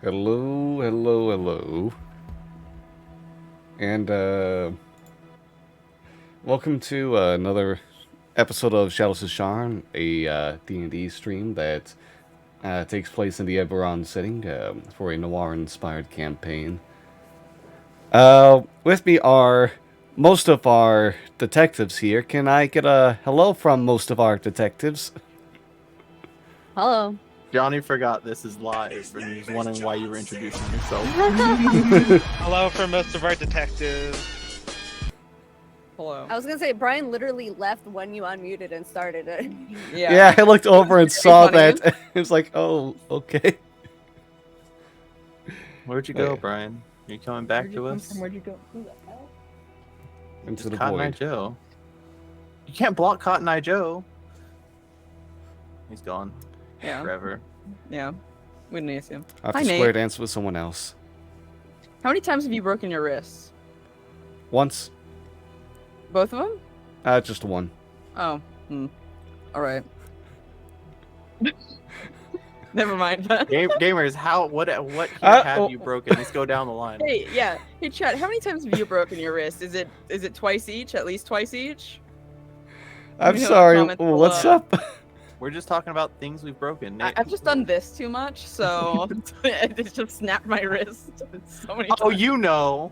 Hello, hello, hello. And welcome to another episode of Shadows of Sharn, a D&D stream that takes place in the Eberron setting for a noir-inspired campaign. With me are most of our detectives here. Can I get a hello from most of our detectives? Hello. Johnny forgot this is live, and he's wondering why you were introducing yourself. Hello from most of our detectives. Hello. I was gonna say Brian literally left when you unmuted and started it. Yeah, I looked over and saw that. It was like, oh, okay. Where'd you go, Brian? Are you coming back to us? Where'd you go? Into the Cotton Eye void. Joe. You can't block Cotton Eye Joe. He's gone. Yeah. Forever. Yeah. We didn't see him. I have Hi, to Nate. square dance with someone else. How many times have you broken your wrists? Once. Both of them? Just one. Oh. All right. Never mind. Gamers, what here have you broken? Let's go down the line. Hey, yeah. Hey, chat. How many times have you broken your wrist? Is it twice each? At least twice each? I'm Let me know in the sorry. comments What's below. up? We're just talking about things we've broken. Nate. I've just done this too much, so it just snapped my wrist so many Oh, times. you know.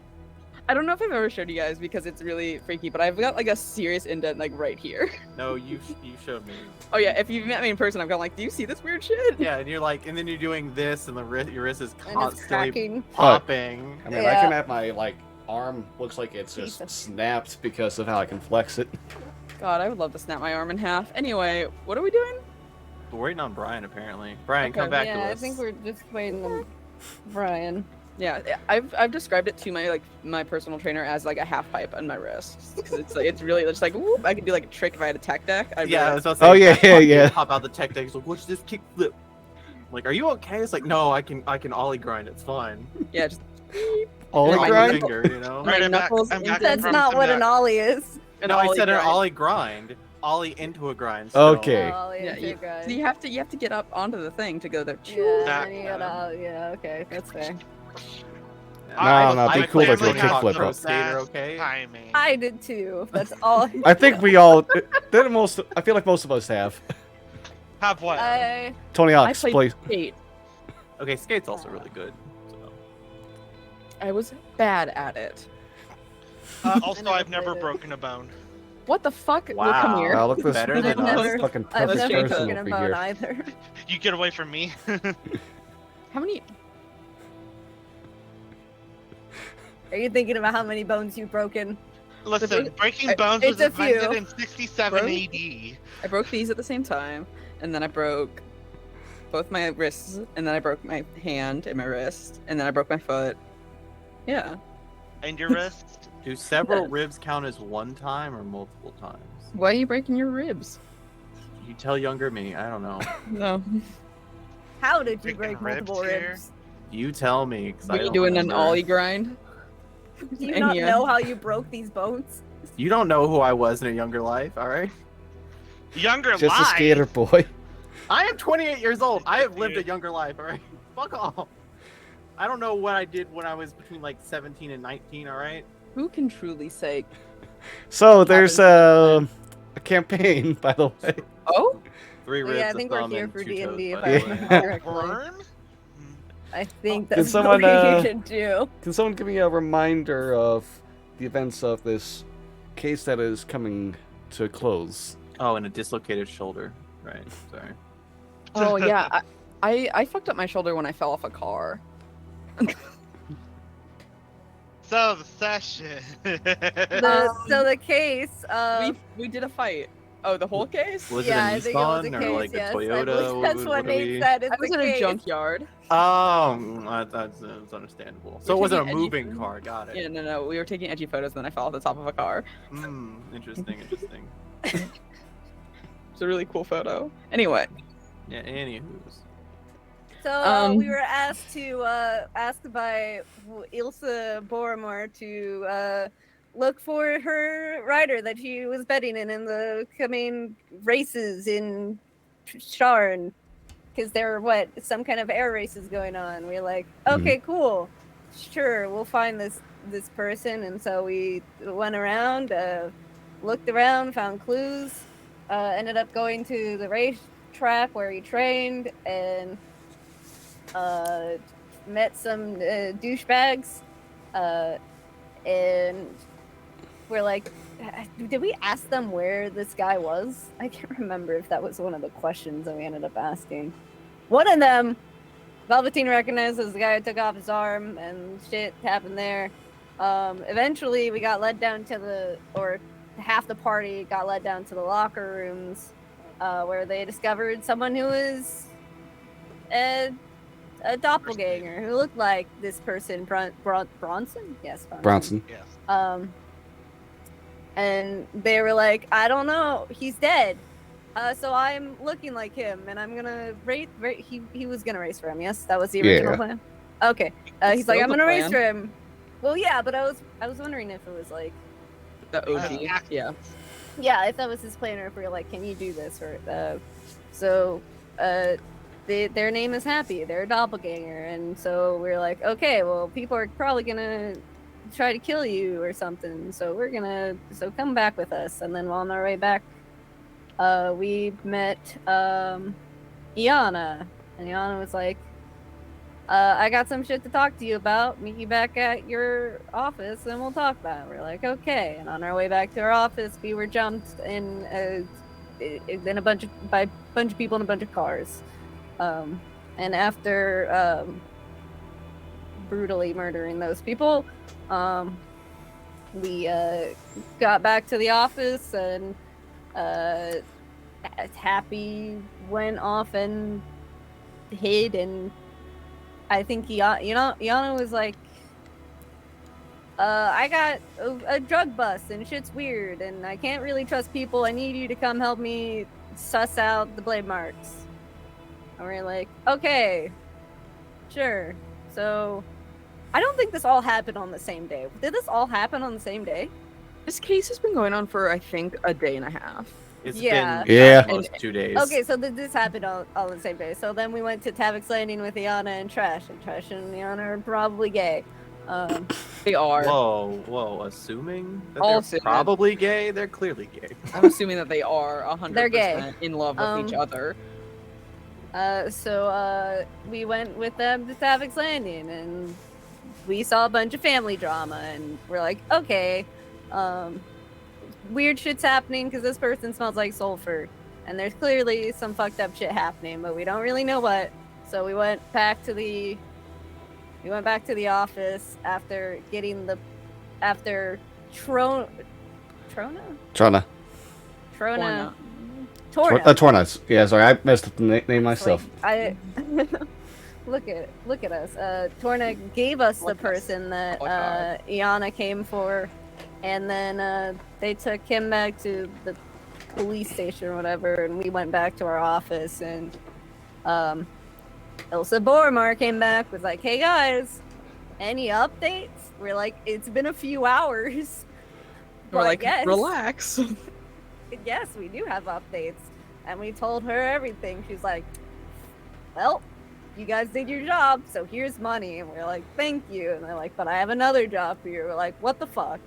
I don't know if I've ever showed you guys because it's really freaky, but I've got like a serious indent like right here. No, you showed me. Oh yeah, if you've met me in person, I've gone like, do you see this weird shit? Yeah, and you're like, and then you're doing this, and your wrist is And it's constantly cracking. popping. I mean, I Yeah. can have my arm looks like it's just Jesus. snapped because of how I can flex it. God, I would love to snap my arm in half. Anyway, what are we doing? We're waiting on Brian, apparently. Brian, Okay, come back to Yeah, us. I think we're just waiting on Brian. Yeah, I've described it to my personal trainer as like a half pipe on my wrist because it's really just like whoop, I could do like a trick if I had a tech deck. Yeah, I was about to say, Oh, yeah, that fucking yeah. Pop out the tech deck. He's like, "What's this kick flip?" I'm like, are you okay? It's like, no, I can ollie grind. It's fine. Yeah, just Ollie my My grind? finger, you know. My Alright, I'm back. knuckles I'm back into- That's from not some what an nap. ollie is. an No, I ollie said an grind. ollie grind. Ollie into a grind. Okay. Oh, ollie Yeah, is your guy. So you have to get up onto the thing to go there. Yeah, That- and you gotta, yeah, okay, that's fair. No, be cool to do a kickflip pro up. skater, okay? Timing. I did too. That's all. I think we all. I feel like most of us have. Have what? Tony I Hawk's, played please. skate. Okay, skate's also really good. So. I was bad at it. Also, never I've never played it. broken a bone. What the fuck? Look, Wow. come here. Wow, look at this Better than I've us. never, fucking I've perfect never person broken a over bone here. either. You get away from me. How many? Are you thinking about how many bones you've broken? Listen, breaking I- bones was it's a few. invented in 67 Bro. AD. I broke these at the same time, and then I broke both my wrists, and then I broke my hand and my wrist, and then I broke my foot. Yeah. And your wrist? Do several ribs count as one time or multiple times? Why are you breaking your ribs? You tell younger me. I don't know. No. How did you Freaking break ribs multiple here. ribs? You tell me. 'Cause I Were you don't doing an remember. ollie grind? Do you And not yeah. know how you broke these bones? You don't know who I was in a younger life, all right? Younger Just a life. skater boy. I am 28 years old. I have lived a younger life, all right? Fuck off. I don't know what I did when I was between like 17 and 19, all right? Who can truly say? So there's a campaign, by the way. Oh, 3 ribs, Yeah, I a think we're thumb, here and for 2 toes, D&D if by I the way. remember correctly. Burn? I think Can that's someone, what we should do. Can someone give me a reminder of the events of this case that is coming to a close? Oh, and a dislocated shoulder. Right, sorry. oh yeah. I fucked up my shoulder when I fell off a car. So, the session. So the case of... We did a fight. Oh, the whole case? Was yeah, it a I think it was a Nissan or case, like a yes. I Toyota? believe that's what are Nate we- said. It's I was the in a case. junkyard. That's understandable. So it wasn't a taking edgy moving photos. car, got it. Yeah, no. We were taking edgy photos, then I fell off the top of a car. Interesting. It's a really cool photo. Anyway, Yeah, anywho's. So we were asked by Ilse Boromar to look for her rider that she was betting in the coming races in Sharn. because there were some kind of air races going on. We were like, Mhm. okay, cool, sure, we'll find this person. And so we went around, looked around, found clues, ended up going to the racetrack where he trained, and met some douchebags, and we're like, did we ask them where this guy was? I can't remember if that was one of the questions that we ended up asking. One of them, Velveteen recognizes the guy who took off his arm, and shit happened there. Eventually, we got led down to half the party got led down to the locker rooms, where they discovered someone who was a doppelganger who looked like this person, Bronson? Yes, Bronson. Yes. And they were like, I don't know, he's dead. So I'm looking like him, and I'm gonna race. He was gonna race for him. Yes, that was the original Yeah. plan. Okay. He's like, Still I'm the gonna race plan. for him. Well, yeah, but I was wondering if it was like, The OG. Yeah. yeah, if that was his plan, or if we were like, can you do this? Or so their name is Happy. They're a doppelganger, and so we're like, okay, well, people are probably gonna try to kill you or something. So so come back with us. And then while on our way back, we met Iana, and Iana was like, I got some shit to talk to you about. Meet you back at your office and we'll talk about it. We're like, okay. And on our way back to our office, we were jumped in a bunch of people in a bunch of cars. And after brutally murdering those people, we got back to the office, and Happy went off and hid, and I think Iana was like, I got a drug bust and shit's weird, and I can't really trust people. I need you to come help me suss out the blade marks. And we're like, okay, sure. So I don't think this all happened on the same day. Did this all happen on the same day? This case has been going on for, I think, a day and a half. It's Yeah. been Yeah. almost 2 days. Okay, so this happened all the same day. So then we went to Tavix Landing with Iana and Trash and Iana are probably gay. They are. Whoa, assuming that All they're assuming. probably gay, they're clearly gay. I'm assuming that they are 100% They're gay. in love with each other. So we went with them to Tavix Landing, and we saw a bunch of family drama, and we're like, okay, weird shit's happening because this person smells like sulfur, and there's clearly some fucked up shit happening, but we don't really know what. So we went back to the office after getting Torna. Torna. Torna. Yeah, sorry, I messed up the name myself. Like, look at us. Torna gave us the person that Iana came for, and then they took him back to the police station or whatever, and we went back to our office, and Ilsa Boromar came back, was like, hey guys, any updates? We're like, it's been a few hours. We're like, yes. relax. Yes, we do have updates. And we told her everything. She's like, well, you guys did your job, so here's money. And we're like, thank you. And they're like, but I have another job for you. We're like, what the fuck?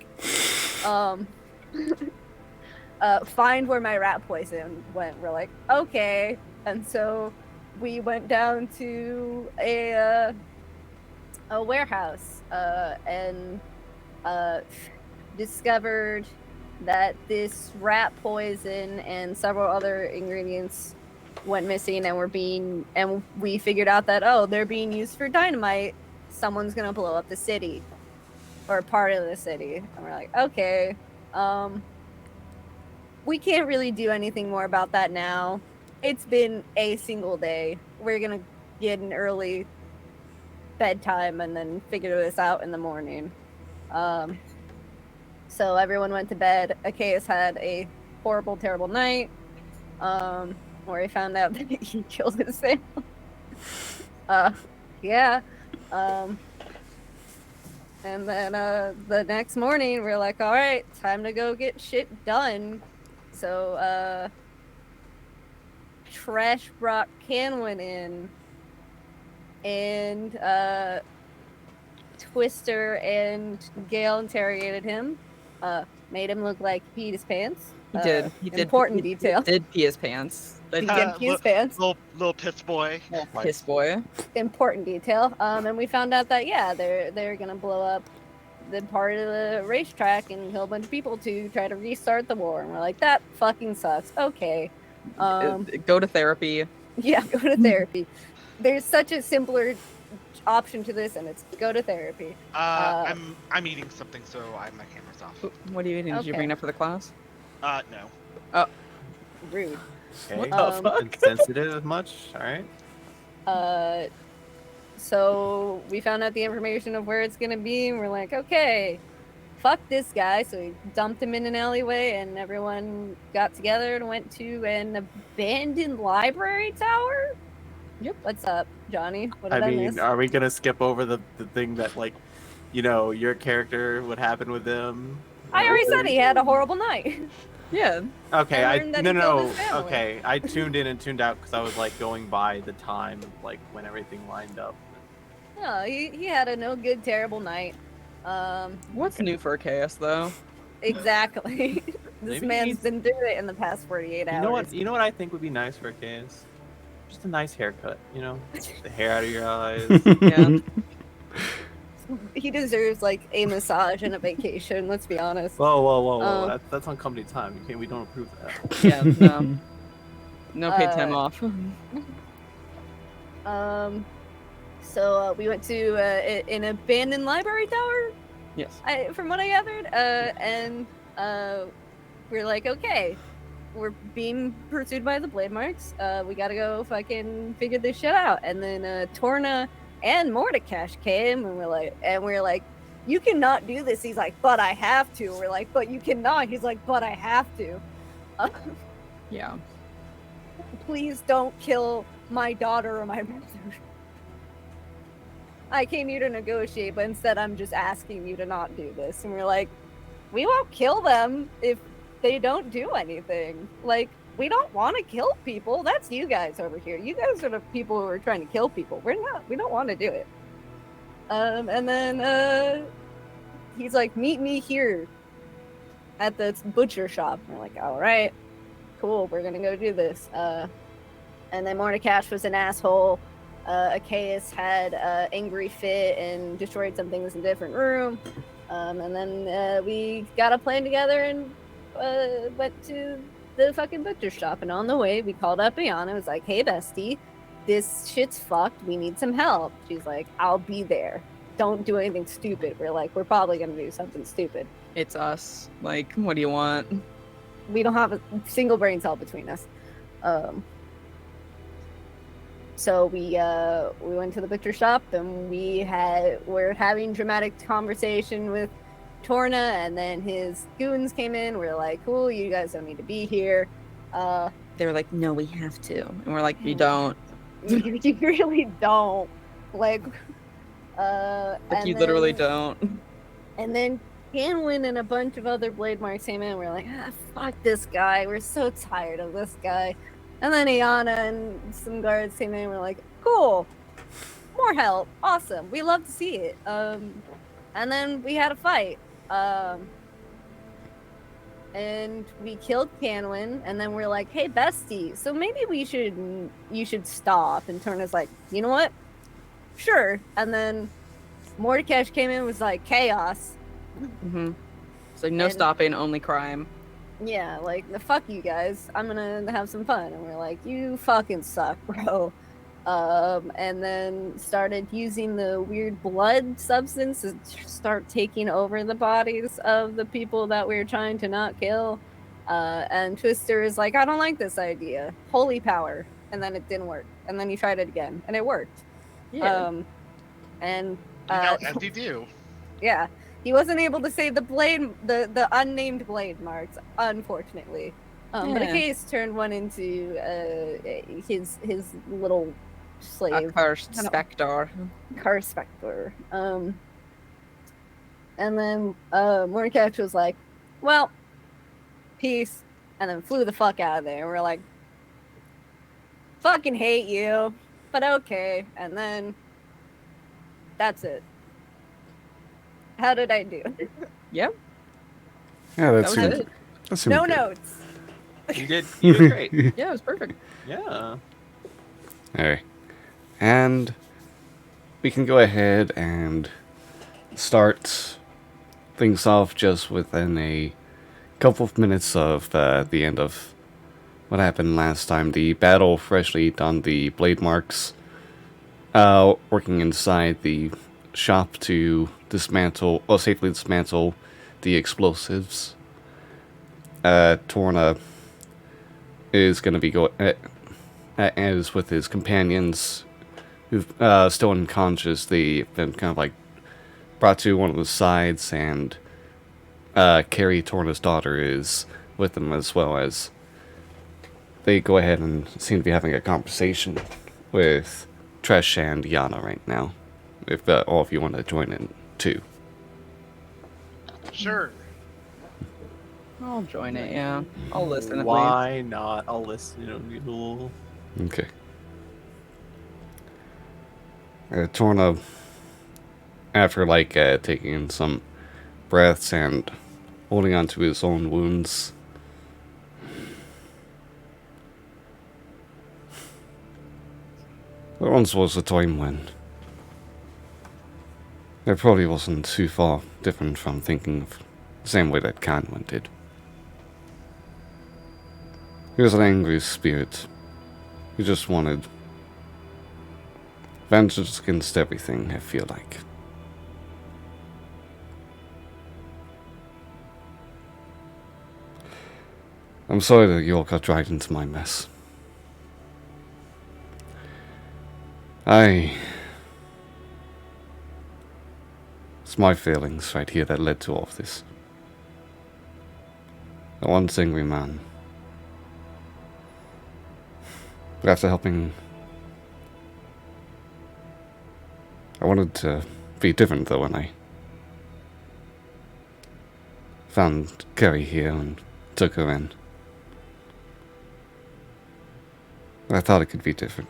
Find where my rat poison went. We're like, okay. And so we went down to a warehouse and discovered that this rat poison and several other ingredients went missing and we figured out that they're being used for dynamite. Someone's gonna blow up the city or part of the city. And we're like, okay, we can't really do anything more about that now. It's been a single day. We're gonna get an early bedtime and then figure this out in the morning. So everyone went to bed. Achaeus had a horrible, terrible night, where he found out that he killed his family. Yeah. And then the next morning, we're like, all right, time to go get shit done. So Trash brought Canwin in, and Twister and Gale interrogated him. Made him look like he peed his pants. He did. He did. Important he detail. Did pee his pants. He did pee his pants. Little piss boy. Little piss boy. Important detail. And we found out that they're gonna blow up the part of the racetrack and kill a bunch of people to try to restart the war. And we're like, that fucking sucks. Okay. Go to therapy. Yeah, go to therapy. There's such a simpler option to this, and it's go to therapy. I'm eating something, so my camera's off. What are you eating? Did you Okay. bring it up for the class? No. Rude. Okay. What the fuck? Insensitive much? All right. So we found out the information of where it's gonna be, and we're like, okay, fuck this guy. So we dumped him in an alleyway, and everyone got together and went to an abandoned library tower. Yep. What's up, Johnny? What did I I mean, miss? are we gonna skip over the thing that, like, you know, your character, what happened with them? I already said he had a horrible night. Yeah. Okay, I learned that he killed no. his family. Okay, I tuned in and tuned out because I was like going by the time of like when everything lined up. No, he had a no good, terrible night. What's new for Chaos though? Exactly. This Maybe man's he's- been through it in the past 48 hours. You know what? You know what I think would be nice for a case? Just a nice haircut. You know, the hair out of your eyes. Yeah. He deserves like a massage and a vacation. Let's be honest. Whoa! That's on company time. We don't approve that. Yeah. No. No paid time off. So we went to an abandoned library tower. Yes. From what I gathered, and we're like, okay, we're being pursued by the blade marks. We gotta go fucking figure this shit out. And then Torna and Mordekash came, and we're like, you cannot do this. He's like, but I have to. We're like, but you cannot. He's like, but I have to. Yeah. Please don't kill my daughter or my brother. I came here to negotiate, but instead I'm just asking you to not do this. And we're like, we won't kill them if they don't do anything. Like, we don't want to kill people. That's you guys over here. You guys are the people who are trying to kill people. We're not. We don't want to do it. And then he's like, meet me here at the butcher shop. And we're like, all right, cool. We're gonna go do this. And then Mordekash was an asshole. Achaeus had angry fit and destroyed some things in a different room. And then we got a plan together and went to the fucking butcher shop. And on the way, we called up Ayana. It was like, hey, bestie, this shit's fucked. We need some help. She's like, I'll be there. Don't do anything stupid. We're like, we're probably going to do something stupid. It's us. Like, what do you want? We don't have a single brain cell between us. So we went to the butcher shop, and we're having dramatic conversation with Torna, and then his goons came in. We're like, cool, you guys don't need to be here. They were like, no, we have to. And we're like, you don't. You really don't. Like, Like, you literally don't. And then Canwin and a bunch of other blade marks came in. We're like, fuck this guy. We're so tired of this guy. And then Ayana and some guards came in. We're like, cool. More help. Awesome. We love to see it. And then we had a fight. And we killed Canwin. And then we're like, hey, bestie, so maybe you should stop. And Torna's like, you know what? Sure. And then Mordekash came in and was like, chaos. Mm-hmm. It's like, no stopping, only crime. Yeah, like, the fuck you guys. I'm gonna have some fun. And we're like, you fucking suck, bro. And then started using the weird blood substance to start taking over the bodies of the people that we were trying to not kill. And Twister is like, I don't like this idea. Holy power. And then it didn't work. And then he tried it again, and it worked. Yeah. As you do. Yeah. He wasn't able to save the unnamed blade marks, unfortunately. But Achaeus turned one into his little slave. A cursed spectre. Cursed spectre. And then Mordekash was like, well, peace, and then flew the fuck out of there. And we're like, fucking hate you, but okay. And then that's it. How did I do? Yep. Yeah, That was it. That seemed No good. notes. You did great. Yeah, it was perfect. Yeah. Alright. And we can go ahead and start things off just within a couple of minutes of the end of what happened last time. The battle freshly done, the blade marks working inside the shop to safely dismantle the explosives. Torna is going to be as with his companions who've still unconscious. They've been kind of like brought to one of the sides, and Carrie, Torna's daughter, is with them, as well as they go ahead and seem to be having a conversation with Tresh and Yana right now. If all of you want to join in too. Sure. I'll join it, yeah. I'll listen at least. Why not? I'll listen to you. Okay. Torna, after taking in some breaths and holding on to his own wounds, there once was a time when it probably wasn't too far different from thinking of the same way that Canwin did. He was an angry spirit. He just wanted vengeance against everything, I feel like. I'm sorry that you all got dragged into my mess. It's my feelings right here that led to all of this. The once angry man. But after helping, I wanted to be different though when I found Carrie here and took her in. I thought it could be different.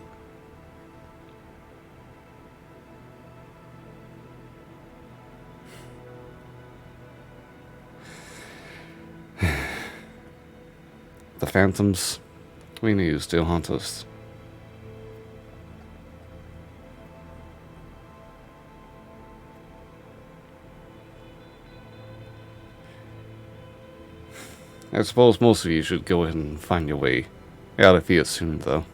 The phantoms, we knew, still haunt us. I suppose most of you should go ahead and find your way out of here soon, though.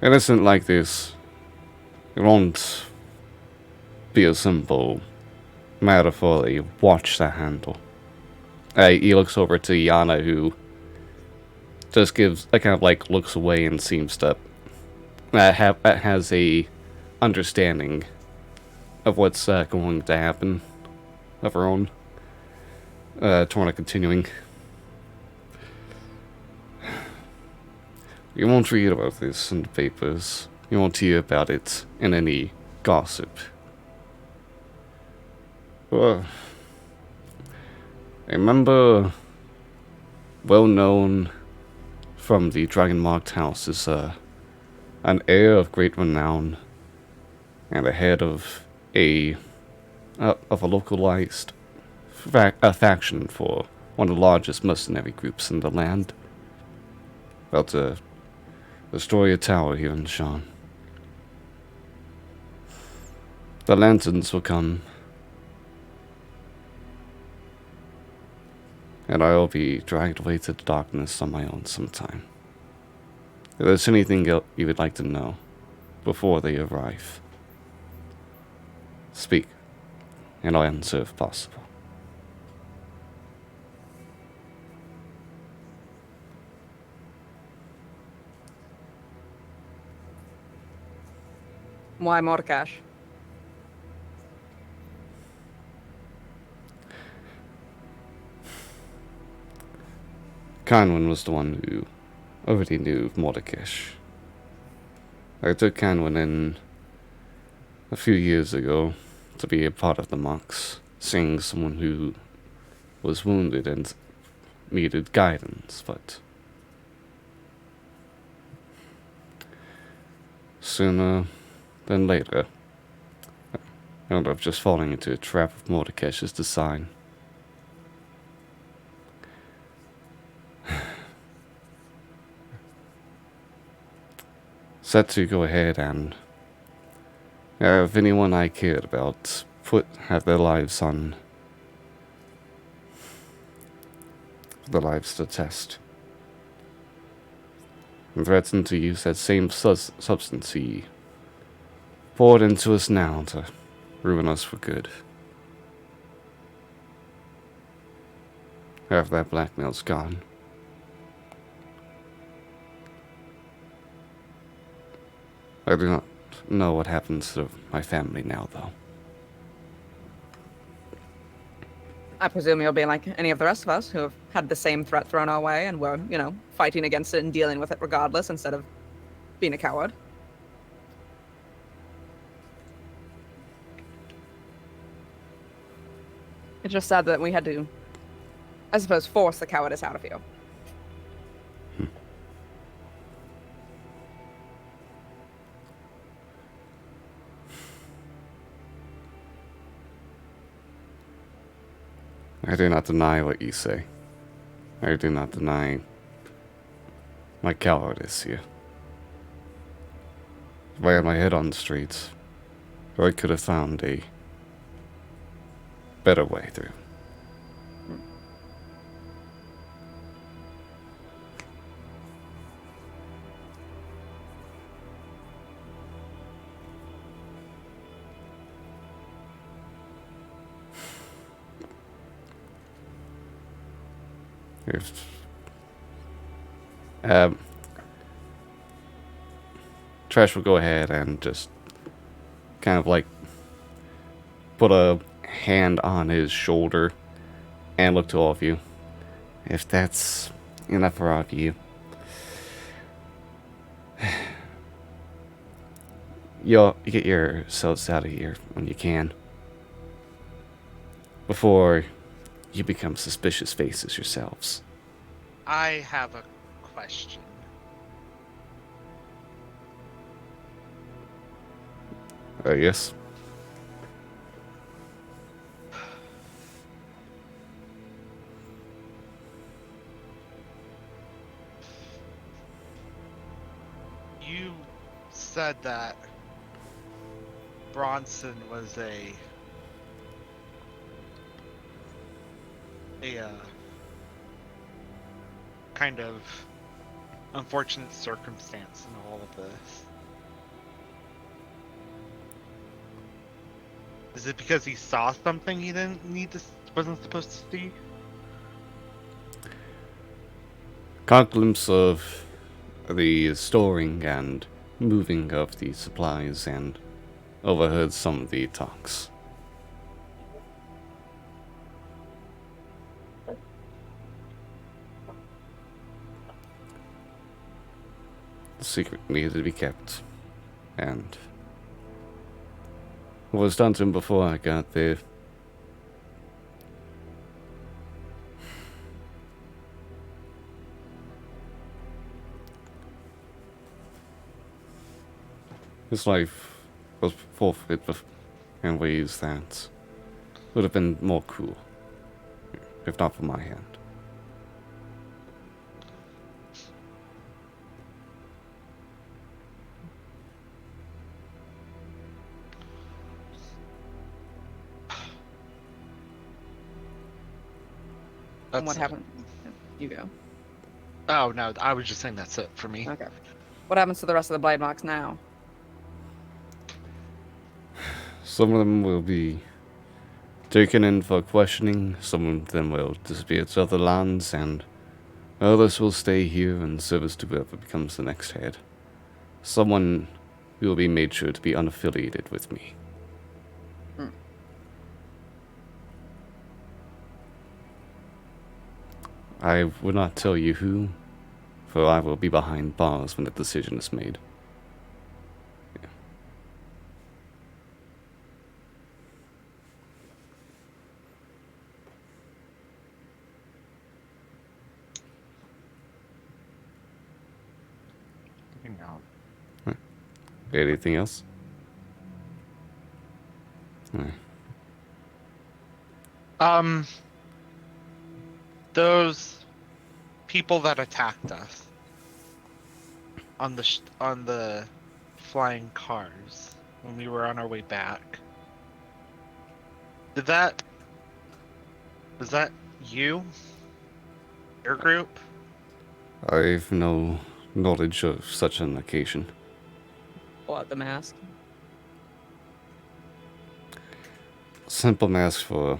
An incident like this, it won't be a simple matter for a watch to handle. He looks over to Yana, who just gives a kind of looks away and seems to has a understanding of what's going to happen of her own. Torna continuing. You won't read about this in the papers. You won't hear about it in any gossip. Well, a member well known from the Dragon-marked house is an heir of great renown and a head of a localized faction for one of the largest mercenary groups in the land. About to destroy a tower here in Sharn. The lanterns will come, and I'll be dragged away to the darkness on my own sometime. If there's anything you would like to know before they arrive, speak, and I'll answer if possible. Why more cash? Canwin was the one who already knew Mordekash. I took Canwin in a few years ago to be a part of the monks, seeing someone who was wounded and needed guidance, but sooner than later. I end up just falling into a trap of Mordekaiser's design. Set to go ahead and have anyone I cared about have their lives to test. And threaten to use that same substance he poured into us now to ruin us for good. After that blackmail's gone, I do not know what happens to my family now, though. I presume you'll be like any of the rest of us who have had the same threat thrown our way and were, fighting against it and dealing with it regardless instead of being a coward. It's just sad that we had to, I suppose, force the cowardice out of you. I do not deny what you say. I do not deny my cowardice here. If I had my head on the streets, I could have found a better way through. Trash will go ahead and just kind of like put a hand on his shoulder and look to all of you. If that's enough for all of you, you get yourselves out of here when you can, before you become suspicious faces yourselves. I have a question. Yes? You said that Bronson was a kind of unfortunate circumstance in all of this. Is it because he saw something he wasn't supposed to see? Caught a glimpse of the storing and moving of the supplies and overheard some of the talks. The secret needed to be kept, and what was done to him before I got there. His life was forfeit in ways that would have been more cruel, if not from my hand. And what happened? You go. Oh no, I was just saying that's it for me. Okay. What happens to the rest of the blade marks now? Some of them will be taken in for questioning, some of them will disappear to other lands, and others will stay here and service to whoever becomes the next head. Someone will be made sure to be unaffiliated with me. I would not tell you who, for I will be behind bars when the decision is made. Anything else? Those people that attacked us on the flying cars when we were on our way back. Was that you? Your group? I've no knowledge of such an occasion. Pull out the mask. Simple mask for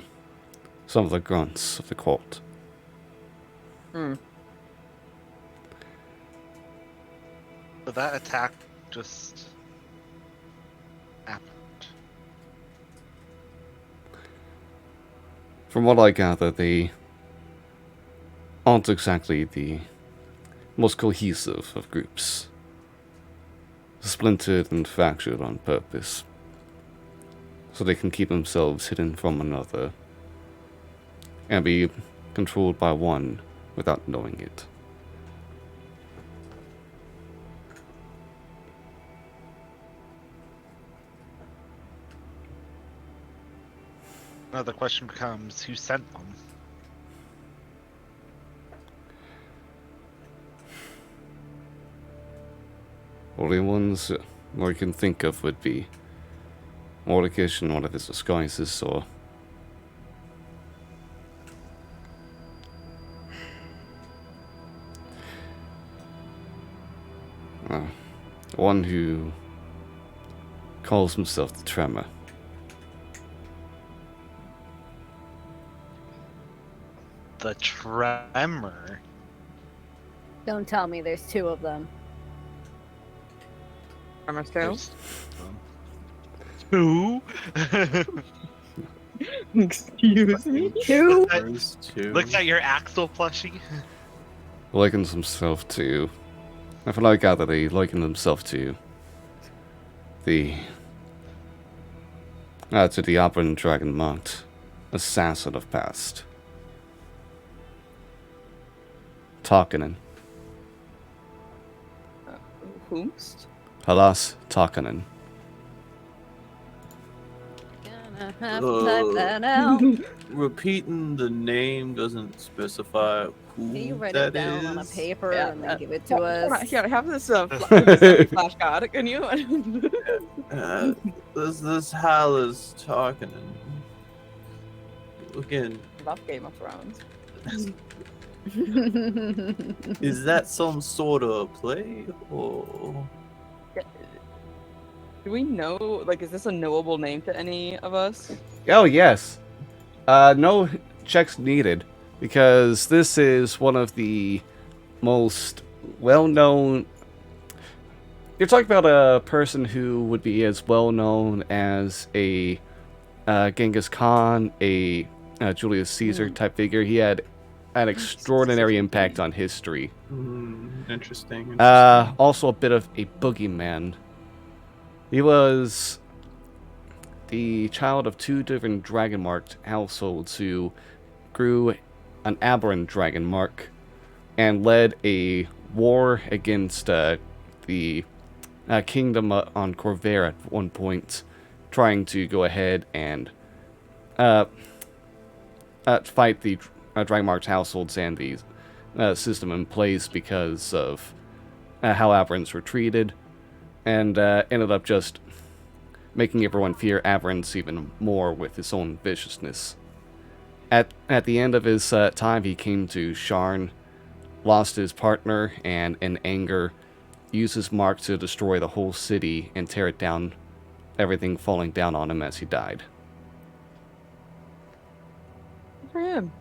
some of the grunts of the court. Hmm. So that attack just happened. From what I gather, they aren't exactly the most cohesive of groups. Splintered and fractured on purpose, so they can keep themselves hidden from another and be controlled by one without knowing it. Now the question becomes, who sent them? Only ones I can think of would be Mordecaish in one of his disguises, or one who calls himself the Tremor. The Tremor? Don't tell me there's two of them. Armor two. There's two? Excuse me. Two? There's two. Looks at your Axel plushie. Likens himself to... From what I gather, they liken himself to the Opera and Dragon marked assassin of past. Tarkanen. Whomst? Halas Tarkanen. Gonna have to type that out. Repeating the name doesn't specify who Can you write that it down on a is. paper Yeah, and then give it to us? Here, I have this this flashcard. Can you? This Hallis talking. Again, Love Game of Thrones. is that some sort of play or? Do we know? Like, is this a knowable name to any of us? Oh, yes. No checks needed, because this is one of the most well-known... You're talking about a person who would be as well-known as a Genghis Khan, a Julius Caesar type figure. He had an extraordinary impact on history. Interesting. Also a bit of a boogeyman. He was the child of two different dragon-marked households who grew an aberrant dragon mark and led a war against the kingdom on Corvair at one point, trying to go ahead and fight the dragon-marked households and the system in place because of how aberrants were treated, and ended up just making everyone fear aberrants even more with his own viciousness. At the end of his time, he came to Sharn, lost his partner, and in anger, used his mark to destroy the whole city and tear it down, everything falling down on him as he died. Good for him.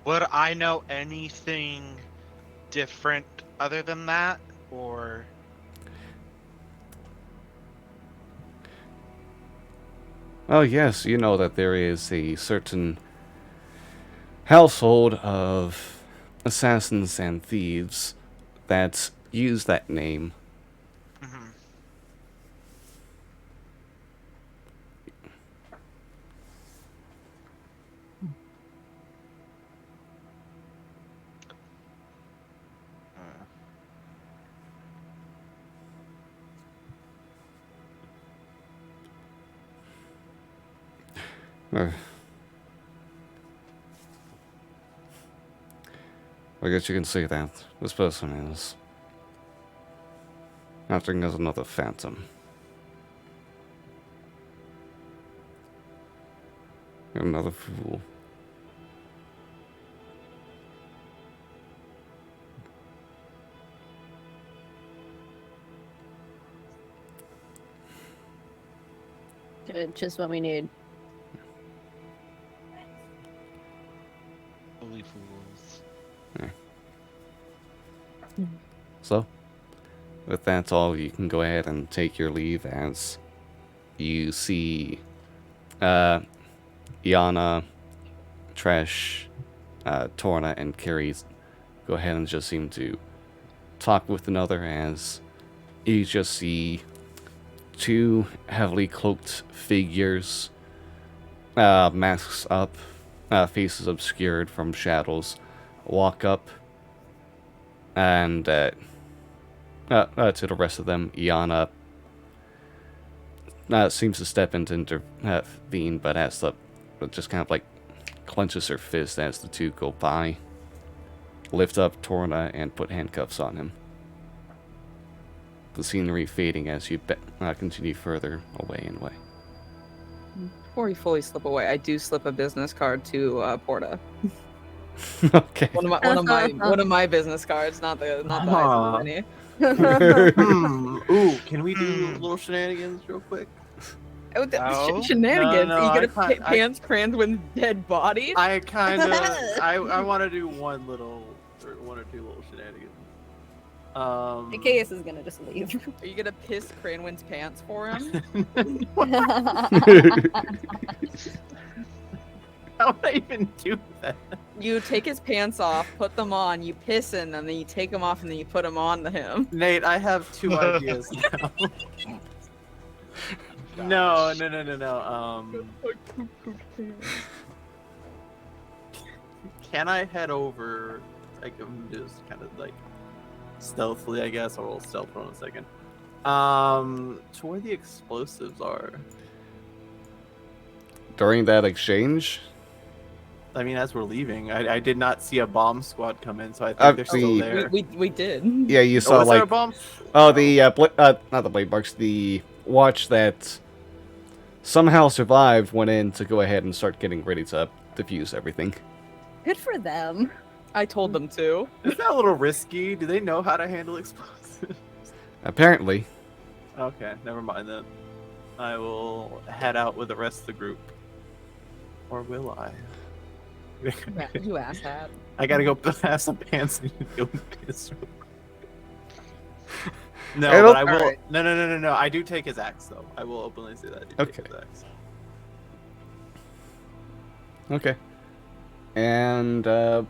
Would I know anything different other than that, or? Oh yes, you know that there is a certain household of assassins and thieves that use that name. Mhm. Uh, I guess you can see that this person is acting as another phantom. Another fool. Good, just what we need. Holy fools. So, with that all, you can go ahead and take your leave as you see Iana, Tresh, Torna, and Carrie go ahead and just seem to talk with another as you just see two heavily cloaked figures, masks up, faces obscured from shadows, walk up and to the rest of them. Iana seems to step in to intervene, but just kind of like clenches her fist as the two go by, lift up Torna and put handcuffs on him. The scenery fading as you continue further away and away. Before you fully slip away, I do slip a business card to Porta. Okay. One of my business cards, not the Eisen's Ooh, can we do little shenanigans real quick? Oh, No. shenanigans! No, you I get a can't- pants crayons with dead bodies. I kind of, I want to do one or two little shenanigans. Zacchaeus is gonna just leave. Are you gonna piss Cranwin's pants for him? How would I even do that? You take his pants off, put them on, you piss in them, then you take them off, and then you put them on to him. Nate, I have two ideas now. No. Can I head over? Like, I'm just kind of like stealthily, I guess. I'll roll stealth for 1 second. To where the explosives are. During that exchange, I mean, as we're leaving, I did not see a bomb squad come in, so I think Uh, they're still the- there. We did. yeah, you Oh, saw was there a like bomb? not the blade marks, the watch that somehow survived went in to go ahead and start getting ready to defuse everything. Good for them. I told them to. Is that a little risky? Do they know how to handle explosives? Apparently, Okay, never mind then. I will head out with the rest of the group. Or will I? You asshat. I gotta go have some pants and go piss. No, I but don't- I will. Alright. No. I do take his axe though. I will openly say that. I do Okay. Take his axe. okay. And yeah,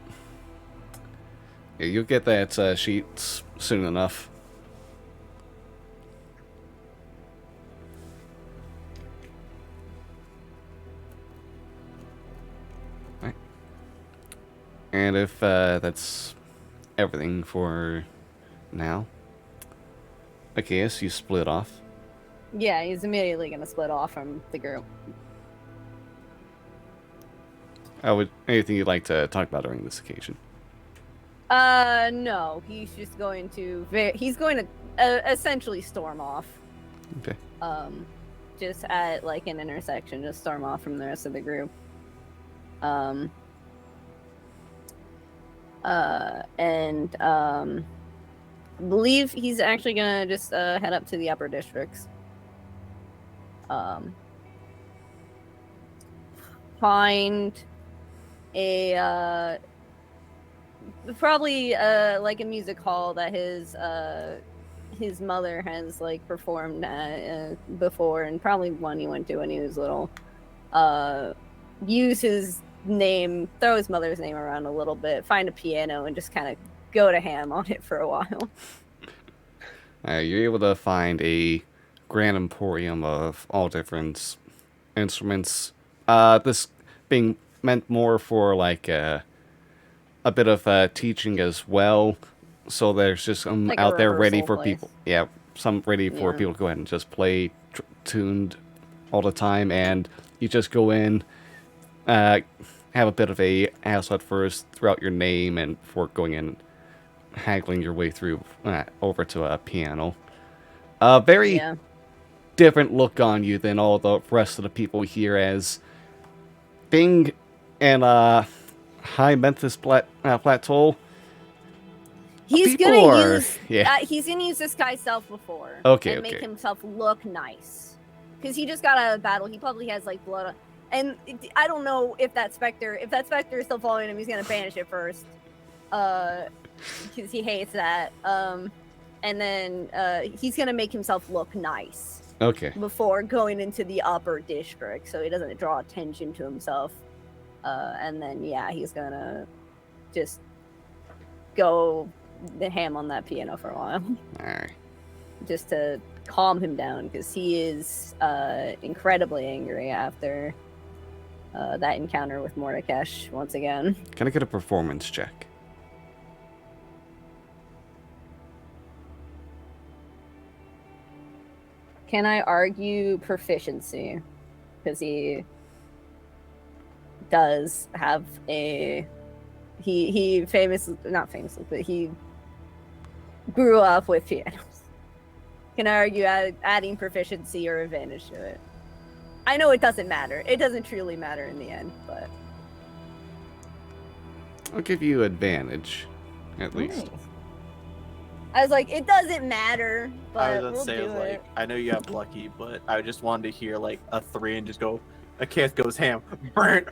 you'll get that sheet soon enough. Right. And if that's everything for now, okay, so you split off. Yeah, he's immediately gonna split off from the group. Anything you'd like to talk about during this occasion? No, he's just going to. He's going to essentially storm off. Okay. Just at like an intersection, just storm off from the rest of the group. Believe he's actually gonna just head up to the upper districts. Find a probably like a music hall that his mother has like performed at before, and probably one he went to when he was little. Use his name, throw his mother's name around a little bit, find a piano, and just kind of go to ham on it for a while. You're able to find a grand emporium of all different instruments. This being meant more for like a bit of teaching as well. So there's just some Like a out there ready rehearsal for place. people. Yeah, some ready for Yeah. people to go ahead and just play tuned all the time. And you just go in, have a bit of a hassle at first throughout your name and before going in, haggling your way through over to a piano. Very Yeah. different look on you than all the rest of the people here, as being in high Memphis plateau. He's People gonna are use yeah. he's gonna use this guy's self before Okay, and make okay. himself look nice. Because he just got out of battle. He probably has like blood on, and I don't know if that specter is still following him, he's gonna banish it first. Because he hates that. And then he's gonna make himself look nice Okay. before going into the upper district, so he doesn't draw attention to himself. And then yeah, he's gonna just go the ham on that piano for a while, Alright. just to calm him down, because he is incredibly angry after that encounter with Mordekash once again. Can I get a performance check? Can I argue proficiency? Because he does have he not famously, but he grew up with pianos. Can I argue adding proficiency or advantage to it? I know it doesn't matter. It doesn't truly matter in the end, but I'll give you advantage, at least. Nice. I was like, it doesn't matter, I but was we'll gonna say, do I was it. like, I know you have lucky, but I just wanted to hear like a 3 and just go. A Kith goes ham. Burnt.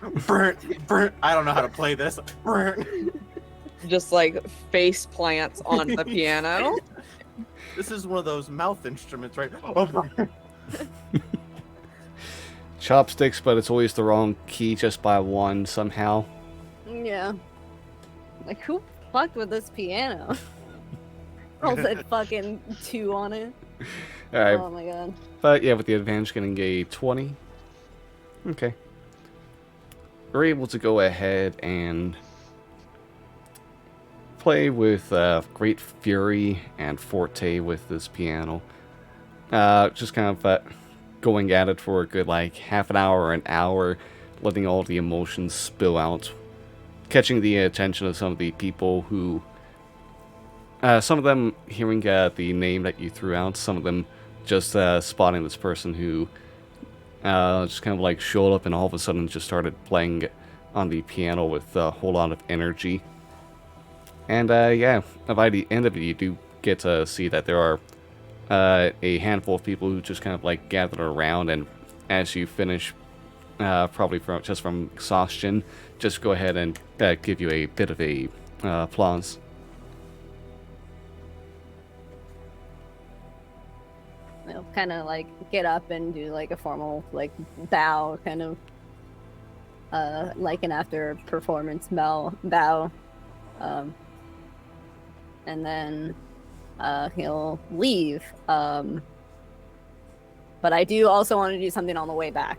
I don't know how to play this. Burnt. Just like face plants on the piano. This is one of those mouth instruments, right? Oh, burnt. Chopsticks, but it's always the wrong key just by one somehow. Yeah. Like, who fucked with this piano? Rolled that fucking 2 on it. Alright, Oh my god. but yeah, with the advantage getting a 20. Okay. We're able to go ahead and play with great fury and forte with this piano. Just kind of going at it for a good like half an hour or an hour, letting all the emotions spill out, catching the attention of some of the people who, some of them hearing the name that you threw out, some of them just spotting this person who just kind of like showed up and all of a sudden just started playing on the piano with a whole lot of energy. And yeah, by the end of it, you do get to see that there are a handful of people who just kind of like gathered around, and as you finish, probably from exhaustion, just go ahead and give you a bit of a applause. I'll kind of like get up and do like a formal like bow, kind of like an after performance bow. And then he'll leave. But I do also want to do something on the way back.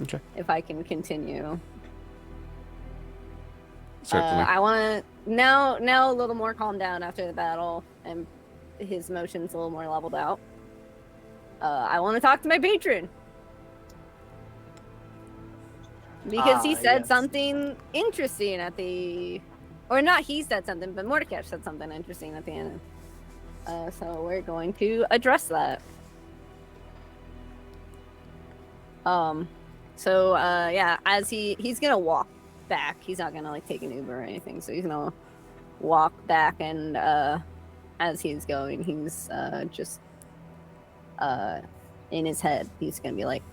Okay. If I can continue. Certainly. I want to now a little more calmed down after the battle, and his emotions a little more leveled out. I want to talk to my patron. Because he said yes. something interesting at the... Or not he said something, but Mordekash said something interesting at the end. So we're going to address that. Yeah, as he's going to walk back. He's not going to like take an Uber or anything. So he's going to walk back, and as he's going, he's just in his head, he's going to be like,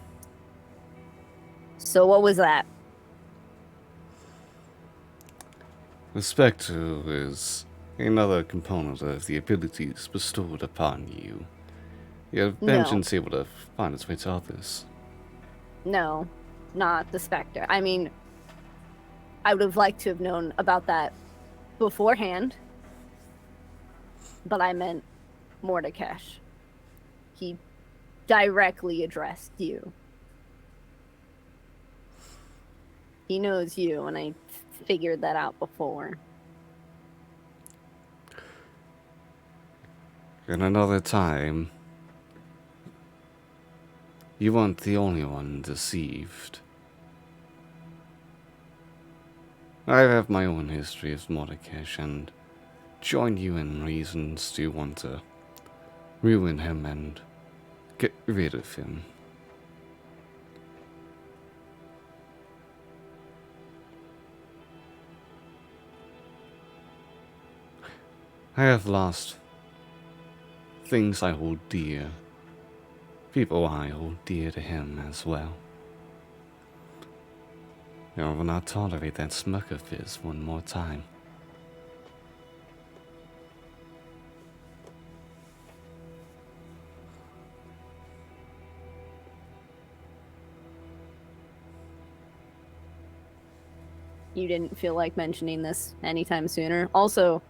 so what was that? The Spectre is another component of the abilities bestowed upon you. Your vengeance able to find its way to others. No, not the Spectre. I mean, I would have liked to have known about that beforehand, but I meant Mordekash. He directly addressed you. He knows you, and I figured that out before. In another time, you weren't the only one deceived. I have my own history of Mordecai and join you in reasons to want to ruin him and get rid of him. I have lost things I hold dear, people I hold dear to him as well. I will not tolerate that smirk of his one more time. You didn't feel like mentioning this anytime sooner. Also,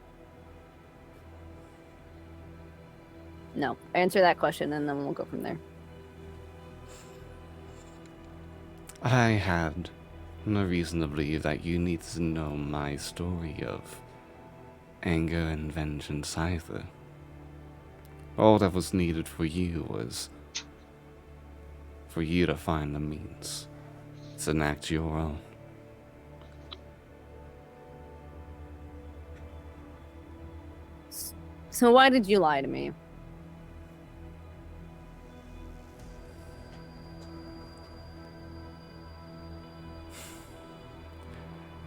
no. Answer that question and then we'll go from there. I had no reason to believe that you needed to know my story of anger and vengeance either. All that was needed for you was for you to find the means to enact your own. So why did you lie to me?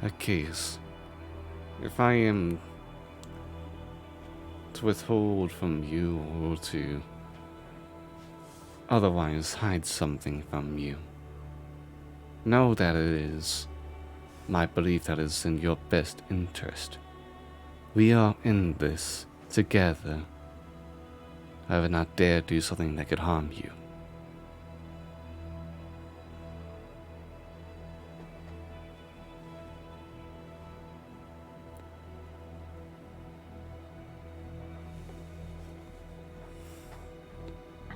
A case. If I am to withhold from you or to otherwise hide something from you, know that it is my belief that is in your best interest. We are in this together. I would not dare do something that could harm you.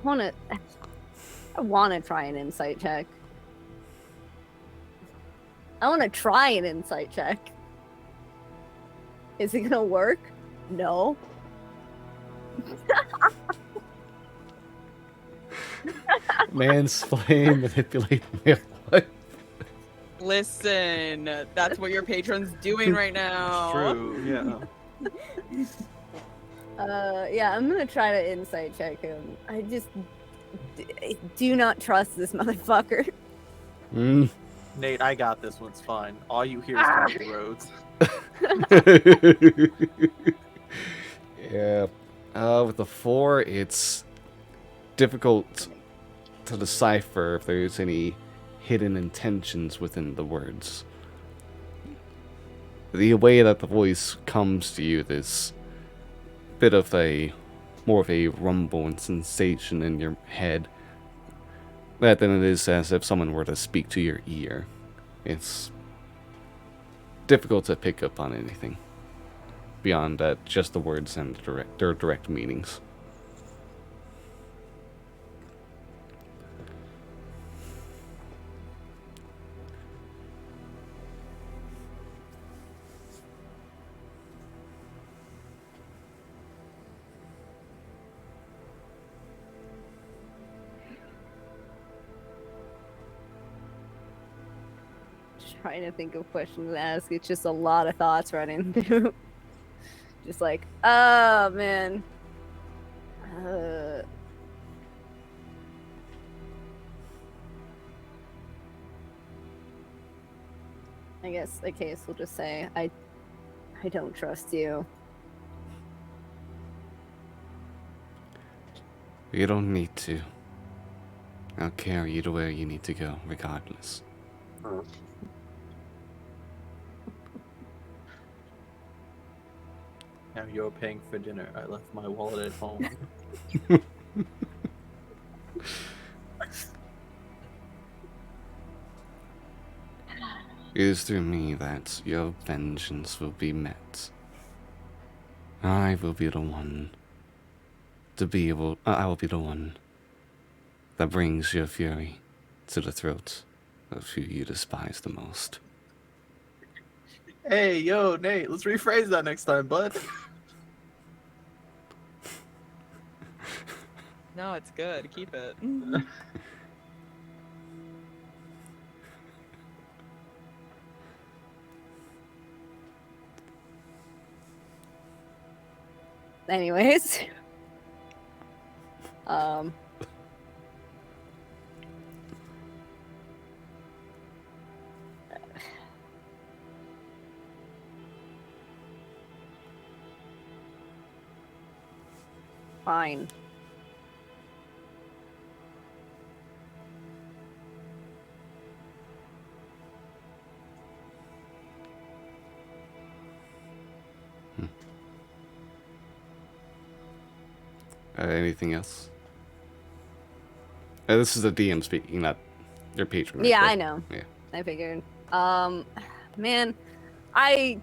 I wanna try an insight check. I wanna try an insight check. Is it gonna work? No. Mansplain, manipulate, what? Listen, that's what your patron's doing right now. True, yeah. Yeah, I'm gonna try to insight check him. I just do not trust this motherfucker. Nate, I got this one's fine. All you hear is country roads. Yeah. With the 4, it's difficult to decipher if there's any hidden intentions within the words. The way that the voice comes to you, this bit of more of a rumble and sensation in your head, that than it is as if someone were to speak to your ear. It's difficult to pick up on anything beyond that, just the words and their direct meanings. Trying to think of questions to ask. It's just a lot of thoughts running through. Just like, oh man. I guess the case will just say, I don't trust you. You don't need to. I'll carry you to where you need to go, regardless. Now you're paying for dinner. I left my wallet at home. It is through me that your vengeance will be met. I will be the one I will be the one that brings your fury to the throat of who you despise the most. Hey, yo, Nate, let's rephrase that next time, bud. No, it's good. Keep it. anyways. Fine. Anything else? This is the DM speaking, not your patron. Yeah, right? I know. Yeah. I figured. Man, I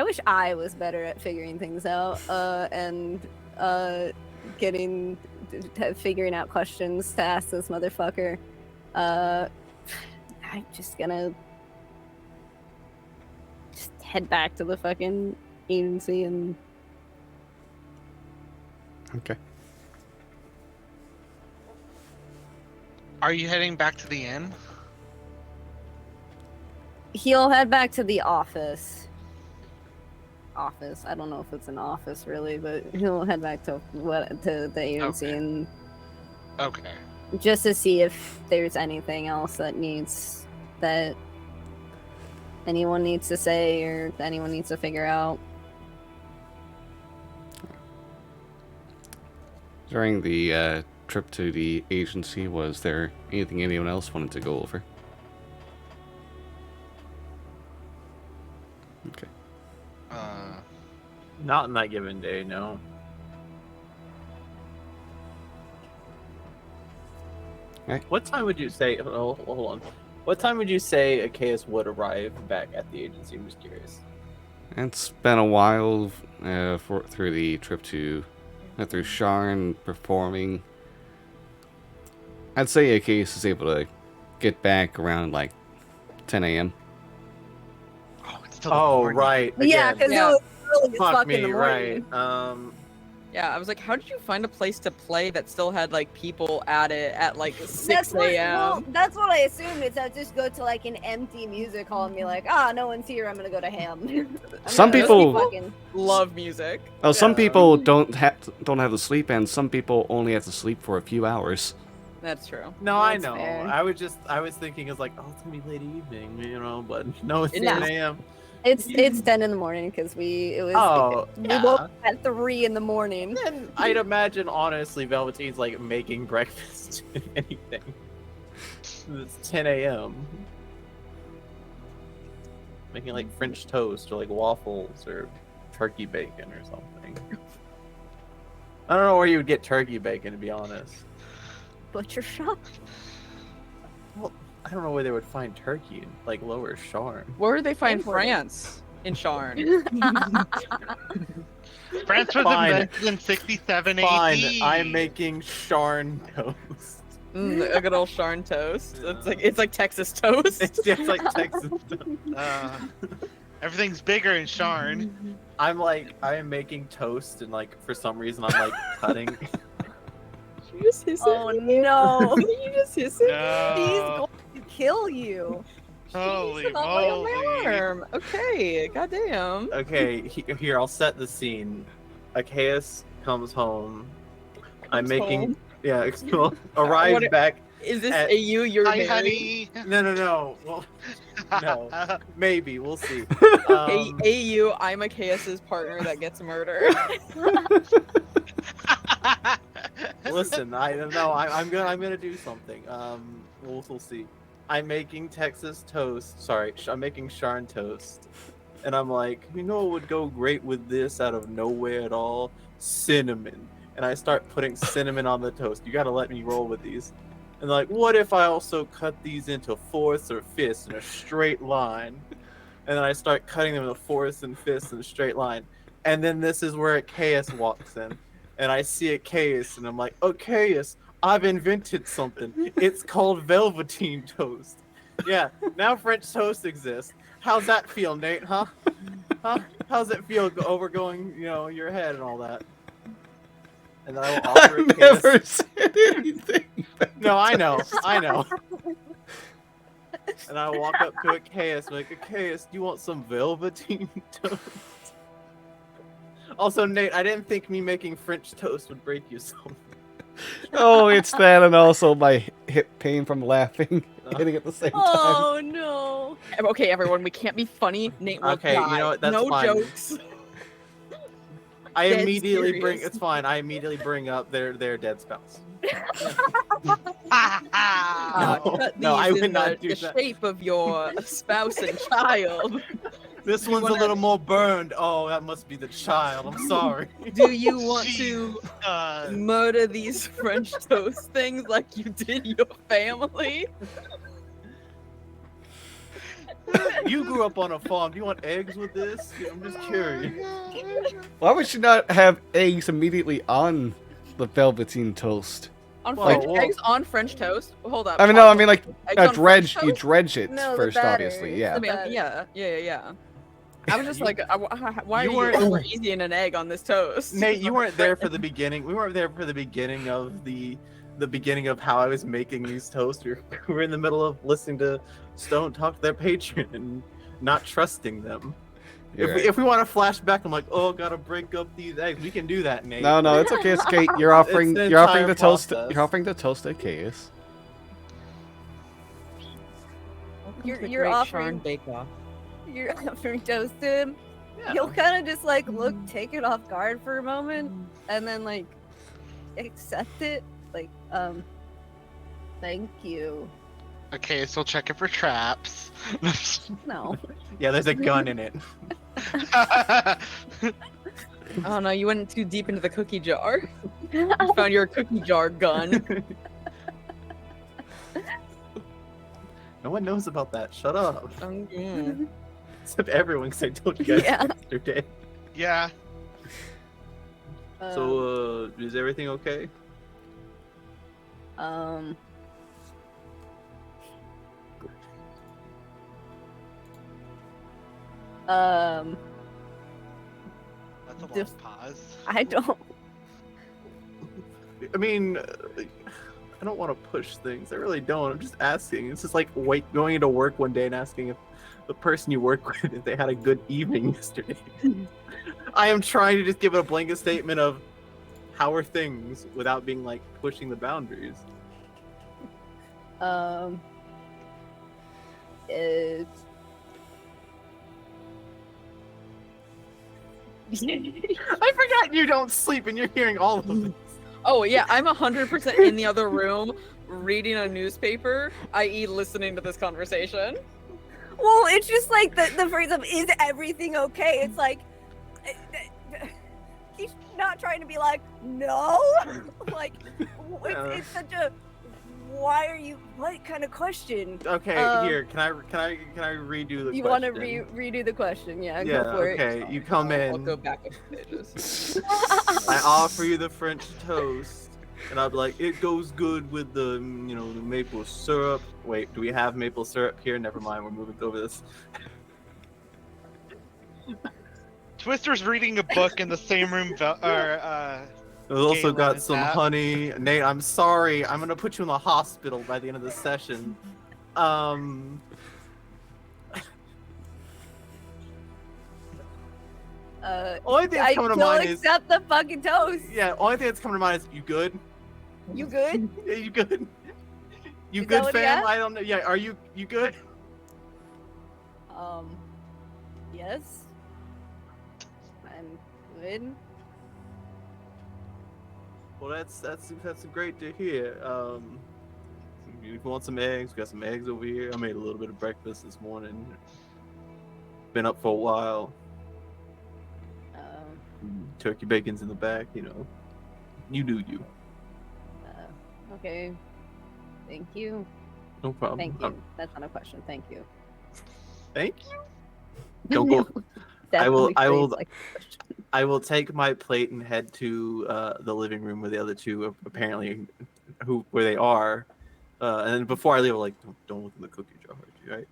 wish I was better at figuring things out, and figuring out questions to ask this motherfucker. I'm just gonna head back to the fucking agency and Okay. Are you heading back to the inn? he'll head back to the office. I don't know if it's an office really, but he'll head back to the agency Okay. and Okay. just to see if there's anything else that anyone needs to say or anyone needs to figure out. During the trip to the agency, was there anything anyone else wanted to go over? Okay. Not in that given day, no. Okay. What time would you say? Oh, hold on. What time would you say Achaeus would arrive back at the agency? I'm just curious. It's been a while through the trip through Sharn performing. I'd say Achaeus is able to get back around like 10 a.m. Oh, it's still the Oh, morning. right. Yeah, Again. because Yeah. it was early as Fuck fuck me, in the morning. right. Yeah, I was like, how did you find a place to play that still had like people at it at like 6 That's what a.m.? I assumed. Is I'd just go to like an empty music hall and be like, no one's here. I'm gonna go to ham. I'm Some gonna people- go fucking Love music. Oh, some Yeah. people don't have to sleep, and some people only have to sleep for a few hours. That's true. No, I That's know. fair. I was thinking it's like, oh, it's gonna be late evening, you know, but no, it's It 10 is. a.m. It's 10 in the morning because we Oh, we yeah. woke up at 3 in the morning. And I'd imagine, honestly, Velveteen's like making breakfast and anything. It's 10 a.m. Making like French toast or like waffles or turkey bacon or something. I don't know where you would get turkey bacon, to be honest. Butcher shop. Well, I don't know where they would find turkey in like Lower Sharn. Where do they find Imported. France? In Sharn. France was Fine. invented in 67 Fine, AD. I'm making Sharn toast. A good old Sharn toast. It's like Texas toast. It's just like Texas toast. Everything's bigger in Sharn. I'm making toast and like for some reason I'm like cutting. You just hiss it. Oh no! You just hiss it. He's No. going to kill you. Holy He's not like a moly. alarm. Okay, goddamn. Okay, here I'll set the scene. Achaeus comes home. I'm Comes making home? yeah, arrives What- back. Is this At- AU you're Hi, married? honey. No. Well, no. Maybe we'll see. AU, I'm Achaeus's partner that gets murdered. Listen, I'm gonna do something. We'll see. I'm making Texas toast. Sorry, I'm making Sharn toast, and I'm like, you know what would go great with this out of nowhere at all? Cinnamon. And I start putting cinnamon on the toast. You gotta let me roll with these. And like, what if I also cut these into fourths or fifths in a straight line? And then I start cutting them into fourths and fifths in a straight line. And then this is where Achaeus walks in. And I see Achaeus, and I'm like, Achaeus, I've invented something. It's called Velveteen toast. Yeah, now French toast exists. How's that feel, Nate, huh? Huh? How's it feel overgoing, your head and all that? And then I will offer I've Achaeus. never said anything. No, I know. And I walk up to Achaeus, like, Achaeus, do you want some velveteen toast? Also, Nate, I didn't think me making French toast would break you so much. Oh, it's that, and also my hip pain from laughing hitting at the same time. Oh no. Okay, everyone, we can't be funny. Nate will Okay, die. you know what? That's no fine. jokes. I Dead immediately bring. serious. It's fine. I immediately bring up their dead spouse. Uh, No, cut no, I these would in not the do that. shape of your spouse and child. This You one's a wanna- little more burned. Oh, that must be the child. I'm sorry. Do you want to Uh, murder these French toast things like you did your family? You grew up on a farm. Do you want eggs with this? I'm just curious. Why would you not have eggs immediately on the velveteen toast? On Well, French well- eggs on French toast? Hold up. I mean, no, I mean like Eggs on French dredge. You toast? dredge it No, the first, batter. obviously. Yeah. I mean, But- yeah. I was just like, why you are you weren't- over easy in an egg on this toast? Nate, you weren't there for the beginning. We weren't there for the beginning of the beginning of how I was making these toasts. We were in the middle of listening to Stone talk to their patron and not trusting them. You're right. If we want to flash back, I'm like, oh, gotta break up these eggs. We can do that, Nate. No, no, it's okay. It's okay. You're offering. an You're offering entire the toast. process. You're offering the toast to Chaos. You're offering- Bake Off. You're offering toast to him. Yeah. He'll kind of just like look, take it off guard for a moment, and then like accept it. Like, thank you. okay, so check it for traps. No. Yeah, there's a gun in it. Oh no, you went too deep into the cookie jar. You found your cookie jar gun. No one knows about that. Shut up. Yeah. Except everyone, because I told you guys Yeah. yesterday. Yeah. So, is everything okay? Um. Um. That's a long Just- pause. I don't. I mean, I don't want to push things. I really don't. I'm just asking. It's just like going into work one day and asking if the person you work with if they had a good evening yesterday. I am trying to just give it a blanket statement of how are things without being like pushing the boundaries. It's. I forgot you don't sleep and you're hearing all of this. Oh yeah, I'm 100% in the other room reading a newspaper, i.e., listening to this conversation. Well, it's just like the phrase of "is everything okay?" It's like he's not trying to be like no, like it's such a why are you what kind of question? Okay, here. Can I redo the You question? want to redo the question? Yeah, Yeah. go for Okay. You come in. I'll go back a few pages. I offer you the French toast, and I'll be like, it goes good with the, the maple syrup. Wait, do we have maple syrup here? Never mind, we're moving over this. Twister's reading a book in the same room. We've also Galen, got is some that- honey. Nate, I'm sorry. I'm gonna put you in the hospital by the end of the session. Only thing I that's coming to still mind is, accept the fucking toast. yeah. Only thing that's coming to mind is, you good? You good? Yeah, you good? You Is that good, what he fam? asked? I don't know. Yeah, are you good? Yes. I'm good. Well, that's great to hear. If you want some eggs, we got some eggs over here. I made a little bit of breakfast this morning. Been up for a while. Turkey bacon's in the back, You do you. Okay. Thank you. No problem. Thank you. That's not a question. Thank you. Thank you. Don't go. Definitely I will- phrased like a question. I will take my plate and head to the living room where the other two apparently where they are. And then before I leave, I'm like, don't look in the cookie jar, right?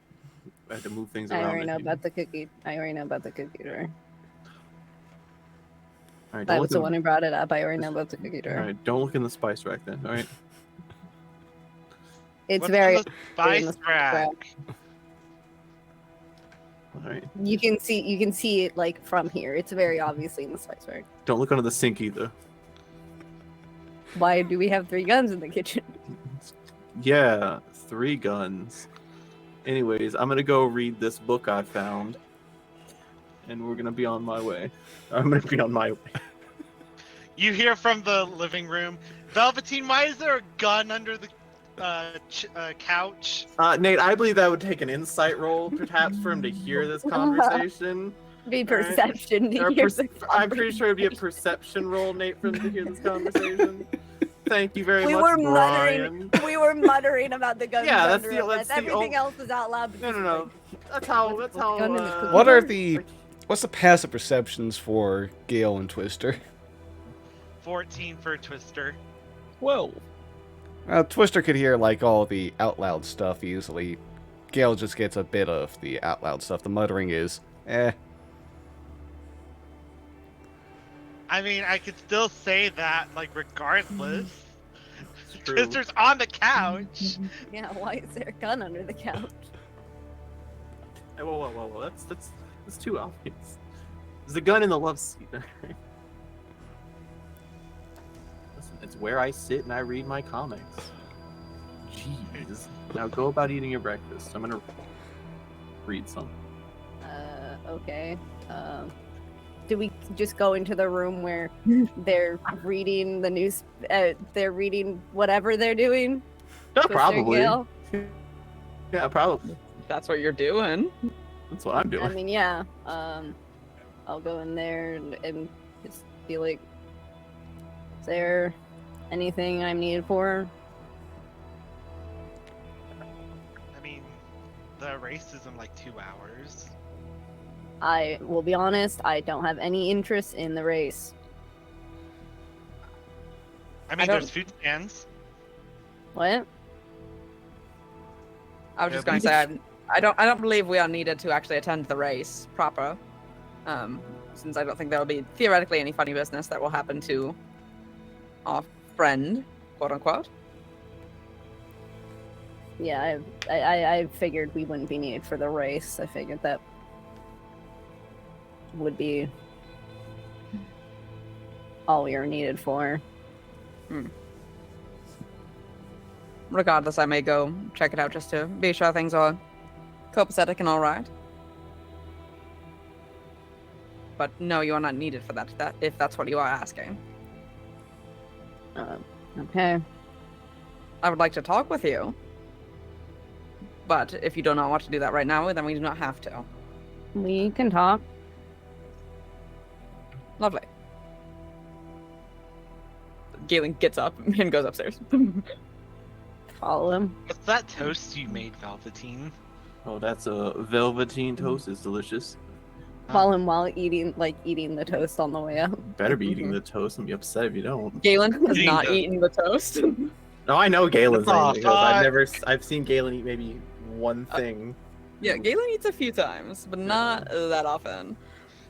I had to move things I around. already know maybe. about the cookie. I already know about the cookie jar. All right, I don't was look the in- one who brought it up. I already know about the cookie All jar. right, don't look in the spice rack then. All right. It's What's very on the spice in the rack? All right. You can see it like from here. It's very obviously in the spice rack. Don't look under the sink either. Why do we have 3 guns in the kitchen? Yeah, 3 guns. Anyways, I'm gonna go read this book I found, and we're gonna be on my way. I'm gonna be on my way. You hear from the living room, Velveteen, why is there a gun under the couch? Nate, I believe that would take an insight roll, perhaps, for him to hear this conversation. Be All right. perception to Or hear I'm pretty sure it'd be a perception roll, Nate, for him to hear this conversation. Thank you very We much, were Brian. We were muttering about the guns. Yeah, that's under the- us. that's the Everything ol- else was out loud. No, no, no. That's how. That's how. gun in the cookie What are jar? the... What's the passive perceptions for Gale and Twister? 14 for Twister. 12. Twister could hear, like, all the out loud stuff easily. Gale just gets a bit of the out loud stuff. The muttering is, eh. I mean, I could still say that, like, regardless. It's true. Twister's on the couch. Yeah, why is there a gun under the couch? Hey, whoa. That's too obvious. There's a gun in the love seat. Listen, it's where I sit and I read my comics. Jeez. Now go about eating your breakfast. I'm gonna read some. Okay. Do we just go into the room where they're reading the news? They're reading whatever they're doing. Yeah, Twister, probably. Gale? Yeah, probably. That's what you're doing. That's what I'm doing. I mean, yeah. I'll go in there and just be like, "Is there anything I'm needed for?" I mean, the race is in like 2 hours. I will be honest. I don't have any interest in the race. I mean, don't- there's food stands. What? I was just Yeah, going to say I don't believe we are needed to actually attend the race proper. Since I don't think there will be theoretically any funny business that will happen to our friend, quote unquote. Yeah, I figured we wouldn't be needed for the race. I figured that would be all we are needed for. Regardless, I may go check it out just to be sure things are copacetic and all right. But no, you are not needed for that. If that's what you are asking, Okay. I would like to talk with you. But if you do not want to do that right now, then we do not have to. We can talk. Lovely. Galen gets up and goes upstairs. Follow him. What's that toast you made, Velveteen? Oh, that's a velveteen toast. It's delicious. Follow him while eating the toast on the way out. Better be eating the toast and be upset if you don't. Galen has Eating not the- eaten the toast. No, I know Galen's Aw, eating because fuck. I've seen Galen eat maybe one thing. Yeah, Galen eats a few times, but not that often.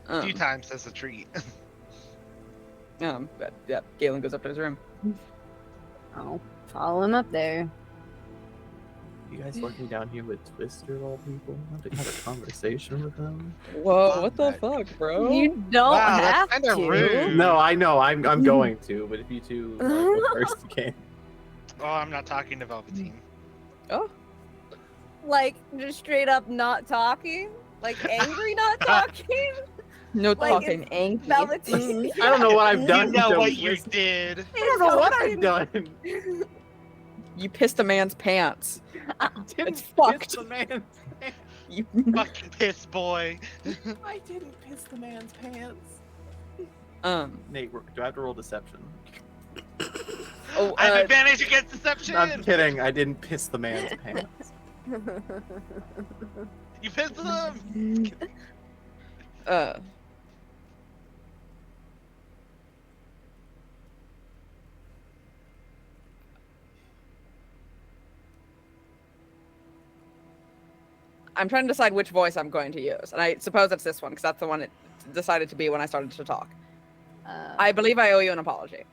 A few times as a treat. But yeah, Galen goes up to his room. I'll follow him up there. You guys want me down here with Twister, all people? I have to have a conversation with them. Whoa, what the fuck, bro? You don't Wow, that's have kinda to. rude. No, I know. I'm going to, but if you two go first, you can. Oh, I'm not talking to Velveteen. Oh, Like just straight up not talking, like angry not talking. no Like, talking, angry. Velveteen. I don't know what I've done. You know to what you Twister. did. I don't know what I've done. You pissed a man's pants. Didn't It's fucked. piss the man's pants. You... Fucking piss boy. I didn't piss the man's pants. Nate, do I have to roll deception? Oh, I have advantage against deception. I'm kidding. I didn't piss the man's pants. You pissed them. I'm trying to decide which voice I'm going to use, and I suppose it's this one because that's the one it decided to be when I started to talk. I believe I owe you an apology.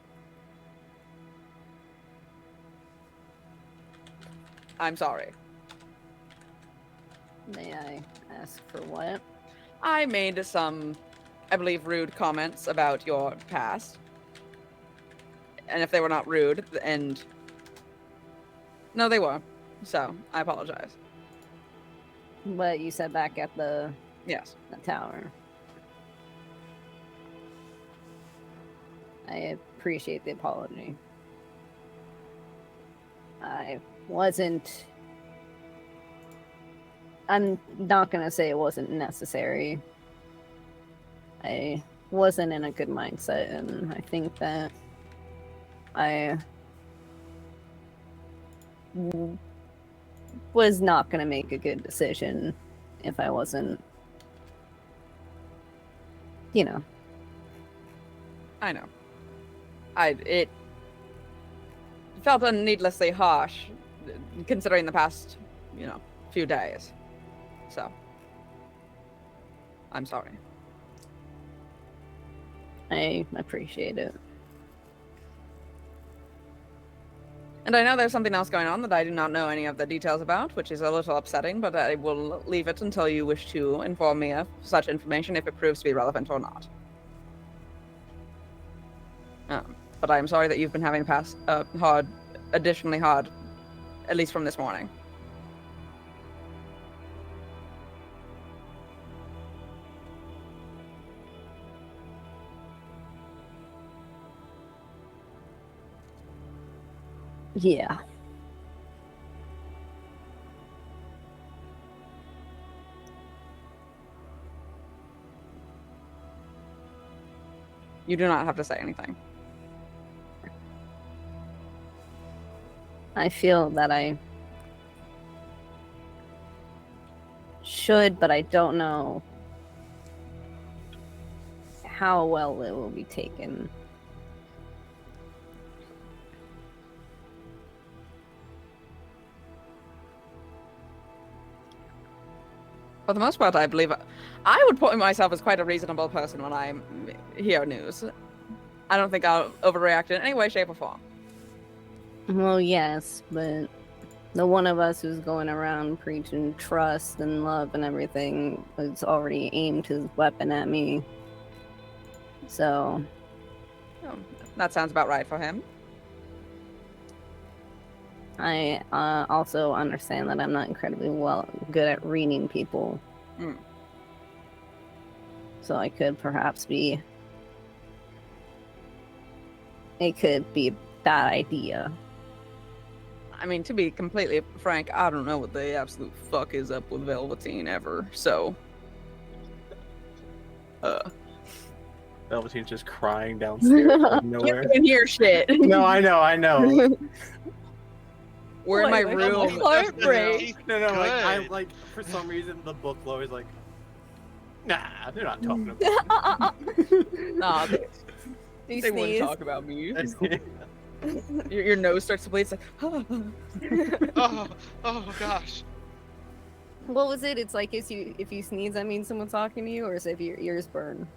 I'm sorry. May I ask for what? I made some, I believe, rude comments about your past. And if they were not rude, and... No, they were. So, I apologize. What you said back at the Yes. tower. I appreciate the apology. I'm not gonna say it wasn't necessary. I wasn't in a good mindset, and I think that I was not gonna make a good decision if I wasn't, you know. I know. It felt needlessly harsh, considering the past, few days. So, I'm sorry. I appreciate it. And I know there's something else going on that I do not know any of the details about, which is a little upsetting, but I will leave it until you wish to inform me of such information if it proves to be relevant or not. But I am sorry that you've been having additionally hard, at least from this morning. Yeah. You do not have to say anything. I feel that I should, but I don't know how well it will be taken. For the most part, I believe I would put myself as quite a reasonable person when I hear news. I don't think I'll overreact in any way, shape, or form. Well, yes, but the one of us who's going around preaching trust and love and everything has already aimed his weapon at me. So, Oh, that sounds about right for him. I also understand that I'm not incredibly good at reading people. Mm. So I could perhaps be... It could be a bad idea. I mean, to be completely frank, I don't know what the absolute fuck is up with Velveteen ever, so... Velveteen's just crying downstairs out of You nowhere. can hear shit. No, I know. We're in my Wait, room. heartbreak. No, Good. like for some reason the book lore is like, nah, they're not talking about Nah, Do you they wouldn't sneeze? talk about me. me. Your nose starts to bleed. It's like, Oh gosh. What was it? It's like if you sneeze, that means someone's talking to you, or is it if your ears burn?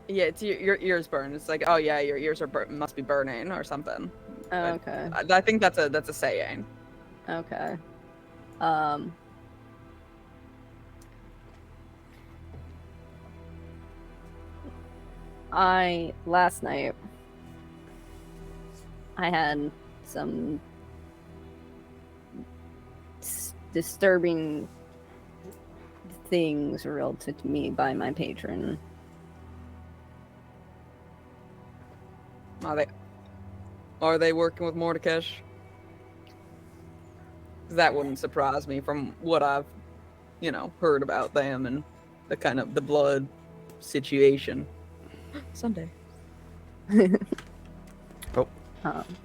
yeah, it's your ears burn. It's like, oh yeah, your ears must be burning or something. Oh, okay. I think that's a saying. Okay. Last night I had some disturbing things revealed to me by my patron. Are they working with Mordekash? That wouldn't surprise me from what I've, heard about them and the blood situation. Someday. Nope.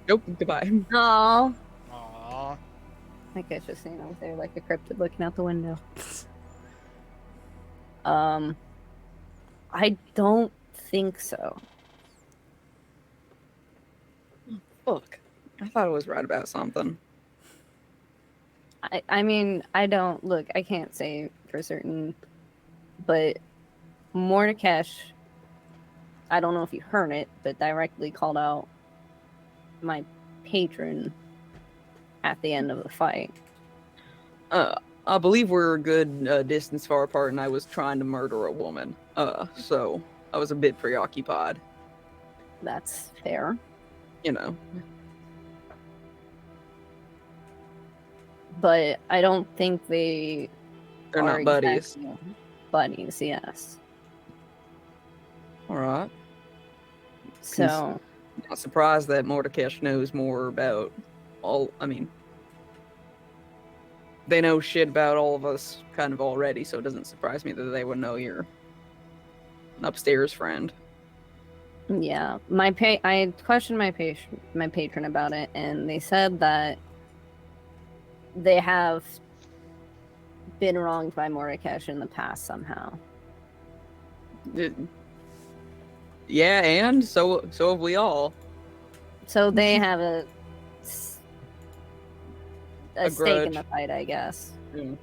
Goodbye. Oh, Aww. I guess just sitting over there like a cryptid looking out the window. I don't think so. Fuck. I thought I was right about something. I mean, I don't look. I can't say for certain, but Mordekash, I don't know if you heard it, but directly called out my patron at the end of the fight. I believe we're a good distance far apart, and I was trying to murder a woman. So I was a bit preoccupied. That's fair. You know. But I don't think they're not buddies. Exactly buddies, yes. All right. So Not surprised that Mordekash knows more about all. I mean, they know shit about all of us kind of already, so it doesn't surprise me that they would know you're an upstairs friend. yeah, I questioned my patron about it, and they said that they have been wronged by Mordekash in the past somehow. Yeah, and so have we all. So they have a stake in the grudge. fight, I guess. Mm.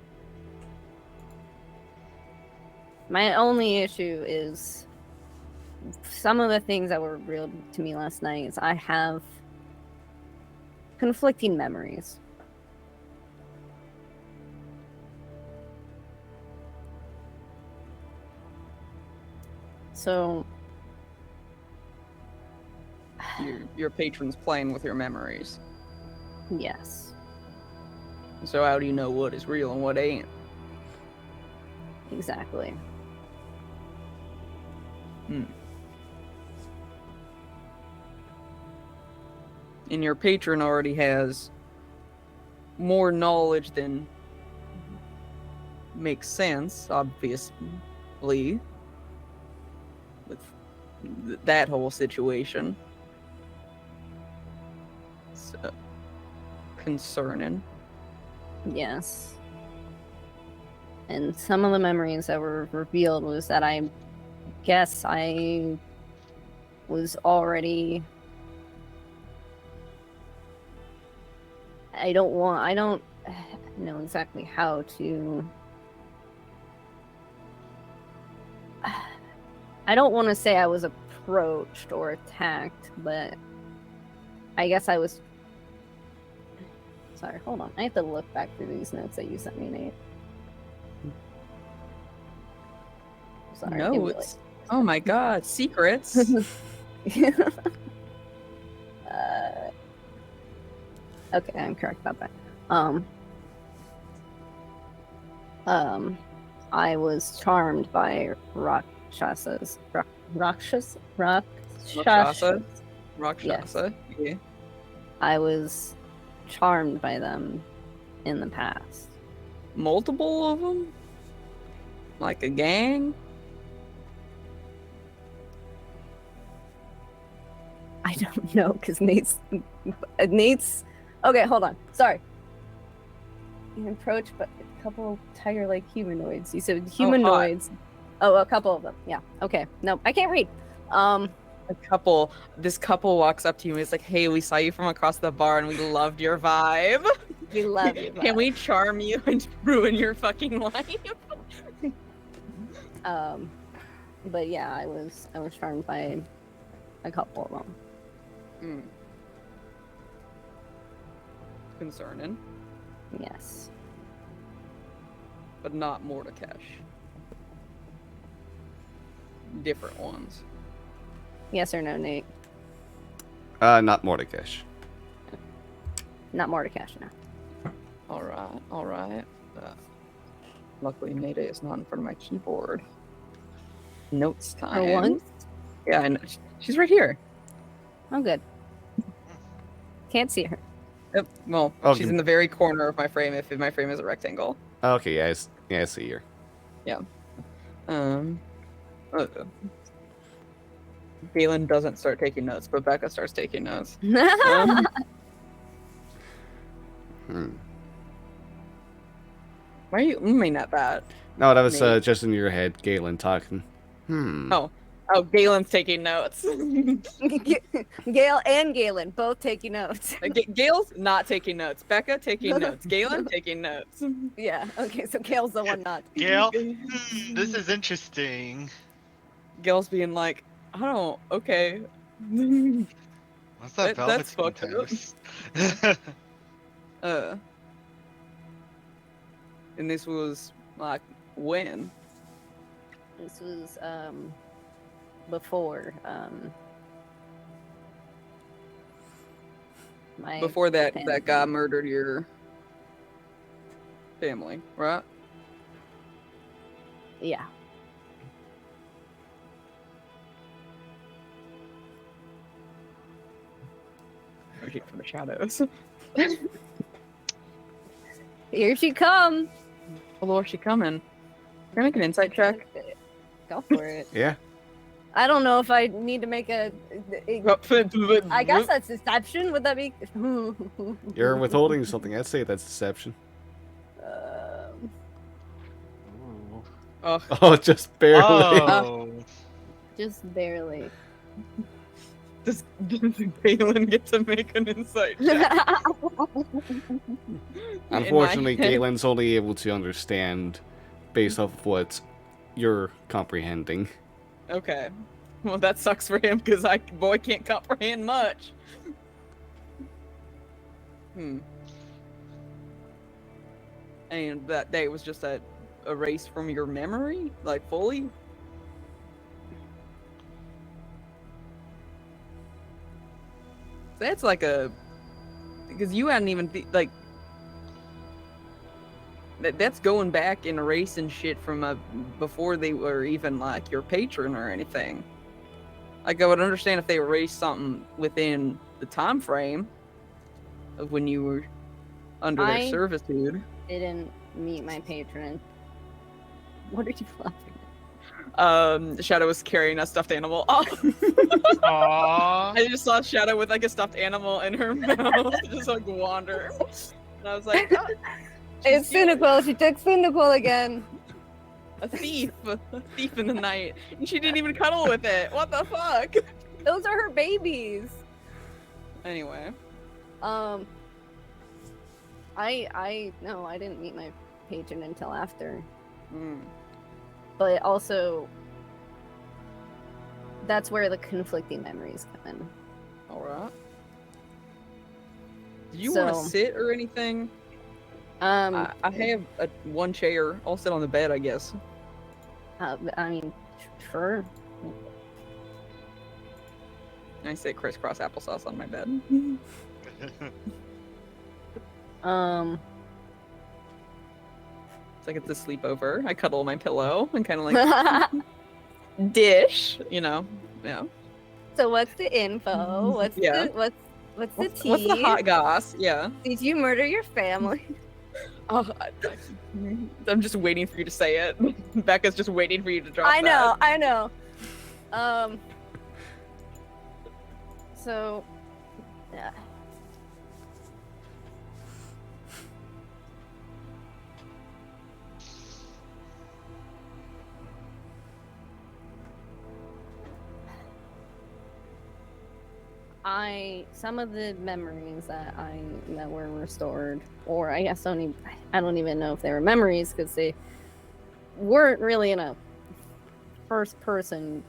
My only issue is some of the things that were revealed to me last night is I have conflicting memories. So Your patron's playing with your memories. yes, So how do you know what is real and what ain't? exactly. And your patron already has more knowledge than makes sense, obviously, with that whole situation. So concerning. Yes. And some of the memories that were revealed was that I guess I was already. I don't know exactly how to. I don't want to say I was approached or attacked, but I guess I was. Sorry, hold on. I have to look back through these notes that you sent me, Nate. Sorry. No, give me, it's oh my god, secrets. Okay, I'm correct about that. I was charmed by Rakshasa. Rakshasa. Rakshasa. Yeah. I was charmed by them in the past. Multiple of them? Like a gang? I don't know, because Nate's okay, hold on. Sorry. You approached but a couple tiger-like humanoids. You said humanoids. Oh, a couple of them. Yeah. Okay. No, I can't read. This couple walks up to you and is like, "Hey, we saw you from across the bar and we loved your vibe. We love you. Can we charm you and ruin your fucking life?" But yeah, I was charmed by a couple of them. Concerning, Yes. but not Mordekash. Different ones. Yes or no, Nate? Not Mordekash. Not Mordekash, no. All right. Luckily, Nate is not in front of my keyboard. Notes time. For once? Yeah, I know. She's right here. Oh, good. Can't see her. Yep. Well, Okay. she's in the very corner of my frame if my frame is a rectangle. Okay, yeah, I see her. Yeah. Galen doesn't start taking notes, but Becca starts taking notes. Why are you umming at that? No, that was Nate. just in your head, Galen talking. Oh, Galen's taking notes. Gail and Galen both taking notes. Gail's not taking notes. Becca taking notes. Galen taking notes. Yeah, okay, so Gail's the one not. Gail, this is interesting. Gail's being like, I don't. Okay. What's that That's velvet fucked up. toast? And this was like when? This was before my Before that companion. guy murdered your family, right? Yeah. Or she from the shadows. Here she comes. Oh Lord, she coming. Can I make an insight check? Go for it. Yeah. I don't know if I need to make a. I guess that's deception. Would that be? You're withholding something. I'd say that's deception. Oh, Oh, just barely. Oh. Just barely. does Galen get to make an insight check? Unfortunately, In my head. Caitlin's only able to understand based off of what you're comprehending. Okay. Well, that sucks for him because boy can't comprehend much. And that day was just erased from your memory, like fully. That's like because you hadn't even like. That's going back and erasing shit from before they were even like your patron or anything. Like I would understand if they erased something within the time frame of when you were under their servitude. Didn't meet my patron. What are you laughing Shadow was carrying a stuffed animal. Oh. Aww. I just saw Shadow with like a stuffed animal in her mouth, just like wander. And I was like, oh, It's cynical. She took cynical again. a thief in the night, and she didn't even cuddle with it. What the fuck? Those are her babies. Anyway, I no, I didn't meet my patron until after. But also, that's where the conflicting memories come in. all right. Do you want to sit or anything? I have one chair. I'll sit on the bed, I guess. I mean, sure. I sit crisscross applesauce on my bed. It's like it's a sleepover. I cuddle my pillow and kind of like dish, you know. Yeah. So what's the info? What's Yeah. the what's the tea? What's the hot goss? Yeah. Did you murder your family? Oh, I'm just waiting for you to say it. Becca's just waiting for you to drop I know, that. I know. So, yeah. Some of the memories that were restored, or I guess I don't even know if they were memories because they weren't really in a first person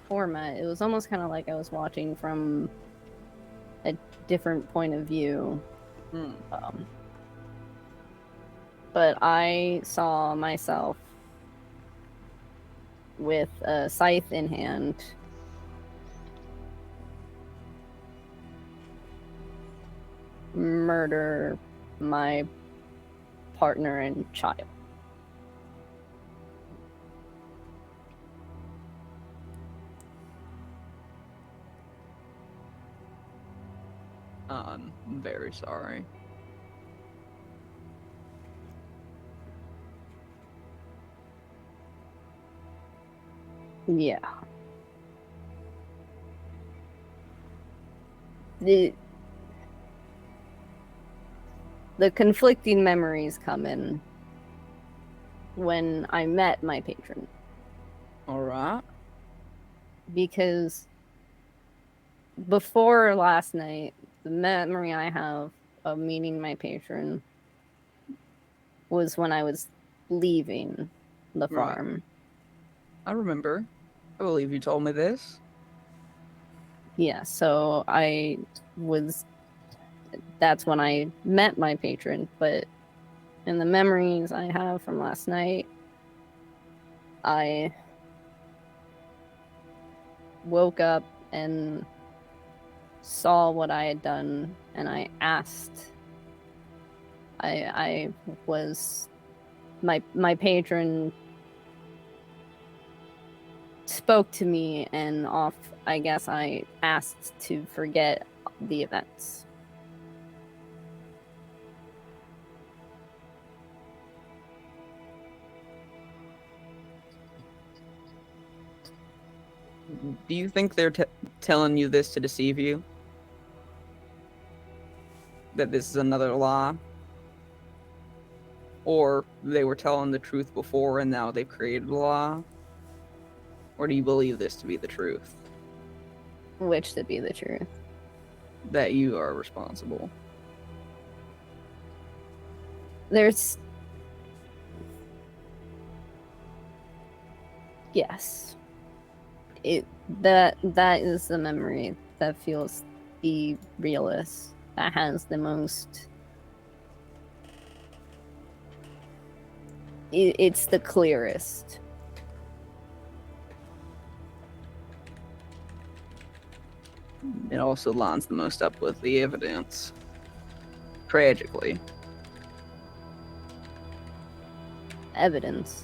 format. It was almost kind of like I was watching from a different point of view. But I saw myself with a scythe in hand, murder my partner and child. I'm very sorry. Yeah. The conflicting memories come in when I met my patron. All right. Because before last night, the memory I have of meeting my patron was when I was leaving the farm. I remember. I believe you told me this. Yeah, so that's when I met my patron, but In the memories I have from last night, I woke up and saw what I had done, and I asked. I was my patron spoke to me, and I guess I asked to forget the events. Do you think they're telling you this to deceive you? That this is another lie? Or they were telling the truth before and now they've created a lie? Or do you believe this to be the truth? Which to be the truth? That you are responsible? There's... Yes. That is the memory that feels the realest, that has the most... It's the clearest. It also lines the most up with the evidence. Tragically. Evidence.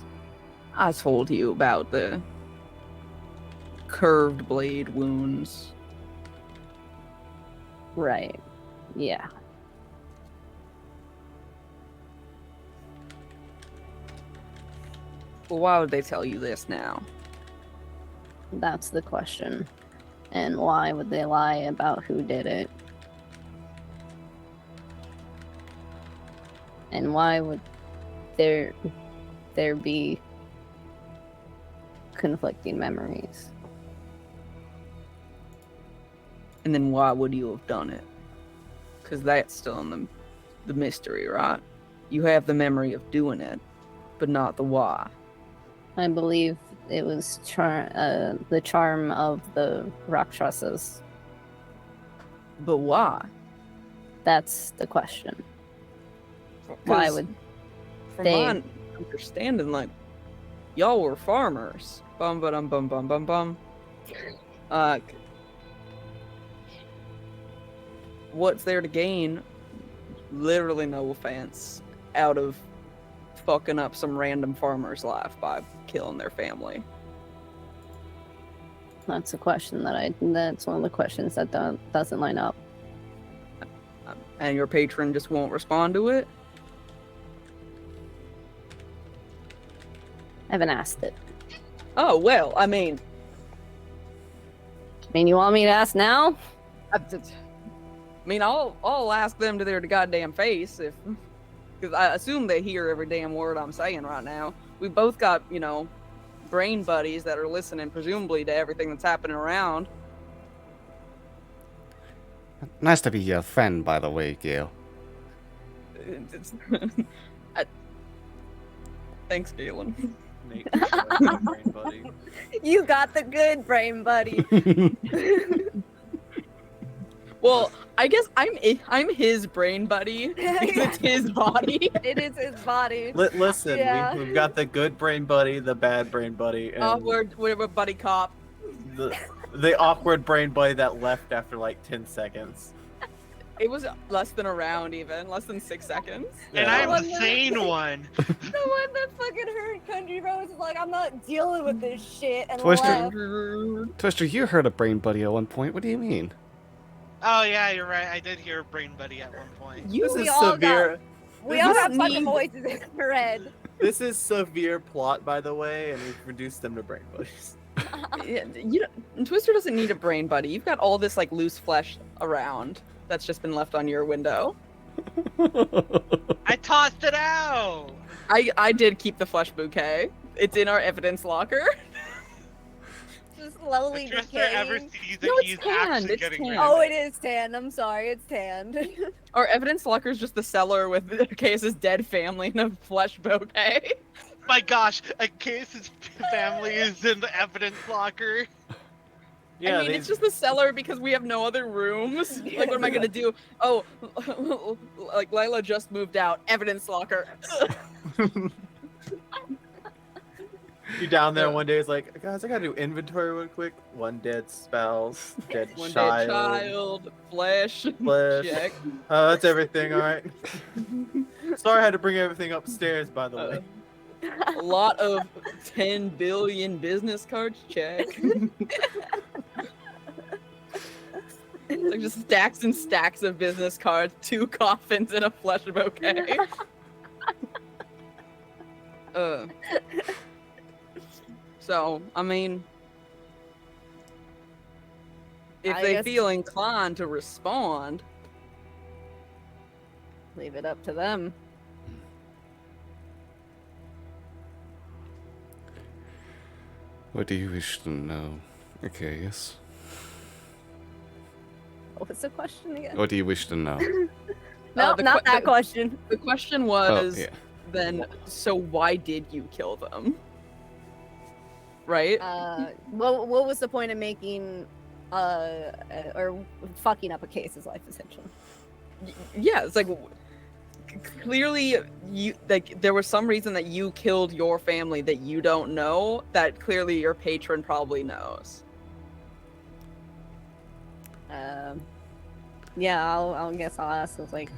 I told you about the curved blade wounds. Right. Yeah. Well, why would they tell you this now? That's the question. And why would they lie about who did it? And why would there be conflicting memories? And then why would you have done it? Because that's still in the mystery, right? You have the memory of doing it, but not the why. I believe it was the charm of the Rakshasas. But why? That's the question. Why 'Cause would from they- my understanding, like, y'all were farmers. Bum ba dum bum bum bum bum. What's there to gain? Literally no offense. Out of fucking up some random farmer's life by killing their family. That's a question that's one of the questions that doesn't line up. And your patron just won't respond to it? I haven't asked it. Oh, well, I mean, You want me to ask now? I'll ask them to their goddamn face because I assume they hear every damn word I'm saying right now. We both got, brain buddies that are listening, presumably, to everything that's happening around. Nice to be your friend, by the way, Gail. Thanks, Galen. Nate, my brain buddy. You got the good brain, buddy. Well, I guess I'm his brain buddy because it's his body. It is his body. Listen, Yeah. we've got the good brain buddy, the bad brain buddy, and Oh, we're a buddy cop. the awkward brain buddy that left after like 10 seconds. It was less than a round, even less than 6 seconds. And Yeah. I'm the sane one. The one that fucking heard Country Roads is like, I'm not dealing with this shit, and Twister. left. Twister, you heard a brain buddy at one point. What do you mean? Oh yeah, you're right. I did hear Brain Buddy at one point. This We is all severe. We all This have fucking need- voices in our head. This is severe plot, by the way, and we've reduced them to brain buddies. Yeah, Twister doesn't need a brain buddy. You've got all this like loose flesh around that's just been left on your window. I tossed it out. I did keep the flesh bouquet. It's in our evidence locker. Just slowly If Twister ever decaying. sees it, No, it's he's tanned, actually it's getting rid tanned. of Oh, it. it is tanned. I'm sorry, it's tanned. Our evidence locker is just the cellar with Case's dead family and a flesh bouquet. My gosh, a Case's family is in the evidence locker. Yeah, I mean, it's just the cellar because we have no other rooms. Like, what am I gonna do? Oh, like Lila just moved out. Evidence locker. you down there one day is like, guys, I gotta do inventory real quick. One dead spouse, dead One child, dead child, flesh. flesh. Check. That's everything. All right. Sorry, I had to bring everything upstairs. By the way. A lot of 10 billion business cards. Check. Like just stacks and stacks of business cards, 2 coffins, and a flesh bouquet. So, I mean, if I they guess- feel inclined to respond, Leave it up to them. What do you wish to know? Okay, yes. What was the question again? What do you wish to know? No, the not que- that question. the question Oh, was, yeah. then, so why did you kill them? Right? What was the point of making, or fucking up a case's life, essentially? Yeah, it's like clearly you like there was some reason that you killed your family that you don't know that clearly your patron probably knows. Yeah, I'll guess I'll ask. It's like,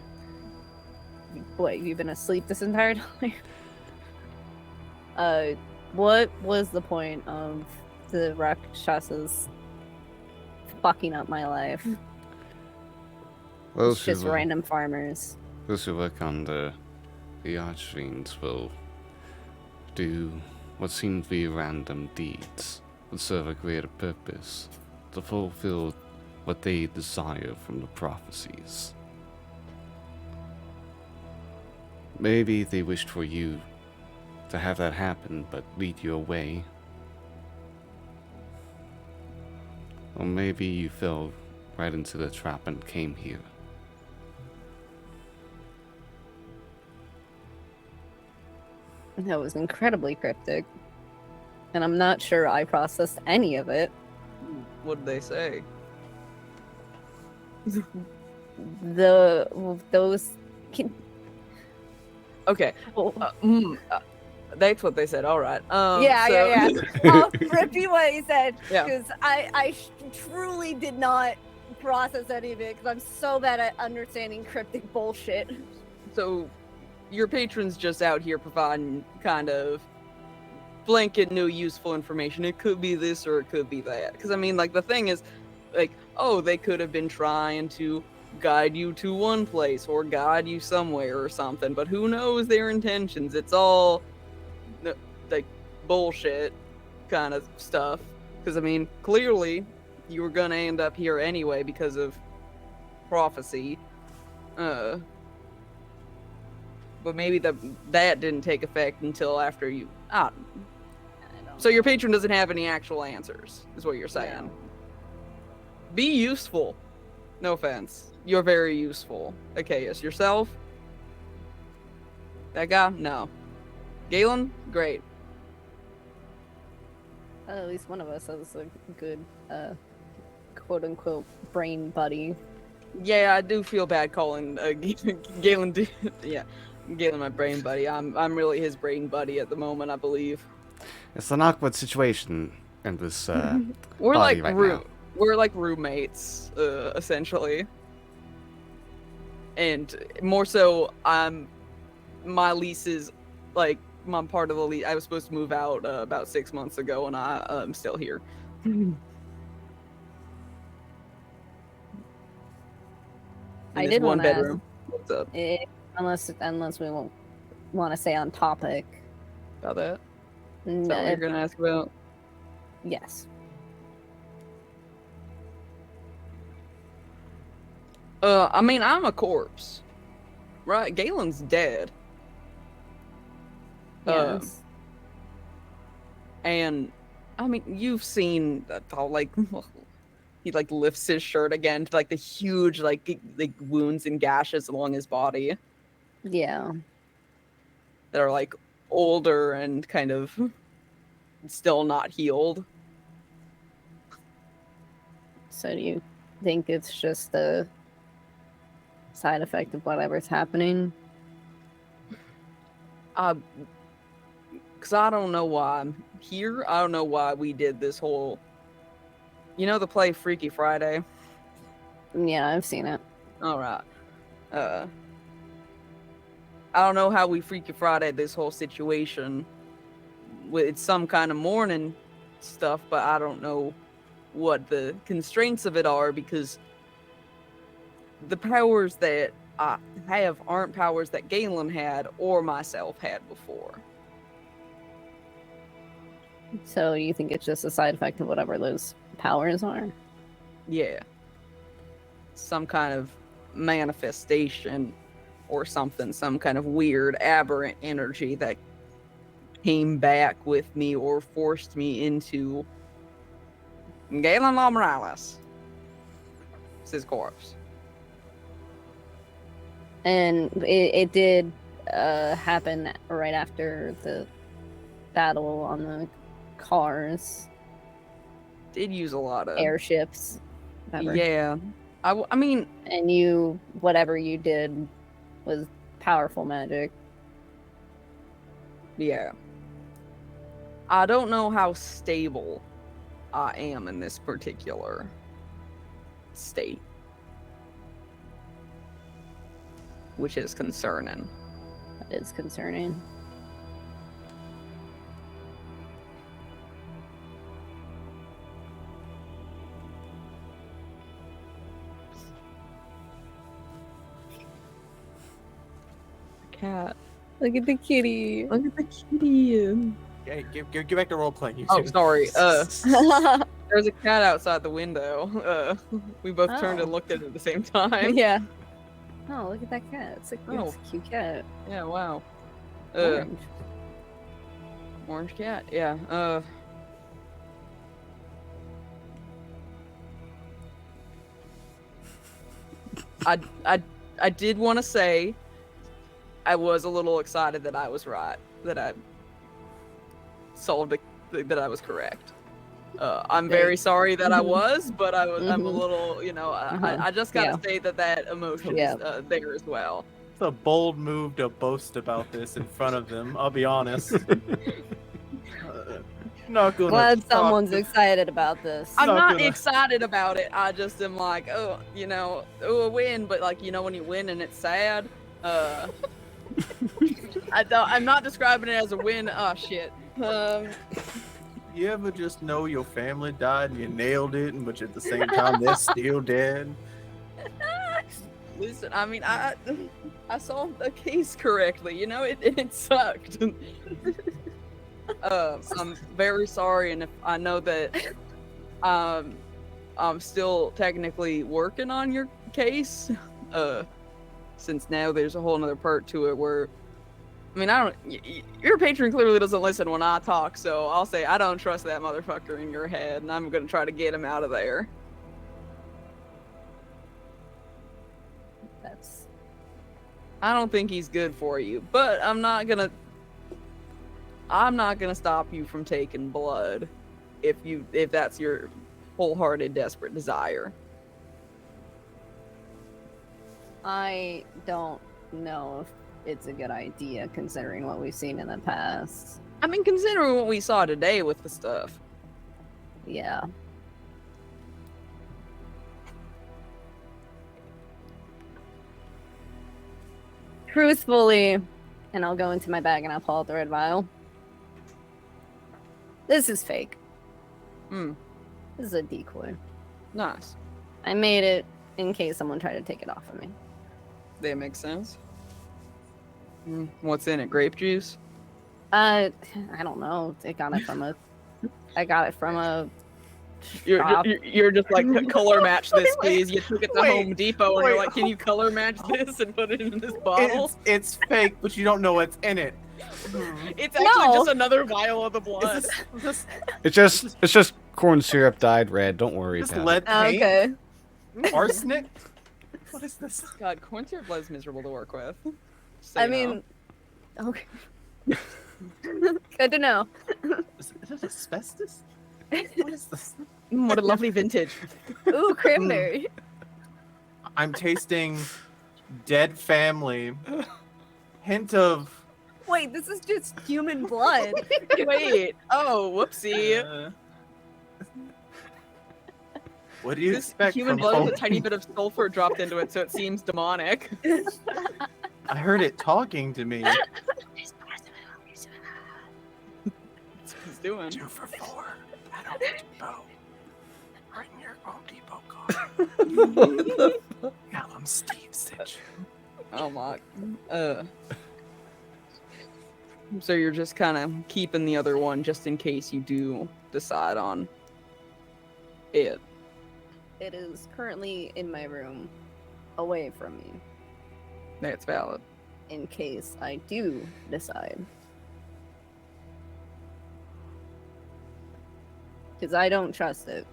what? You've been asleep this entire time? What was the point of the Rakshasas fucking up my life? Those It's just who, random farmers. those who work on the archfiends will do what seem to be random deeds, but serve a greater purpose, to fulfill what they desire from the prophecies. Maybe they wished for you to have that happen, but lead you away. Or maybe you fell right into the trap and came here. That was incredibly cryptic. And I'm not sure I processed any of it. What'd they say? Those. Okay. That's what they said. All right. Yeah. I'll repeat what he said Yeah. because I truly did not process any of it because I'm so bad at understanding cryptic bullshit. So, your patron's just out here providing kind of blanket new useful information. It could be this or it could be that. Because I mean, like the thing is, like, oh, they could have been trying to guide you to one place or guide you somewhere or something. But who knows their intentions? It's all like bullshit kind of stuff. Because I mean, clearly you were gonna end up here anyway because of prophecy. But maybe that didn't take effect until after you. So your patron doesn't have any actual answers, is what you're saying. No. Be useful. No offense. You're very useful. Okay, yes. Yourself? That guy? No. Galen? Great. At least one of us has a good, quote unquote, brain buddy. Yeah, I do feel bad calling Galen. Yeah, Galen, my brain buddy. I'm really his brain buddy at the moment, I believe. It's an awkward situation in this We're body like right now. we're like roommates, essentially. And more so, my lease is like I'm part of the lease. I was supposed to move out about 6 months ago, and I'm still here. I In this did one wanna ask- bedroom. What's up Unless we won't want to stay on topic. about that? Is No, that what you're gonna ask about? yes. I mean, I'm a corpse, right? Galen's dead. Yes. And I mean, you've seen how like he like lifts his shirt again to like the huge like wounds and gashes along his body Yeah. that are like older and kind of still not healed. So do you think it's just a side effect of whatever's happening? Because I don't know why I'm here. I don't know why we did this whole. You know the play Freaky Friday? Yeah, I've seen it. All right. I don't know how we Freaky Friday this whole situation with some kind of morning stuff, but I don't know what the constraints of it are because the powers that I have aren't powers that Galen had or myself had before. So you think it's just a side effect of whatever those powers are? Yeah. Some kind of manifestation or something, some kind of weird aberrant energy that came back with me or forced me into Galen Morales. It's his corpse. And it did happen right after the battle on the cars, Did use a lot of airships, whatever. Yeah. I mean, And you, whatever you did was powerful magic. yeah. I don't know how stable I am in this particular state, which is concerning. That is concerning. Cat. Look at the kitty. Look at the kitty. Okay, give back the role playing. You Oh, two. sorry. There's a cat outside the window. We both turned and Oh. looked at it at the same time. Yeah. Oh, look at that cat. It's a Oh. cute cat. Yeah, wow. Orange. Orange cat, yeah. I did want to say I was a little excited that I was right, that I solved it, that I was correct. I'm very sorry that I was, but I'm a little, I just gotta say that emotion is there as well. It's a bold move to boast about this in front of them. I'll be honest. Not gonna Glad talk someone's to- excited about this. I'm not not gonna- excited about it. I just am like, a win, but like, when you win and it's sad. I'm not describing it as a win. Oh shit. You ever just know your family died and you nailed it, but at the same time they're still dead? Listen, I mean, I solved the case correctly. It sucked. I'm very sorry, and if I know that I'm still technically working on your case, since now there's a whole nother part to it where, I mean, your patron clearly doesn't listen when I talk, so I'll say I don't trust that motherfucker in your head, and I'm gonna try to get him out of there. I don't think he's good for you, but I'm not gonna stop you from taking blood if that's your wholehearted, desperate desire. I don't know if it's a good idea considering what we've seen in the past. I mean, considering what we saw today with the stuff. Yeah. Truthfully, and I'll go into my bag and I'll pull out the red vial. This is fake. Hmm. This is a decoy. Nice. I made it in case someone tried to take it off of me. That makes sense. What's in it? Grape juice? I don't know. I got it from a You're just like, color match this, please. You took it to Wait, Home Depot and you're wait, like, can you color match this and put it in this bottle? It's fake, but you don't know what's in it. It's actually just another vial of the blood. Is It's just corn syrup dyed red. Don't worry this about lead Oh, paint? okay. Arsenic? What is this? God, corn syrup blood is miserable to work with. I mean, okay. Good to know. Is it asbestos? What is this? What a lovely vintage. Ooh, cranberry. I'm tasting dead family. Hint of. Wait, this is just human blood. Wait. Oh, whoopsie. What do you This expect human from blood home? with a tiny bit of sulfur dropped into it, so it seems demonic. I heard it talking to me. That's what it's doing. 2 for $4 at Home Depot. Bring your Home Depot card. Tell them Steve sent you. Oh my. So you're just kind of keeping the other one just in case you do decide on it. It is currently in my room, away from me, That's valid. in case I do decide. Because I don't trust it.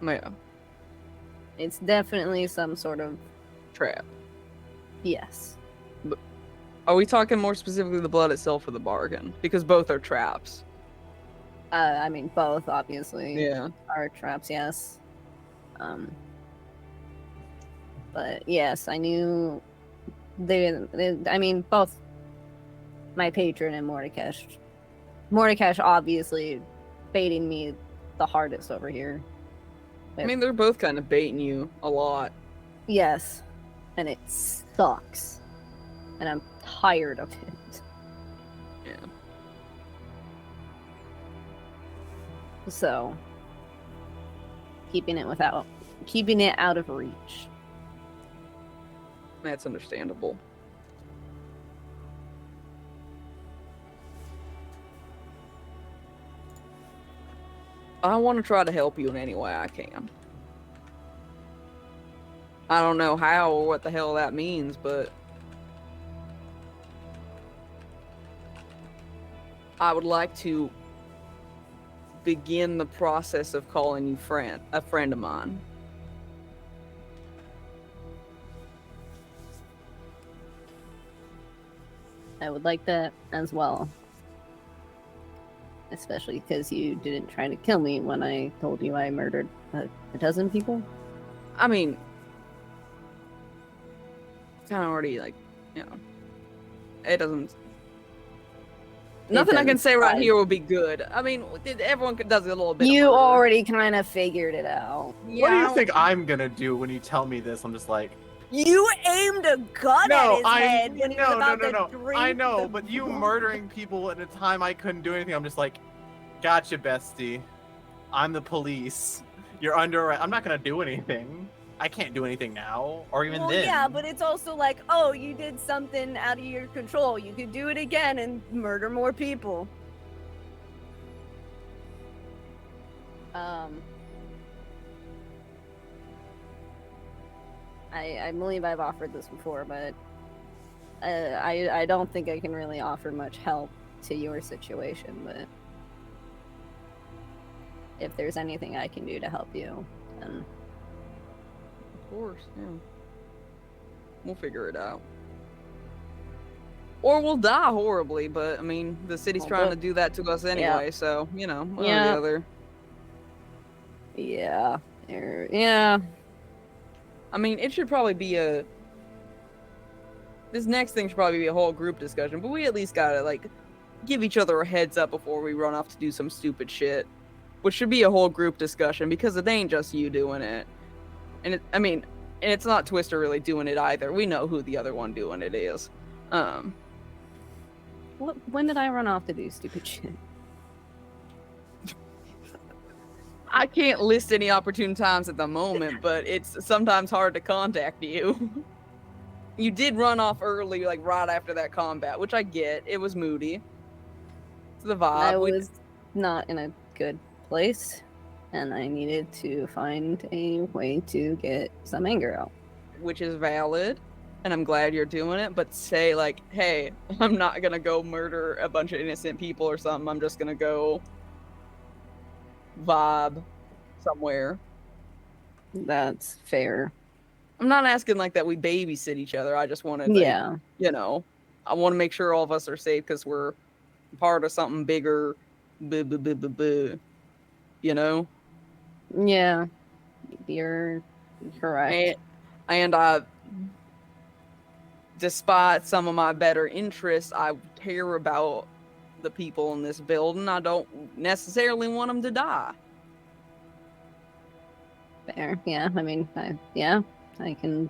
Yeah. It's definitely some sort of Trap. yes. Are we talking more specifically the blood itself or the bargain? Because both are traps. I mean, both obviously Yeah. are traps. Yes. But yes, I knew I mean, both my patron and Mordekash. Mordekash obviously baiting me the hardest over here. I mean, they're both kind of baiting you a lot. Yes, and it sucks, and I'm tired of it. Yeah. So, keeping it out of reach. That's understandable. I want to try to help you in any way I can. I don't know how or what the hell that means, but I would like to begin the process of calling you a friend of mine. I would like that as well. Especially because you didn't try to kill me when I told you I murdered a dozen people. I mean, kind of already, like, you know, it doesn't. Nothing I can say right here will be good. I mean, everyone does a little bit. You of murder. already kind of figured it out. What do you think I'm gonna do when you tell me this? I'm just like, You aimed a gun at his head when he was about to drink. I know, the but you blood. murdering people at a time I couldn't do anything. I'm just like, gotcha, bestie. I'm the police. You're under arrest. I'm not gonna do anything. I can't do anything now, or even Well, then. yeah, but it's also like, oh, you did something out of your control. You could do it again and murder more people. I believe I've offered this before, but I don't think I can really offer much help to your situation, but if there's anything I can do to help you, then Of course, yeah. We'll figure it out. Or we'll die horribly, but I mean, the city's Oh, trying but- to do that to us anyway, so, you know, one or Yeah. the other. yeah, yeah. I mean, it should probably be this next thing should probably be a whole group discussion, but we at least gotta, like, give each other a heads up before we run off to do some stupid shit. Which should be a whole group discussion, because it ain't just you doing it. And and it's not Twister really doing it either. We know who the other one doing it is. When did I run off to do stupid shit? I can't list any opportune times at the moment, but it's sometimes hard to contact you. You did run off early, like right after that combat, which I get. It was moody. It's the vibe. I was not in a good place, and I needed to find a way to get some anger out. Which is valid, and I'm glad you're doing it, but say, like, hey, I'm not gonna go murder a bunch of innocent people or something. I'm just gonna go vibe somewhere. That's fair. I'm not asking like that we babysit each other. I just wanted, Yeah. you know, I want to make sure all of us are safe because we're part of something bigger. You know? Yeah, you're correct. And despite some of my better interests, I care about the people in this building. I don't necessarily want them to die. Fair. Yeah, I mean, I can.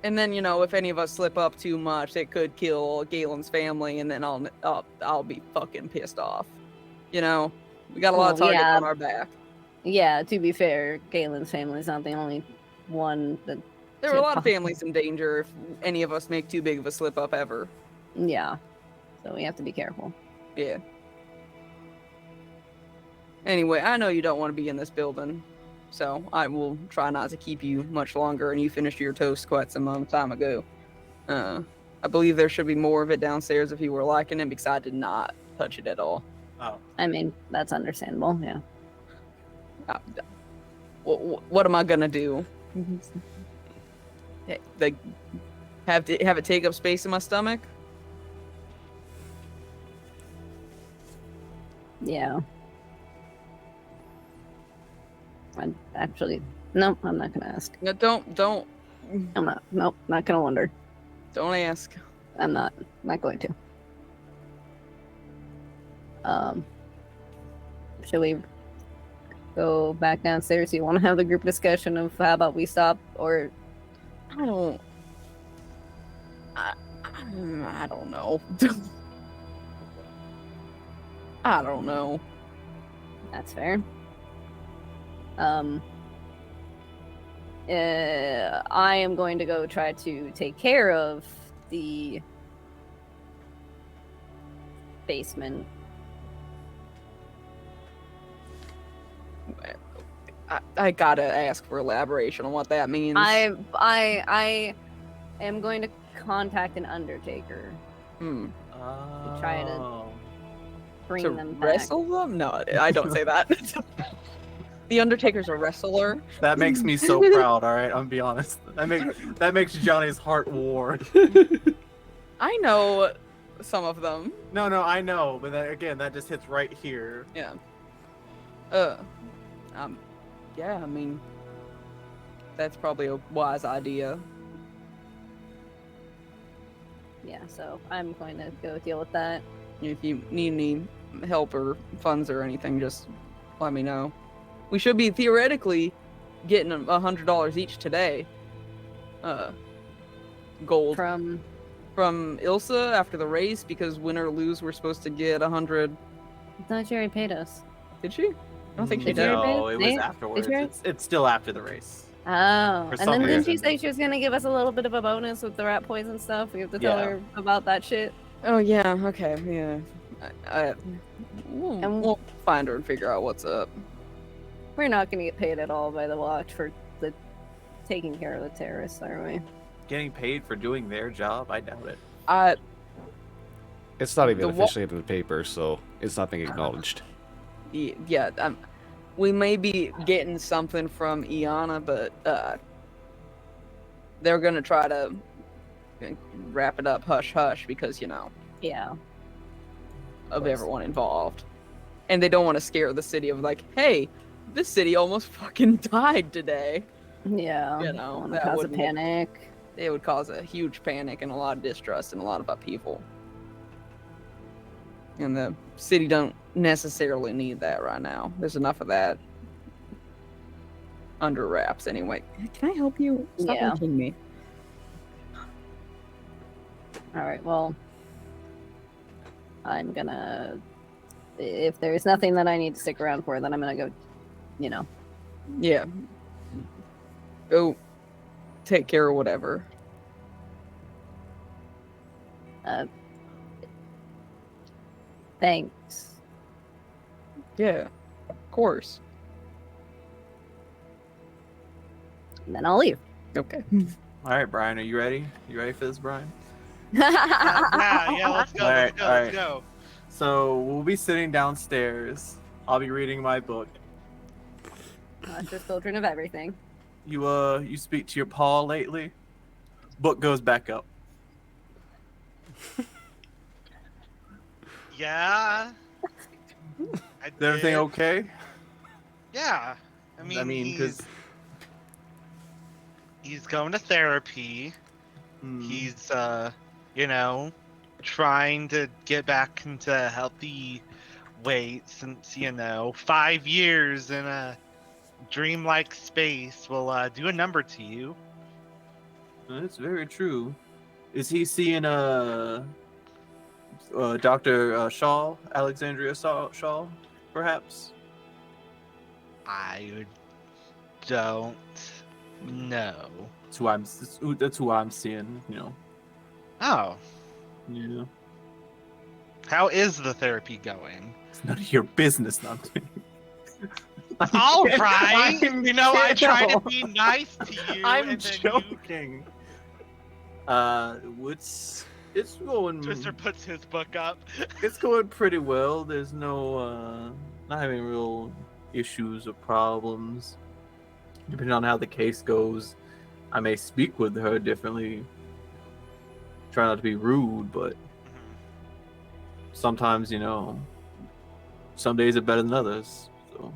And then, if any of us slip up too much, it could kill Galen's family, and then I'll be fucking pissed off. We got a lot of Well, targets yeah. on our back. Yeah, to be fair, Galen's family's not the only one that. There are a lot of families in danger if any of us make too big of a slip up ever. Yeah, so we have to be careful. Yeah. Anyway, I know you don't want to be in this building, so I will try not to keep you much longer, and you finished your toast quite some time ago. I believe there should be more of it downstairs if you were liking it, because I did not touch it at all. Oh. I mean, that's understandable, yeah. What am I gonna do? Like, have it take up space in my stomach? Yeah. No, I'm not gonna ask. No, don't. I'm not. Nope, not gonna wonder. Don't ask. I'm not going to. Should we go back downstairs? Do you want to have the group discussion of how about we stop, or I don't know. I don't know. that's fair. I am going to go try to take care of the basement. I gotta ask for elaboration on what that means. I am going to contact an undertaker Hmm. To try to bring To them back. wrestle them? No, I don't say that. The Undertaker's a wrestler. That makes me so proud. All right, I'm gonna be honest. That makes Johnny's heart warm. I know some of them. No, I know, but that just hits right here. Yeah. Yeah, I mean, that's probably a wise idea. Yeah, so I'm going to go deal with that. If you need any help or funds or anything, just let me know. We should be theoretically getting $100 each today. Gold From Ilsa after the race, because win or lose, we're supposed to get 100. I thought you already paid us. Did she? I don't think she Did you did. already No, it was Nate, afterwards. did you? It's still after the race. Oh, and some then didn't she reason. say she was gonna give us a little bit of a bonus with the rat poison stuff? We have to tell Yeah. her about that shit. Oh yeah. Okay. Yeah. We'll find her and figure out what's up. We're not gonna get paid at all by the watch for the taking care of the terrorists, are we? Getting paid for doing their job? I doubt it. It's not even The wa- officially in the paper, so it's not being acknowledged. Yeah. We may be getting something from Iana, but they're gonna try to wrap it up hush hush because Yeah. of everyone involved, and they don't want to scare the city of like, hey, this city almost fucking died today. Yeah. You know, Wanna that cause a would- panic. It would cause a huge panic and a lot of distrust and a lot of upheaval. And the city don't necessarily need that right now. There's enough of that under wraps anyway. Can I help you? Stop Yeah. looking me. Alright, well, I'm gonna. If there's nothing that I need to stick around for, then I'm gonna go, Yeah. Go take care of whatever. Thanks. Yeah. Of course. And then I'll leave. Okay. All right, Brian, are you ready? You ready for this, Brian? Yeah, let's go, Alright, let's go. So we'll be sitting downstairs. I'll be reading my book. Monster children of everything. You speak to your paw lately? Book goes back up. Yeah. I Is everything did. okay? Yeah. I mean, because he's going to therapy. He's you know, trying to get back into healthy weight since, 5 years in a dreamlike space will do a number to you. that's very true. Is he seeing Dr. Shaw, Alexandria Shaw, perhaps? I don't know. That's who I'm seeing. Oh, Yeah. how is the therapy going? It's none of your business, not to me. All right. I'm I try to kidding. be nice to you. I'm and then joking. It's going. Twister puts his book up. It's going pretty well. There's no not having real issues or problems. Depending on how the case goes, I may speak with her differently. Try not to be rude, but sometimes, some days are better than others. So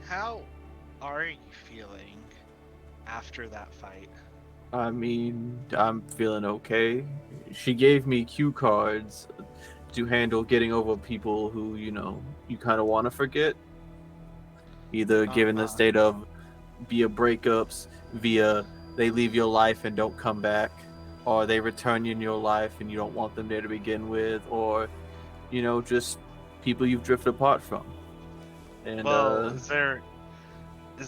How are you feeling after that fight? I mean, I'm feeling okay. She gave me cue cards to handle getting over people who, you kind of want to forget. Either given the state of via breakups, via they leave your life and don't come back, or they return you in your life and you don't want them there to begin with, or, just people you've drifted apart from. And Well, is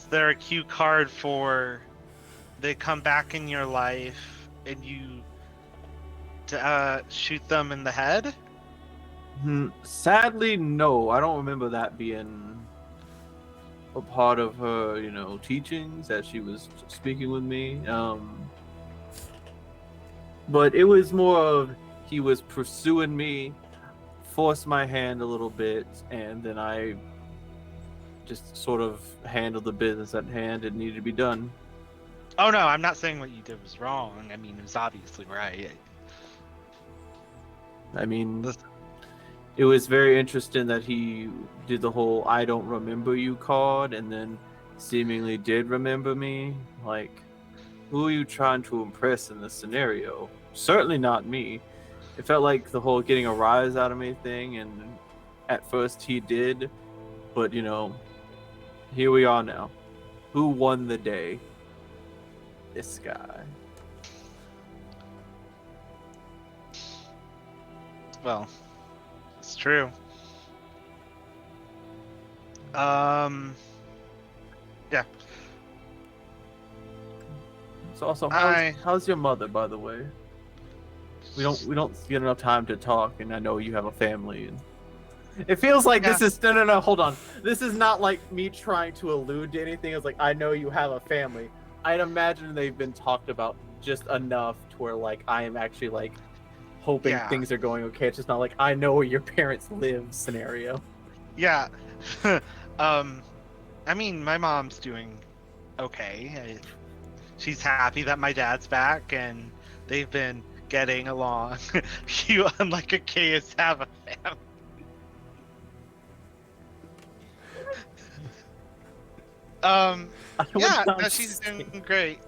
there a cue card for they come back in your life and you shoot them in the head? Sadly, no. I don't remember that being a part of her, teachings as she was speaking with me. But it was more of he was pursuing me, forced my hand a little bit, and then I just sort of handled the business at hand. It needed to be done. Oh no, I'm not saying what you did was wrong. I mean, it was obviously right. I mean, it was very interesting that he did the whole "I don't remember you" card, and then seemingly did remember me. Like, who are you trying to impress in this scenario? Certainly not me. It felt like the whole getting a rise out of me thing, and at first he did, but here we are now. Who won the day? This guy. Well, it's true. Yeah. So also, how's your mother, by the way? We don't get enough time to talk, and I know you have a family. And it feels like this is no. Hold on. This is not like me trying to allude to anything. It's like I know you have a family. I'd imagine they've been talked about just enough to where like I am actually like hoping things are going okay. It's just not like I know where your parents live scenario. Yeah. I mean, my mom's doing okay. She's happy that my dad's back, and they've been getting along. You, unlike a case, have a family. Yeah, no, she's doing great.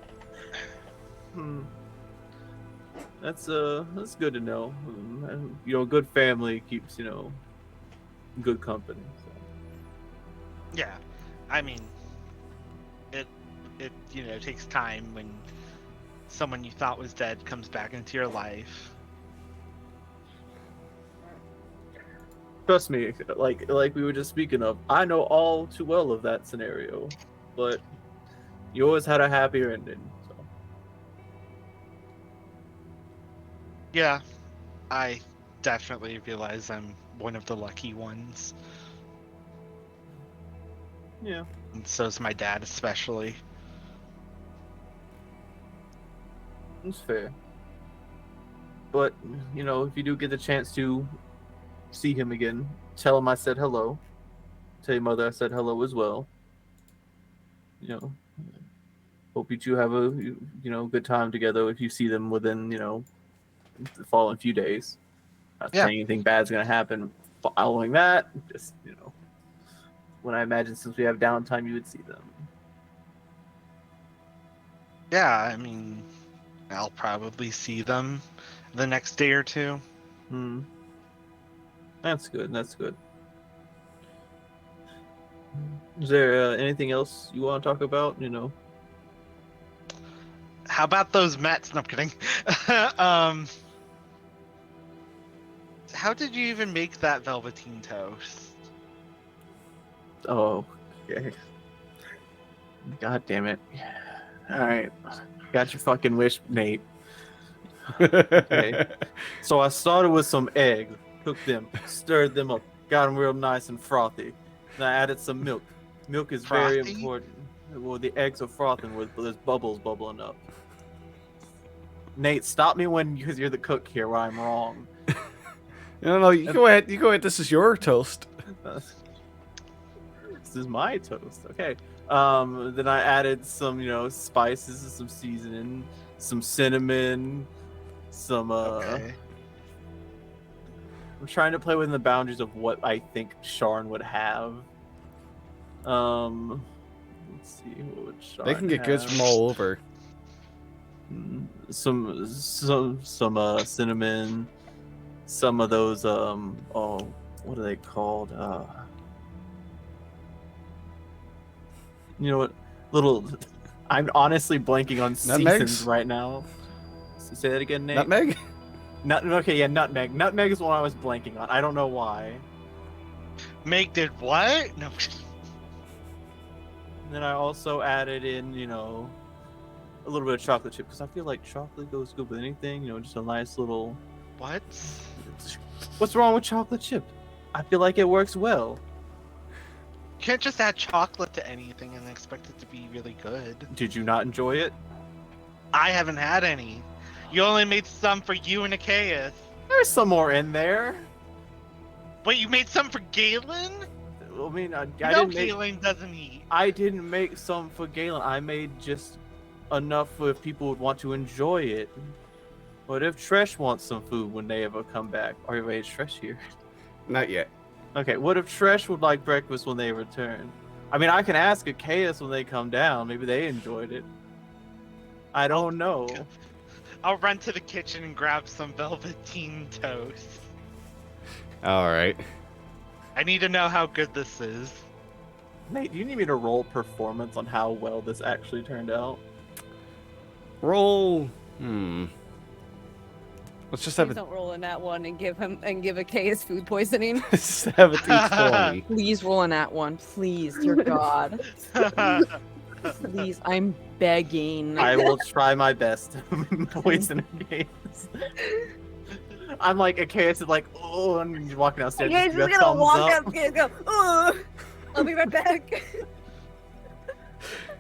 That's good to know. A good family keeps good company. So. Yeah, I mean, it takes time when someone you thought was dead comes back into your life. Trust me, like we were just speaking of, I know all too well of that scenario, but yours had a happier ending. So. Yeah, I definitely realize I'm one of the lucky ones. Yeah. And so's my dad, especially. It's fair. But, if you do get the chance to see him again, tell him I said hello. Tell your mother I said hello as well. Hope you two have a good time together if you see them within the following few days. Not saying anything bad's gonna happen following that, just when I imagine since we have downtime, you would see them. Yeah, I mean, I'll probably see them the next day or two. That's good. That's good. Is there anything else you want to talk about? How about those Mets? No, I'm kidding. How did you even make that velveteen toast? Oh, okay. God damn it. All right. Got your fucking wish, Nate. Okay. So I started with some eggs, cooked them, stirred them up, got them real nice and frothy. Then I added some milk. Milk is very Frothy? important. Well, the eggs are frothing with there's bubbles bubbling up. Nate, stop me because you're the cook here where I'm wrong. No, you go ahead. You go ahead. This is your toast. This is my toast. Okay. Then I added some, spices and some seasoning, some cinnamon, some Okay. I'm trying to play within the boundaries of what I think Sharn would have. Let's see, what would Sharn They can get goods have? from all over. Some cinnamon, some of those what are they called? You know what? I'm honestly blanking on Nutmegs? seasons right now. Say that again, Nate. Nutmeg? Okay, yeah, nutmeg. Nutmeg is what I was blanking on. I don't know why. Meg did what? No. And then I also added in, a little bit of chocolate chip because I feel like chocolate goes good with anything. Just a nice little. What? What's wrong with chocolate chip? I feel like it works well. You can't just add chocolate to anything and expect it to be really good. Did you not enjoy it? I haven't had any. You only made some for you and Achaeus. There's some more in there. Wait, you made some for Galen? I mean, I No, didn't make. Galen doesn't eat. I didn't make some for Galen. I made just enough for if people would want to enjoy it. What if Tresh wants some food when they ever come back? Wait, is Tresh here? Not yet. Okay, what if Tresh would like breakfast when they return? I mean, I can ask Achaeus when they come down. Maybe they enjoyed it. I don't know. I'll run to the kitchen and grab some velveteen toast. All right. I need to know how good this is. Nate, do you need me to roll performance on how well this actually turned out? Roll. Let's just have Please don't roll in that one and give a case food poisoning. a 70-20. Please roll in that one. Please, dear God. Please, I'm begging. I will try my best to poison Achaeus. I'm like, Achaeus is like, oh, and he's walking downstairs. Yeah, just he's give a gonna thumbs walk up. up and go, "Ugh, I'll be right back."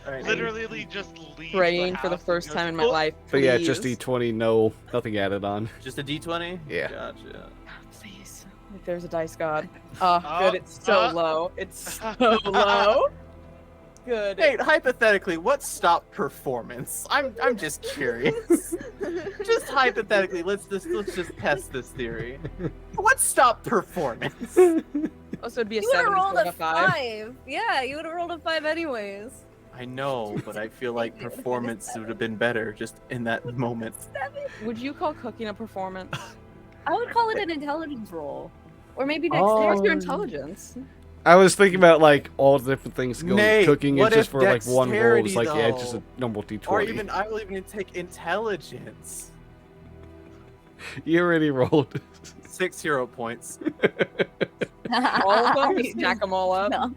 All right, Literally just leave Praying the for the house and first goes, time in my "Oh, life. But yeah, just please. D20. No, nothing added on. just a D20? Yeah. Gotcha. Please. If there's a dice god. Oh, Oh, good. It's so low. It's so low. Good. Nate, hypothetically, what stopped performance? I'm just curious. Just hypothetically, let's just test this theory. What stopped performance? Also, it'd be a You would have 7 rolled instead a of a 5. 5. Yeah, you would have rolled a 5 anyways. I know, but I feel like performance would have been better just in that moment. Would you call cooking a performance? I would call it an intelligence roll, or maybe Oh. There's dexterity. your intelligence. I was thinking about like all the different things going Nate, cooking. what It's just if for like one roll. It's dexterity, like yeah, it's just though? a normal D20. Or even I will even take intelligence. You already rolled. 6 hero points. All of them? Stack them all up. No.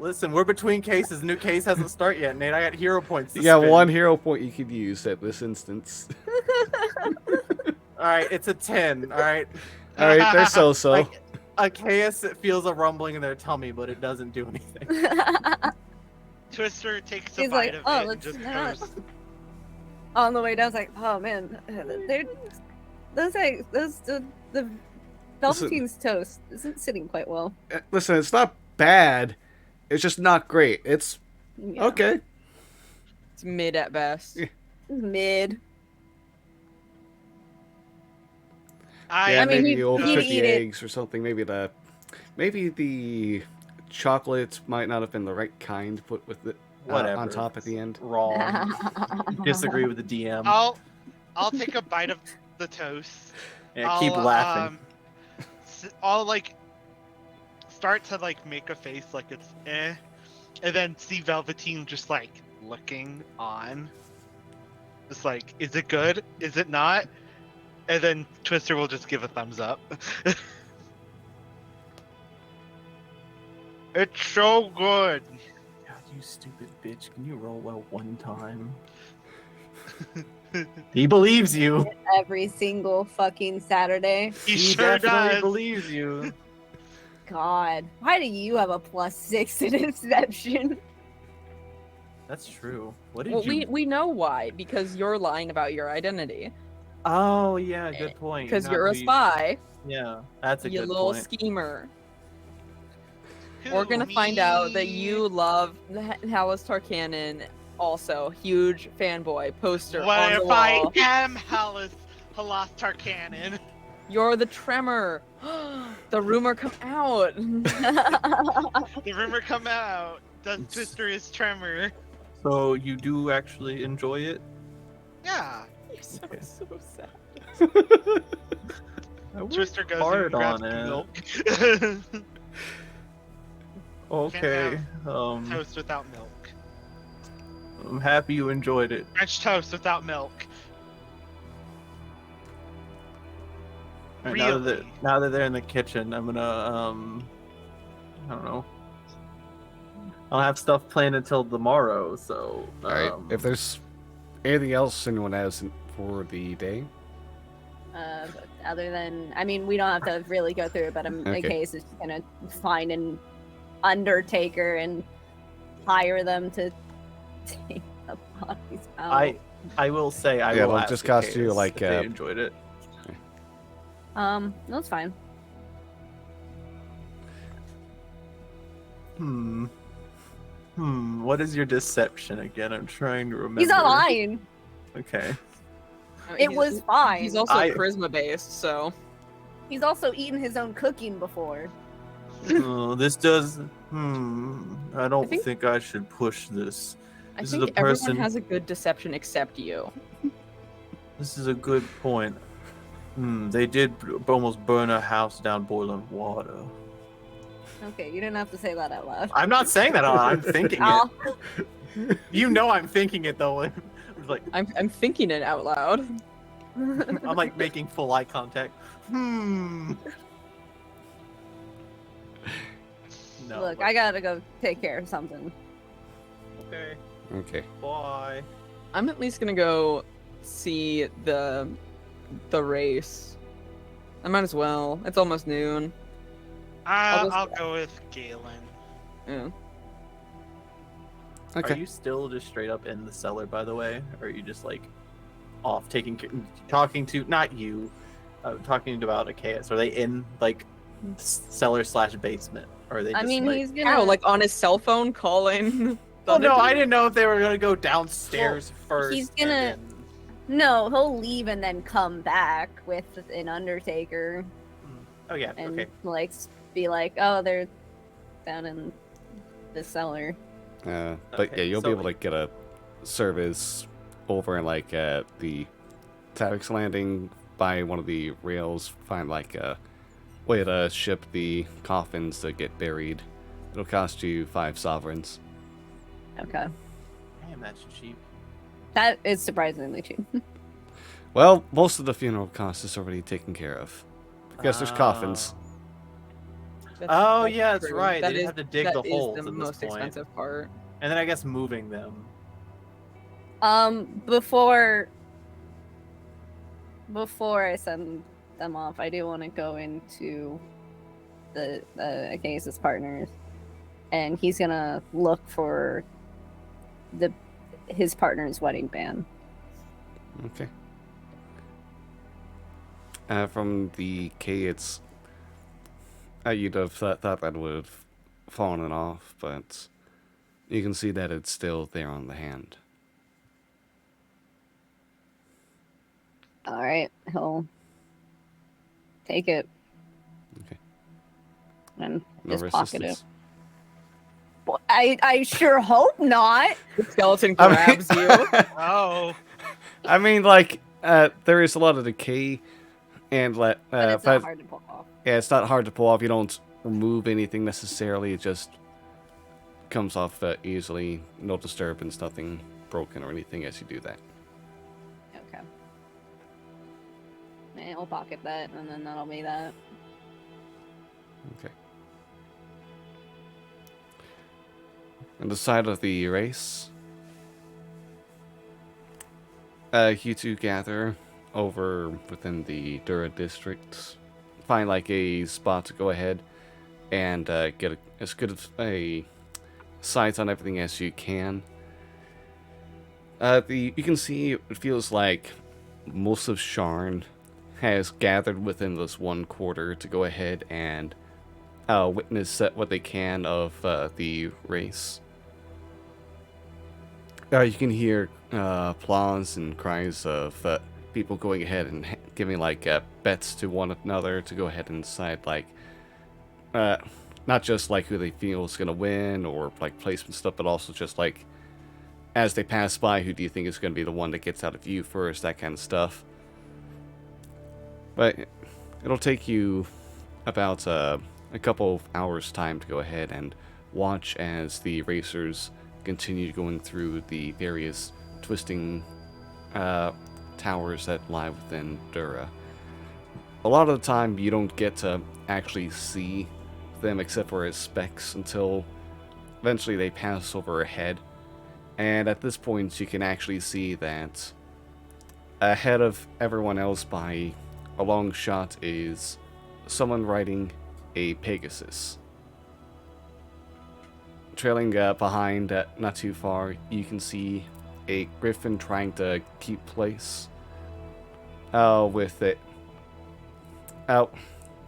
Listen, we're between cases. New case hasn't started yet, Nate. I got hero points. To You got spend. one hero point you could use at this instance. All right, it's a 10. All right. All right, they're so-so. Like, Achaeus, it feels a rumbling in their tummy, but it doesn't do anything. Twister takes a He's bite like, of "Oh, it and let's just not." goes, On the way down, I was like, "Oh man, the Velveteen's toast isn't sitting quite well." Listen, it's not bad. It's just not great. It's Yeah. okay. It's mid at best. Yeah. Mid. Yeah, I mean, maybe he'd you overcook eat the it. eggs or something. Maybe the chocolate might not have been the right kind to put with it Whatever. on top at the end. Wrong. Disagree with the DM. I'll take a bite of the toast. Yeah, keep laughing. I'll like start to like make a face like it's and then see Velveteen just like looking on. Just like, is it good? Is it not? And then Twister will just give a thumbs up. It's so good. God, you stupid bitch. Can you roll well one time? He believes you. Every single fucking Saturday. He He sure definitely does. believes you. God, why do you have a +6 in Deception? That's true. What did Well, you? we know why, because you're lying about your identity. Oh yeah, good point. Because Not you're a who you- spy, Yeah, that's a you good little point. schemer. Who, We're gonna find out that me? you love Hallis Tarkanin, also huge fanboy poster What on the if I wall. am Halas Tarkanin? You're the Tremor. The rumor come out. The rumor come out. Does Twister is Tremor? So you do actually enjoy it? Yeah. You're so sad. I worked Twister goes hard and grabs on the it. milk. Okay. Toast without milk. I'm happy you enjoyed it. French toast without milk. All right, Really? now that they're in the kitchen, I'm gonna I don't know. I'll have stuff planned until tomorrow, so All right. If there's anything else anyone has for the day, Other than, I mean, we don't have to really go through it, but in Okay. case it's just gonna find an undertaker and hire them to take the bodies out. I will say I Yeah, will it'll ask just cost you, Achaeus like, if they enjoyed it. That's fine. What is your deception again? I'm trying to remember. He's not lying. Okay. I mean, It was fine. He's also I- charisma based, so He's also eaten his own cooking before. Oh, this does. I don't think- think I should push this. I This is think a person- everyone has a good deception except you. This is a good point. They did almost burn a house down boiling water. Okay, you didn't have to say that out loud. I'm not saying that out loud. I'm thinking Oh, it. You know I'm thinking it though. I'm like I'm thinking it out loud. I'm like making full eye contact. No. look, but- I gotta go take care of something. Okay. okay. Bye. I'm at least gonna go see the race. I might as well. It's almost noon. I'll go with Galen. Yeah. Are Okay. you still just straight up in the cellar, by the way? Or are you just like off talking to not you, talking about Achaeus? Are they in like cellar / basement? Or are they? I Just, mean, like... he's gonna. How, like on his cell phone calling? Oh no, I Thunderbird? didn't know if they were gonna go downstairs first. he's gonna- and then- No, he'll leave and then come back with an undertaker Oh yeah. and Okay. like be like, oh, they're down in the cellar. But Okay, yeah, you'll so be able to get a service over in like the Tarek's Landing by one of the rails. Find like a way to ship the coffins to get buried. It'll cost you 5 sovereigns. Okay, Damn, that's cheap. that is surprisingly cheap. Well, most of the funeral cost is already taken care of because there's coffins. Oh, yeah, that's true. right. They That didn't is- have to dig that the is holes the at this most point. expensive part. And then I guess moving them. Before I send them off, I do want to go into the Achaeus' partners, and he's gonna look for his partner's wedding band. Okay. From the K, it's you'd have thought that would have fallen off, but you can see that it's still there on the hand. All right, he'll take it. Okay. And No just pocket it. resistance. Well, I sure hope not. The skeleton I mean- grabs you. Oh, I mean, like, there is a lot of decay, and But it's not hard to pull off. yeah, it's not hard to pull off. You don't remove anything necessarily. It just comes off easily. No disturbance, nothing broken or anything as you do that. Okay. And I'll pocket that, and then that'll be that. Okay. On the side of the race, you two gather over within the Dura district. Find like a spot to go ahead and get as good of a sight on everything as you can. You can see it feels like most of Sharn has gathered within this one quarter to go ahead and witness what they can of the race. You can hear applause and cries of people going ahead and giving like bets to one another to go ahead and decide like not just like who they feel is gonna win or like placement stuff, but also just like as they pass by, who do you think is gonna be the one that gets out of view first, that kind of stuff. But it'll take you about a couple of hours time to go ahead and watch as the racers continue going through the various twisting towers that lie within Dura. A lot of the time you don't get to actually see them except for as specks until eventually they pass over ahead. And at this point you can actually see that ahead of everyone else by a long shot is someone riding a Pegasus. Trailing behind, not too far, you can see a griffin trying to keep place with it. A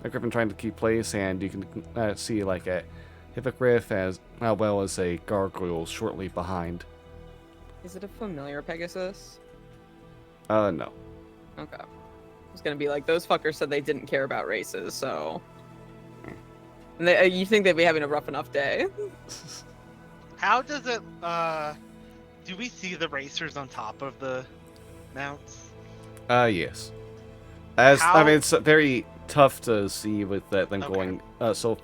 griffin trying to keep place, and you can see like a hippogriff as well as a gargoyle shortly behind. Is it a familiar Pegasus? No. Okay. I was gonna be like, those fuckers said they didn't care about races, so. And you think they'd be having a rough enough day? how does it? Do we see the racers on top of the mounts? Yes. I How- mean, it's very tough to see with them Okay. going so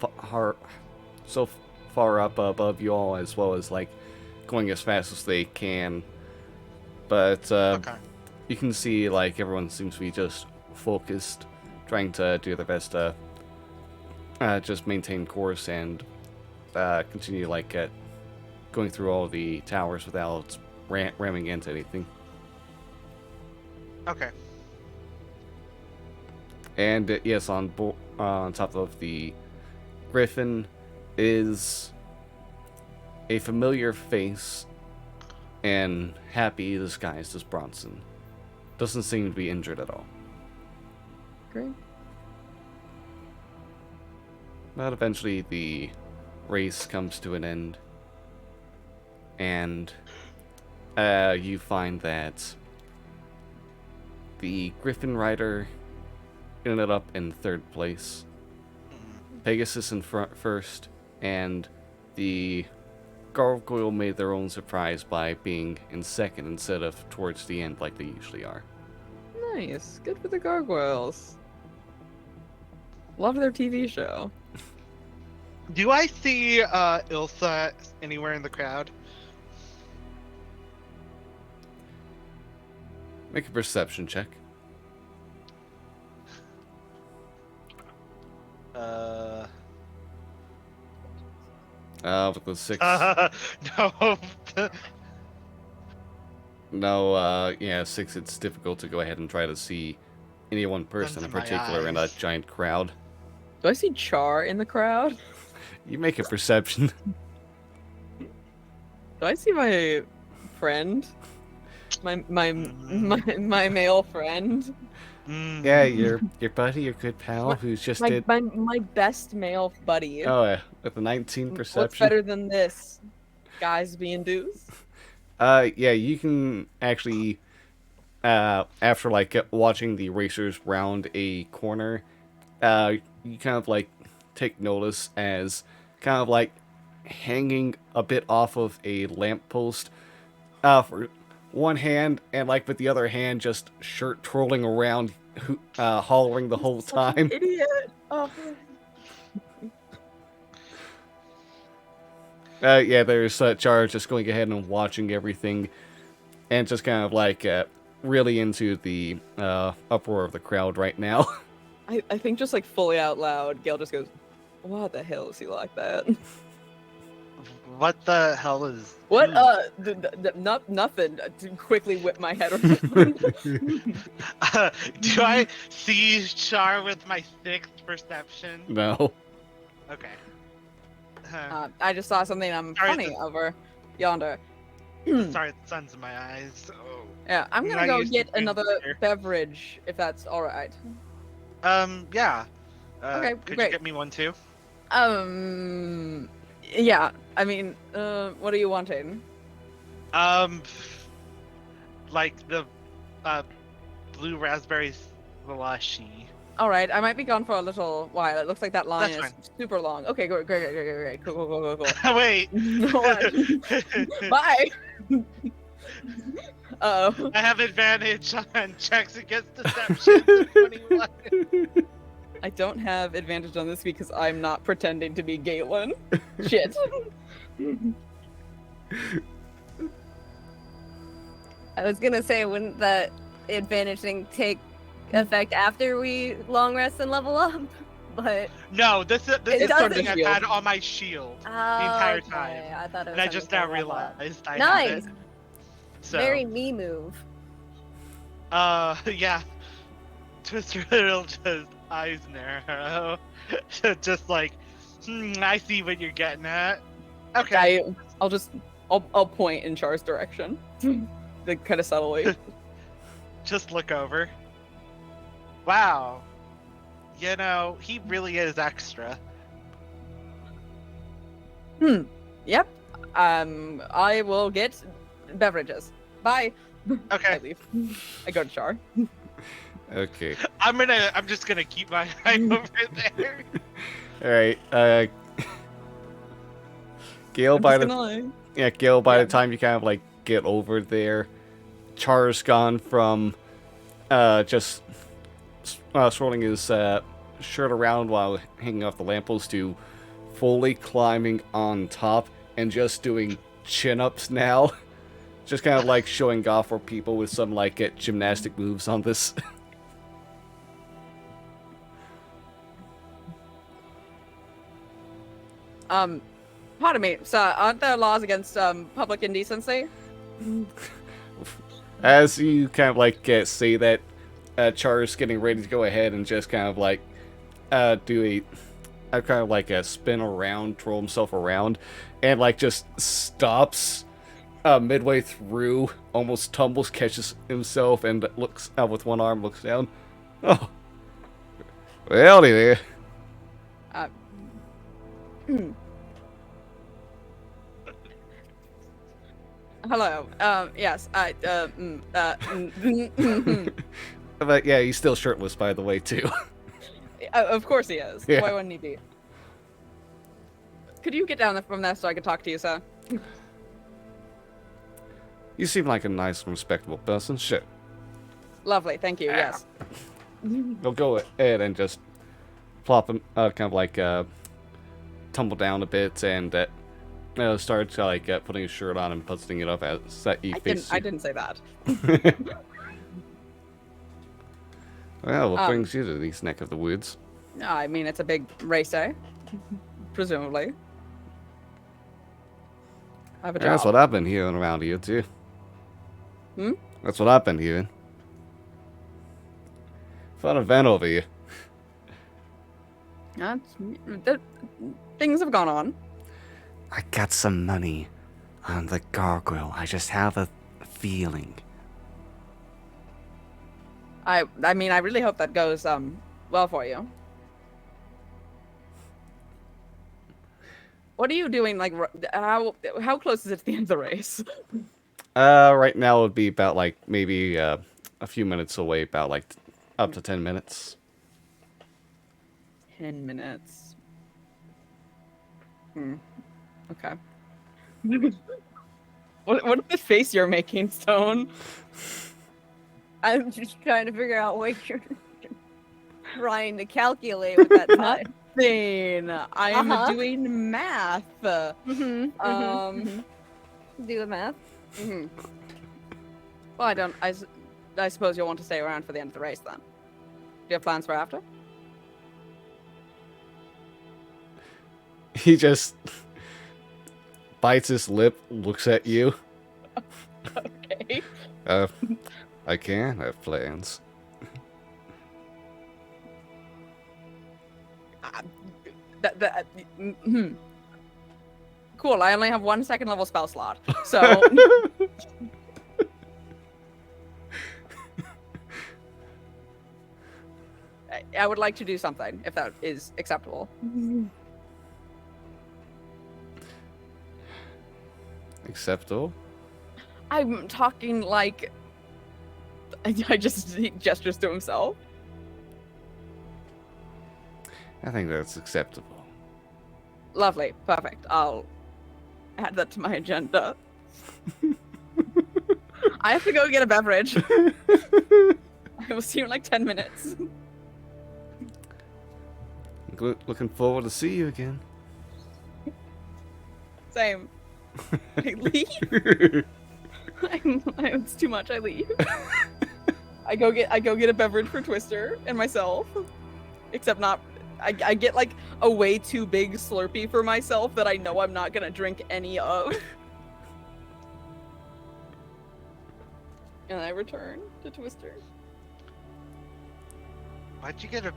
far up above you all, as well as like going as fast as they can. But Okay. you can see like everyone seems to be just focused, trying to do their best to just maintain course and continue like going through all the towers without ramming into anything. Okay. And yes, on top of the griffin is a familiar face and happy disguised as Bronson. Doesn't seem to be injured at all. Great. But eventually the race comes to an end. And you find that the Griffin Rider ended up in third place. Pegasus in first, and the Gargoyle made their own surprise by being in second instead of towards the end like they usually are. Nice. Good for the gargoyles. Love their TV show. Do I see Ilsa anywhere in the crowd? Make a perception check. With the 6. No. No, yeah, 6, it's difficult to go ahead and try to see any one person in Under my particular in a eyes. giant crowd. Do I see Char in the crowd? You make a perception. Do I see my friend? My male friend? Mm. Yeah, your buddy, your good pal, who's just My, did... my my best male buddy. Oh, yeah, with a 19 What's perception. better than this? Guys being dudes? Yeah, you can actually, after like watching the racers round a corner, you kind of like take notice as kind of like hanging a bit off of a lamppost for one hand, and like with the other hand just shirt twirling around, hollering the whole Such an time. idiot. Oh. Yeah, there's Char just going ahead and watching everything, and just kind of like really into the uproar of the crowd right now. I think just like fully out loud, Gail just goes, "What the hell is he like that?" What the hell is? What? who? Nothing. To quickly whip my head around. Do I see Char with my sixth perception? No. Okay. I just saw something Sorry, funny over yonder. Sorry, the sun's in my eyes. Oh. Yeah, I'm gonna Not go used to get being another here. beverage if that's all right. Yeah. Okay, Could great. you get me one too? Yeah. I mean, what are you wanting? Like the blue raspberry slushy. All right, I might be gone for a little while. It looks like that line That's is fine. super long. Okay, great. Cool. Wait. Bye. Uh-oh. I have advantage on checks against deception. 21. I don't have advantage on this because I'm not pretending to be Galen. Shit. I was gonna say, wouldn't that advantage thing take effect after we long rest and level up? But No, this It is doesn't. something I've had on my shield the entire okay, time, I thought it was and I just something now to level up. realized I had Nice. it. So, Very me move. yeah. Just real, just eyes narrow, just like, I see what you're getting at. Okay. I'll point in Char's direction. Like, kind of subtly. Just look over. Wow. You know, he really is extra. Yep. I will get beverages. Bye. I Okay. leave. I go to Char. Okay. I'm just gonna keep my eye over there. All right. Gale, I'm by just the gonna... Gale, by Yeah. the time you kind of like get over there, Char's gone from just swirling his shirt around while hanging off the lamppost to fully climbing on top and just doing chin-ups now. Just kind of like showing off for people with some like gymnastic moves on this. Pardon me, sir. Aren't there laws against public indecency? As you kind of like say that, Char's getting ready to go ahead and just kind of like do a kind of like a spin around, twirl himself around, and like just stops midway through, almost tumbles, catches himself, and looks with one arm, looks down. Oh, well, there. Hello. Yes. But yeah, he's still shirtless, by the way, too. Of course he is. Yeah. Why wouldn't he be? Could you get down from there so I could talk to you, sir? You seem like a nice and respectable person. Shit. Lovely. Thank you. Yes. He'll go ahead and just plop him, kind of like tumble down a bit and start like putting his shirt on and buttoning it up as he faces I you. didn't say that. Well, what brings you to these neck of the woods? No, I mean it's a big race day, presumably. I have a job. That's what I've been hearing around here too. Hmm? That's what I've been hearing. Fun event over here. Things have gone on. I got some money on the gargoyle. I just have a feeling. I mean, I really hope that goes well for you. What are you doing? Like, how close is it to the end of the race? Right now it would be about like maybe a few minutes away, about like up to 10 minutes. 10 minutes. Okay. What is the face you're making, Stone? I'm just trying to figure out what you're trying to calculate with that time. Nothing. I'm Uh-huh. doing math. Do the math. Well, I don't. I suppose you'll want to stay around for the end of the race then. Do you have plans for after? He just bites his lip, looks at you. Okay. I can have plans. Cool. I only have 1 second level spell slot, so. I would like to do something, if that is acceptable. Acceptable? I'm talking like... I just he gestures to himself. I think that's acceptable. Lovely. Perfect. I'll add that to my agenda. I have to go get a beverage. I will see you in like 10 minutes. Looking forward to see you again. Same. I leave. It's too much. I leave. I go get a beverage for Twister and myself. Except not. I get like a way too big Slurpee for myself that I know I'm not gonna drink any of. And I return to Twister. Why'd you get a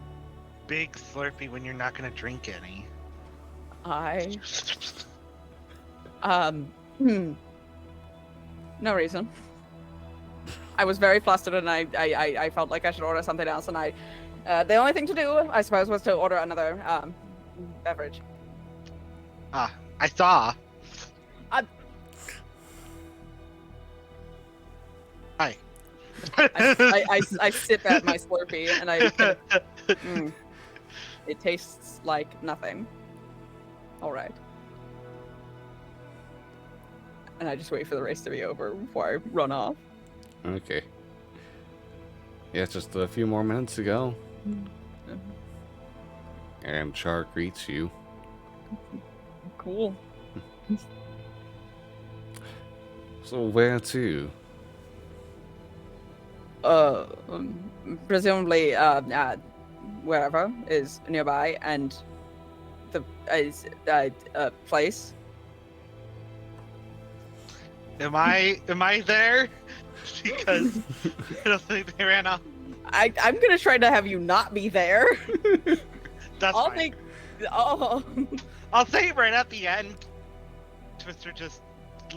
big Slurpee when you're not gonna drink any? No reason. I was very flustered and I felt like I should order something else, and the only thing to do, I suppose, was to order another beverage. I saw. Hi. I sip at my Slurpee and it tastes like nothing. All right. And I just wait for the race to be over before I run off. Okay. Yeah, just a few more minutes to go. And Char greets you. Cool. So where to? Presumably, wherever is nearby, and the place. Am I there? Because I don't think they ran off. I'm gonna try to have you not be there. That's I'll fine. think. Oh. I'll say it right at the end. Twister just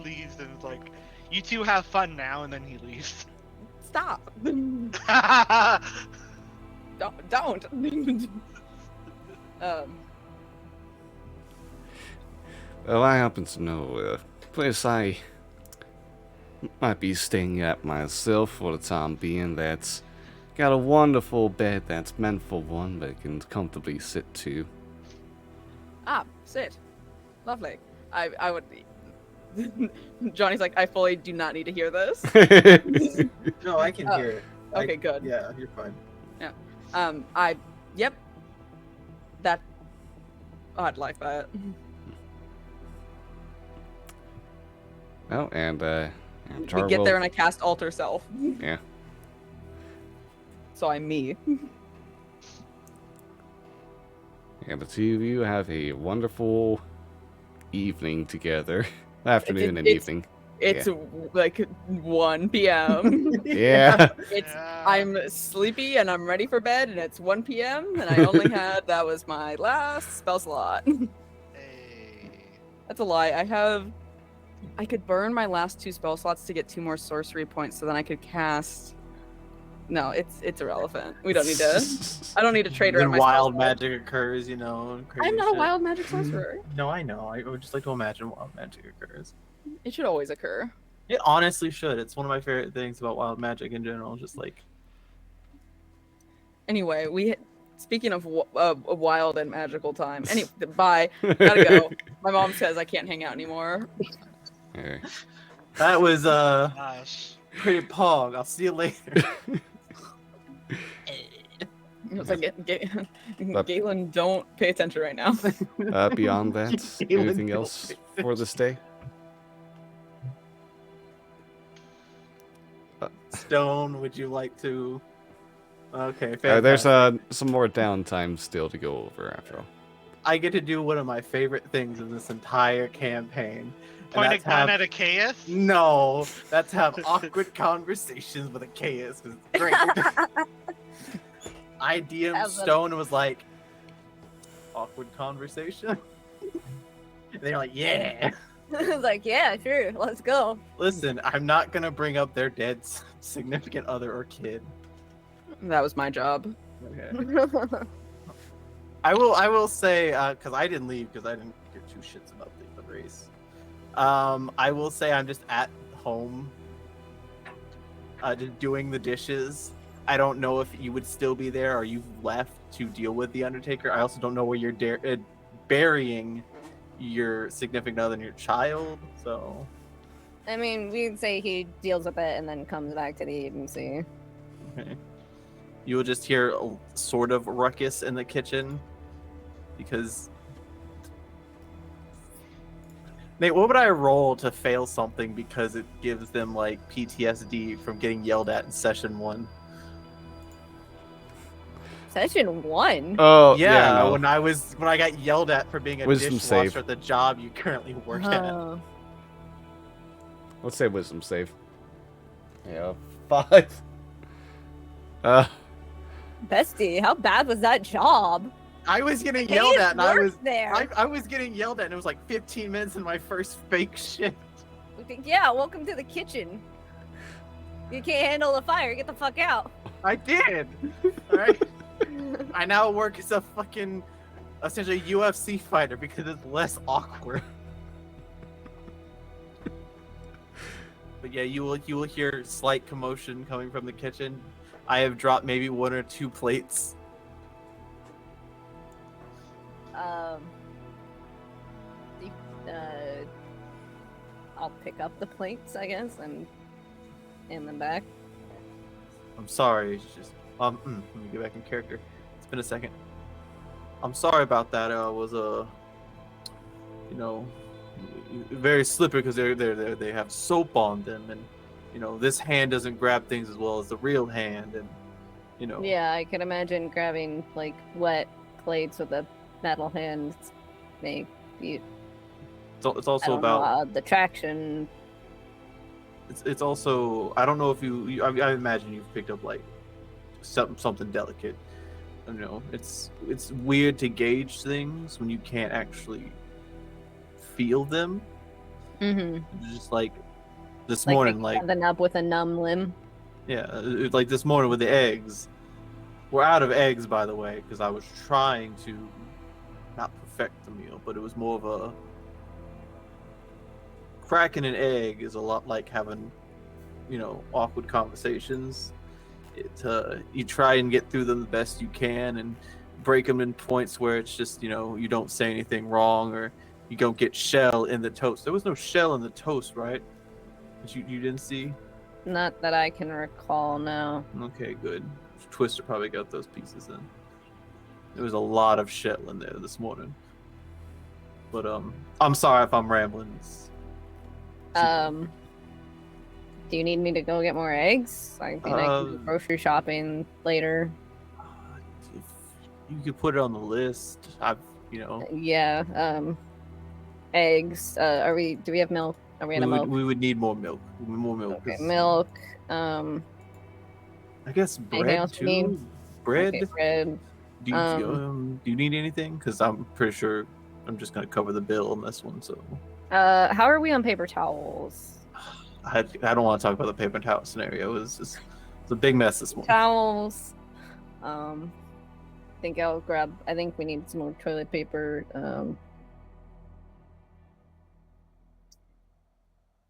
leaves and is like, "You two have fun now," and then he leaves. Stop. Don't. Well, I happen to know a place I might be staying at myself for the time being that's got a wonderful bed that's meant for one but can comfortably sit two. Sit. Lovely. I would. Johnny's like, I fully do not need to hear this. No, I can hear it. Okay, good. Yeah, you're fine. Yep. That. I'd like that. Oh, and Char We get will- there and I cast Alter Self. Yeah. So I'm me. And the two of you have a wonderful evening together. Afternoon and it's- evening. It's like 1 p.m. Yeah. I'm sleepy and I'm ready for bed, and it's 1 p.m. and I only that was my last spell slot. Hey. That's a lie. I could burn my last 2 spell slots to get 2 more sorcery points, so then I could cast. No, it's irrelevant. We don't need to. I don't need to trade around When my wild spell slot. magic occurs, you know. Crazy I'm not a shit. wild magic sorcerer. No, I know. I would just like to imagine wild magic occurs. It should always occur. It honestly should. It's one of my favorite things about wild magic in general. Just like Anyway, Speaking of a wild and magical time. Bye. Gotta go. My mom says I can't hang out anymore. Okay. That was Gosh. pretty pog. I'll see you later. It's like, Galen, don't pay attention right now. Beyond that, Galen, anything don't else pay for this day? Stone, would you like to? Okay, There's fantastic. some more downtime still to go over after all. I get to do one of my favorite things in this entire campaign. and Point a that's gun have- at a Chaos? No, that's have awkward conversations with a chaos. 'Cause it's great. I DM'd Have them. Stone and was like, awkward conversation? And they're like, yeah. It's like, yeah, sure, let's go. Listen, I'm not gonna bring up their dead significant other or kid. That was my job. Okay. I will say, because I didn't leave because I didn't give two shits about the race. I will say I'm just at home, just doing the dishes. I don't know if you would still be there or you've left to deal with the Undertaker. I also don't know where you're burying your significant other and your child. So, I mean, we'd say he deals with it and then comes back to the agency. okay. You will just hear a sort of ruckus in the kitchen because. Nate, what would I roll to fail something because it gives them like PTSD from getting yelled at in session 1? Session 1? Oh, Yeah, no. when I got yelled at for being a Wisdom dishwasher save. at the job you currently work at. Oh. Let's say wisdom save. Yeah, 5. Bestie, how bad was that job? I was getting Hey, yelled it's at, and I work was there. I was getting yelled at, and it was like 15 minutes in my first fake shift. We think, yeah, welcome to the kitchen. You can't handle the fire, get the fuck out. I did. All right. I now work as a fucking essentially UFC fighter because it's less awkward. But yeah, you will hear slight commotion coming from the kitchen. I have dropped maybe 1 or 2 plates. I'll pick up the plates, I guess, and hand them back. I'm sorry. It's just let me get back in character. It's been a second. I'm sorry about that. Was very slippery because they have soap on them, and this hand doesn't grab things as well as the real hand, and Yeah, I can imagine grabbing like wet plates with a metal hand make you. It's also about the traction. it's also I don't know if I imagine you've picked up like something delicate. It's weird to gauge things when you can't actually feel them. Mm-hmm. Just like this Like morning, picking like something up with a numb limb. yeah, like this morning with the eggs. We're out of eggs, by the way, because I was trying to not perfect the meal, but it was more of a cracking an egg is a lot like having, awkward conversations. You try and get through them the best you can and break them in points where it's just, you don't say anything wrong or you don't get shell in the toast. There was no shell in the toast, right? That you didn't see? Not that I can recall, no. Okay, good. Twister probably got those pieces then. There was a lot of shell in there this morning. But I'm sorry if I'm rambling. Do you need me to go get more eggs? I mean, I can do grocery shopping later. If you could put it on the list. Yeah. Eggs. Do we have milk? Are we out of milk? We would need more milk. More milk. Okay, 'cause, milk. I guess Anything bread else you too. need? Bread. Okay, bread. Do you need anything? Because I'm pretty sure I'm just gonna cover the bill on this one. So How are we on paper towels? I don't want to talk about the paper towel scenario. It's a big mess this morning. Towels. I think we need some more toilet paper. I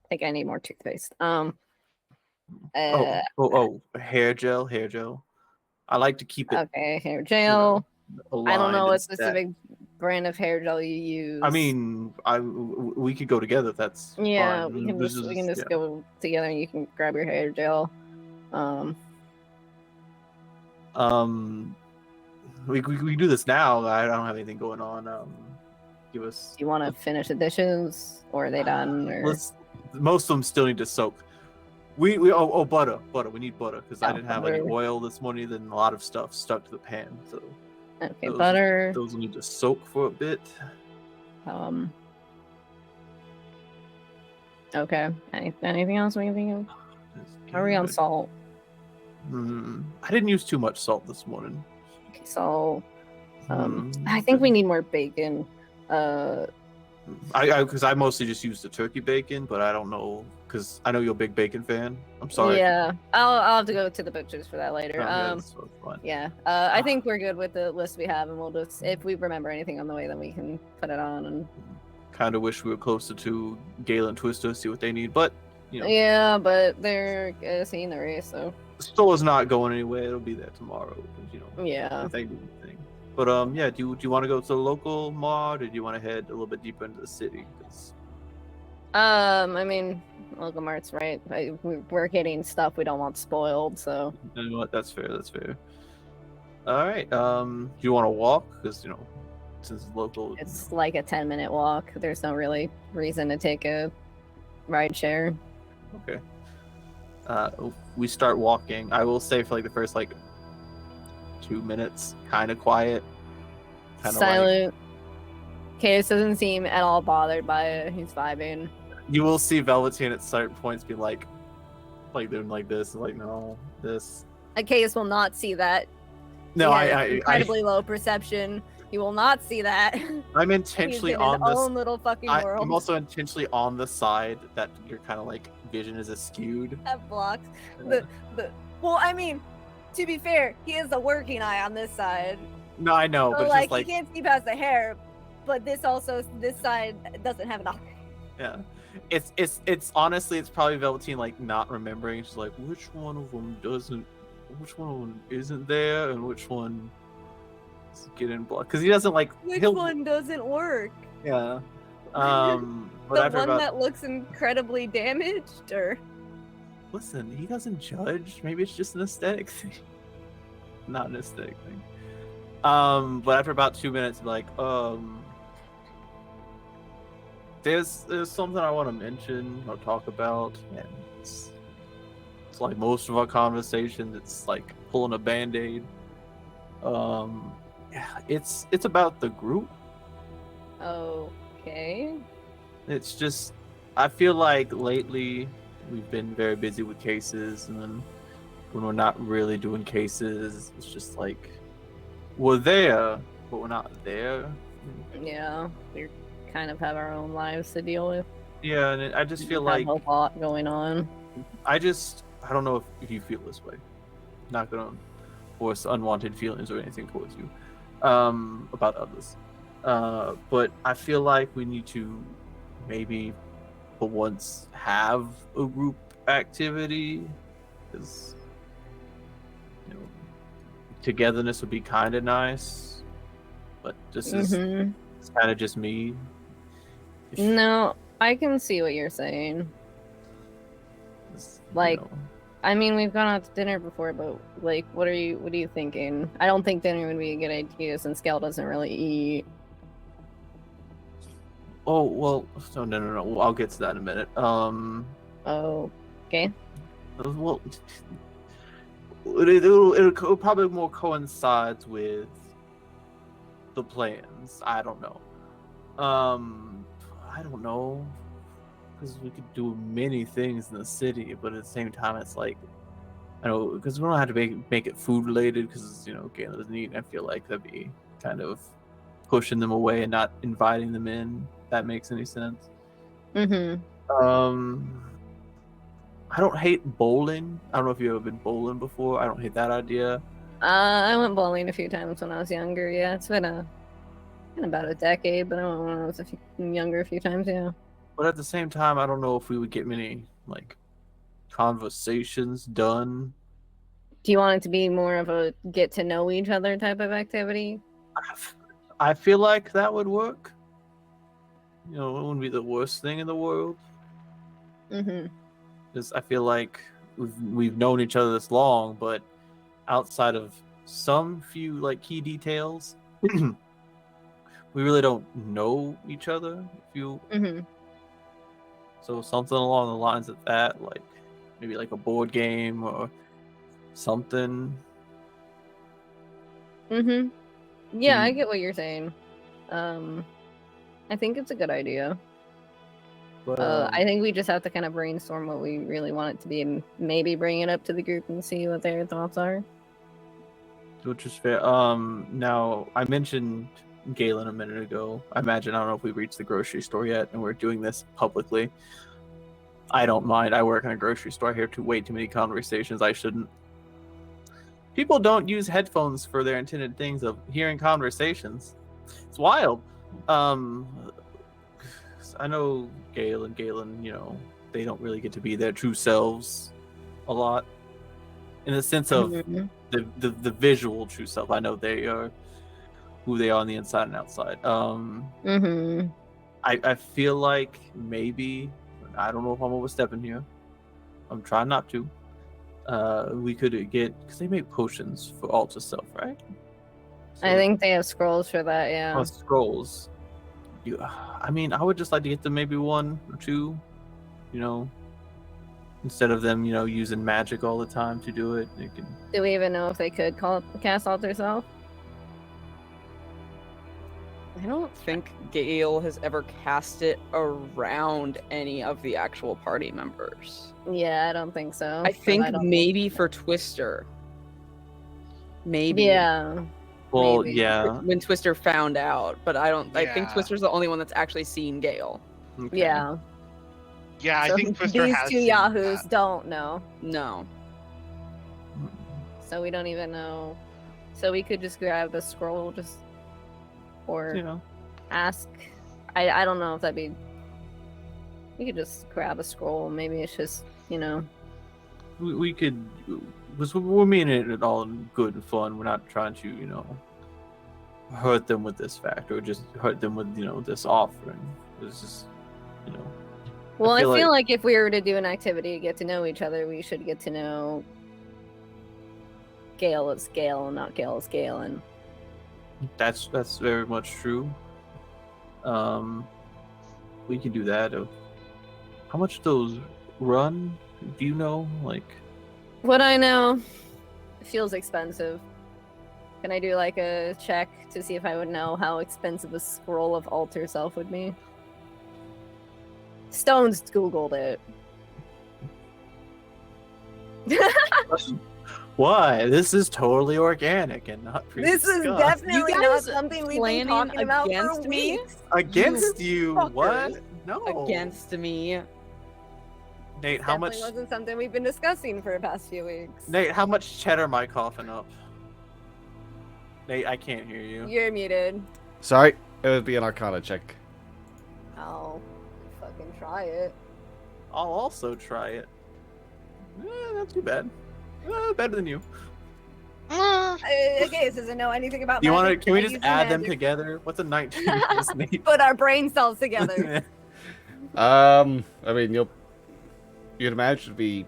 think I need more toothpaste. Hair gel. I like to keep it. Okay, hair You gel. know, I don't know aligned what and stacked. specific brand of hair gel you use. I mean, we could go together. If that's yeah, fine. we can This just yeah. go together and you can grab your hair gel. We do this now. I don't have anything going on. Give us. Do you want to finish the dishes, or are they done? Or Most of them still need to soak. Butter. We need butter because I didn't have any butter. oil this morning. Then a lot of stuff stuck to the pan. So Okay, butter. Those will need to soak for a bit. Okay. Anything else we can think of? How are we on salt? I didn't use too much salt this morning. Okay, so I think we need more bacon. Because I mostly just used the turkey bacon, but I don't know because I know you're a big bacon fan. I'm sorry. Yeah, I'll have to go to the butchers for that later. Yeah, I think we're good with the list we have, and we'll just if we remember anything on the way, then we can put it on. And kind of wish we were closer to Gale and Twister, see what they need, but you know. Yeah, but they're seeing the race, so the store's not going anywhere. It'll be there tomorrow. You know. Yeah. If they do anything. But yeah. Do you want to go to the local mall, or do you want to head a little bit deeper into the city? I mean, local mart's right. We're getting stuff we don't want spoiled, so. You know what? That's fair. All right. Do you want to walk? Because you know, since it's local, it's like a 10-minute walk. There's no really reason to take a ride share. Okay. We start walking. I will say for like the first 2 minutes, kind of quiet. Silent. Case doesn't seem at all bothered by it. He's vibing. You will see Velveteen at certain points be like doing like this, no, this. Case will not see that. No, incredibly low perception. You will not see that. I'm intentionally on this. Own little fucking world. I'm also intentionally on the side that your kind of vision is skewed. That blocks Well, I mean, to be fair, he is a working eye on this side. No, I know, so, but he can't see past the hair, but this side doesn't have enough. Yeah, it's honestly it's probably Velveteen not remembering. She's like, which one of them isn't there, and which one is getting blocked? Because he doesn't Which one doesn't work? Yeah. But the one that looks incredibly damaged, or. Listen, he doesn't judge. Maybe it's just an aesthetic thing. Not an aesthetic thing. But after about 2 minutes, there's something I want to mention or talk about, and it's like most of our conversations. It's like pulling a band-aid. Yeah, it's about the group. Okay. It's just I feel like lately we've been very busy with cases, and then when we're not really doing cases, it's just we're there, but we're not there. Yeah, we kind of have our own lives to deal with. Yeah, and I just feel a lot going on. I don't know if you feel this way. Not gonna force unwanted feelings or anything towards you about others. But I feel like we need to maybe for once have a group activity, because togetherness would be kind of nice, but this is it's kind of just me. No, I can see what you're saying. I mean, we've gone out to dinner before, but what are you thinking? I don't think dinner would be a good idea since Gal doesn't really eat. Oh well, no. I'll get to that in a minute. Oh, okay. Well, it'll probably more coincides with the plans. I don't know. I don't know, because we could do many things in the city, but at the same time, it's I know because we don't have to make it food related, because Galen doesn't eat. I feel like that'd be kind of pushing them away and not inviting them in. If that makes any sense. I don't hate bowling. I don't know if you've ever been bowling before. I don't hate that idea. I went bowling a few times when I was younger. Yeah, it's been about a decade, but I went when I was younger a few times. Yeah. But at the same time, I don't know if we would get many conversations done Do you want it to be more of a get to know each other type of activity? I feel like that would work. You know, it wouldn't be the worst thing in the world. Mm-hmm. Because I feel like we've known each other this long, but outside of some few like key details, we really don't know each other. Mm-hmm. So something along the lines of that, like maybe like a board game or something. Mm-hmm. Yeah, I Mm. get what you're saying. I think it's a good idea. But I think we just have to kind of brainstorm what we really want it to be and maybe bring it up to the group and see what their thoughts are. which is fair. Now I mentioned Galen a minute ago. I don't know if we've reached the grocery store yet, and we're doing this publicly. I don't mind. I work in a grocery store. I hear way too many conversations I shouldn't. People don't use headphones for their intended things of hearing conversations. It's wild. I know Galen, you know, they don't really get to be their true selves a lot. In the sense of Mhm. the visual true self. I know they are who they are on the inside and outside. Mhm. I feel like maybe, I don't know if I'm overstepping here. I'm trying not to. We could get, because they make potions for altar self, right? I think they have scrolls for that, yeah. Oh, scrolls. I mean, I would just like to get them maybe one or two, you know, instead of them, you know, using magic all the time to do it. They can. Do we even know if they could cast Alter Self? I don't think Gale has ever cast it around any of the actual party members. Yeah, I don't think so. I think I don't maybe for Twister. Maybe. Yeah. Well, maybe. yeah. When Twister found out, but I don't. I think Yeah. Twister's the only one that's actually seen Gale. Okay. Yeah. Yeah, I So think Twister these has two seen yahoos that. don't know. No. So we don't even know. So we could just grab the scroll, or You know. ask. I don't know if that'd be. We could just grab a scroll. Maybe it's just, you know. We could, because we're meaning it all in good and fun. We're not trying to, you know, hurt them with this fact or just hurt them with, you know, this offering. It's just, you know. Well, I feel feel like- like if we were to do an activity to get to know each other, we should get to know Gale as Gale, not Gale as Gale, and That's very much true. We can do that. How much those run? Do you know? Like, what I know feels expensive. Can I do like a check to see if I would know how expensive a scroll of Alter Self would be? Stone's Googled it. why? This is totally organic and not This is pre-discussed. definitely You not guys something we've been planning talking about for against me? weeks. Against you? fuckers. What? No. Against me. Nate, how much? Definitely wasn't something we've been discussing for the past few weeks. Nate, how much cheddar am I coughing up? Nate, I can't hear you. You're muted. Sorry, it would be an Arcana check. I'll fucking try it. I'll also try it. Not too bad. Better than you. Okay, this doesn't know anything about You want to? magic. Can we I just use add them magic. together? What's a 19 plus Nate? Put our brain cells together. I mean, you'd imagine to be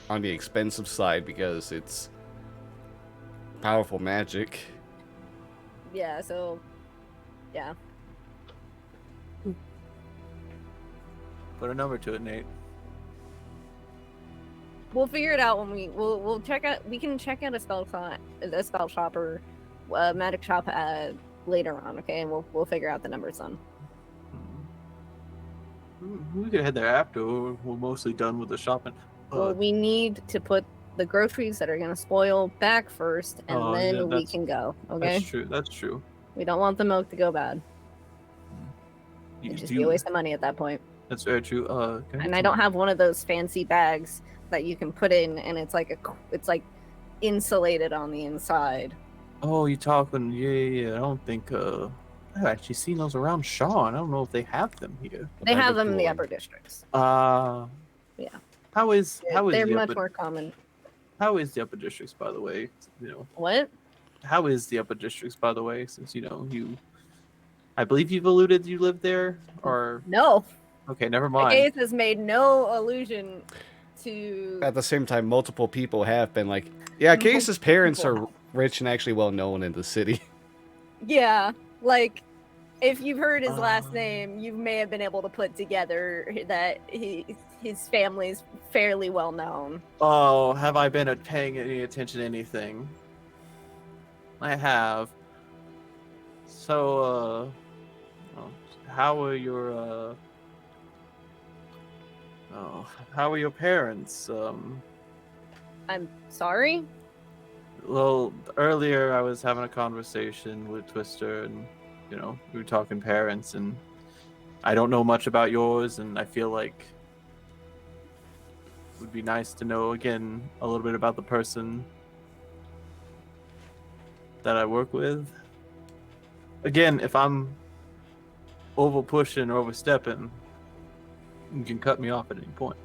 on the expensive side because it's powerful magic. Yeah, so yeah. Put a number to it, Nate. We'll figure it out when we'll check out. We can check out a spell shop or magic shop later on, okay? And we'll figure out the numbers then. We could head there after. We're mostly done with the shopping. Well, we need to put the groceries that are gonna spoil back first, and Oh, then yeah, we that's- can go. Okay? That's true. That's true. We don't want the milk to go bad. You It'd just do- be a waste of money at that point. That's very true. And I don't have one of those fancy bags that you can put in, and it's like insulated on the inside. Oh, you talking? Yeah. I don't think. I've actually seen those around Shawn. I don't know if they have them here. They bag have of them in the cooling. upper districts. Yeah. How is They're the much upper- more common. How is the Upper Districts, by the way? What? How is the Upper Districts, by the way? Since I believe you've alluded you live there, or No. okay, never My mind. case has made no allusion to. At the same time, multiple people have been like, yeah, Case's parents are rich and actually well known in the city. Yeah, like if you've heard his last Um, name, you may have been able to put together that his family's fairly well known. Oh, have I been paying any attention to anything? I have. So, how are your how are your parents? I'm sorry. Well, earlier I was having a conversation with Twister, and we were talking parents, and I don't know much about yours, and I feel like it would be nice to know again a little bit about the person that I work with. Again, if I'm over pushing or overstepping, you can cut me off at any point.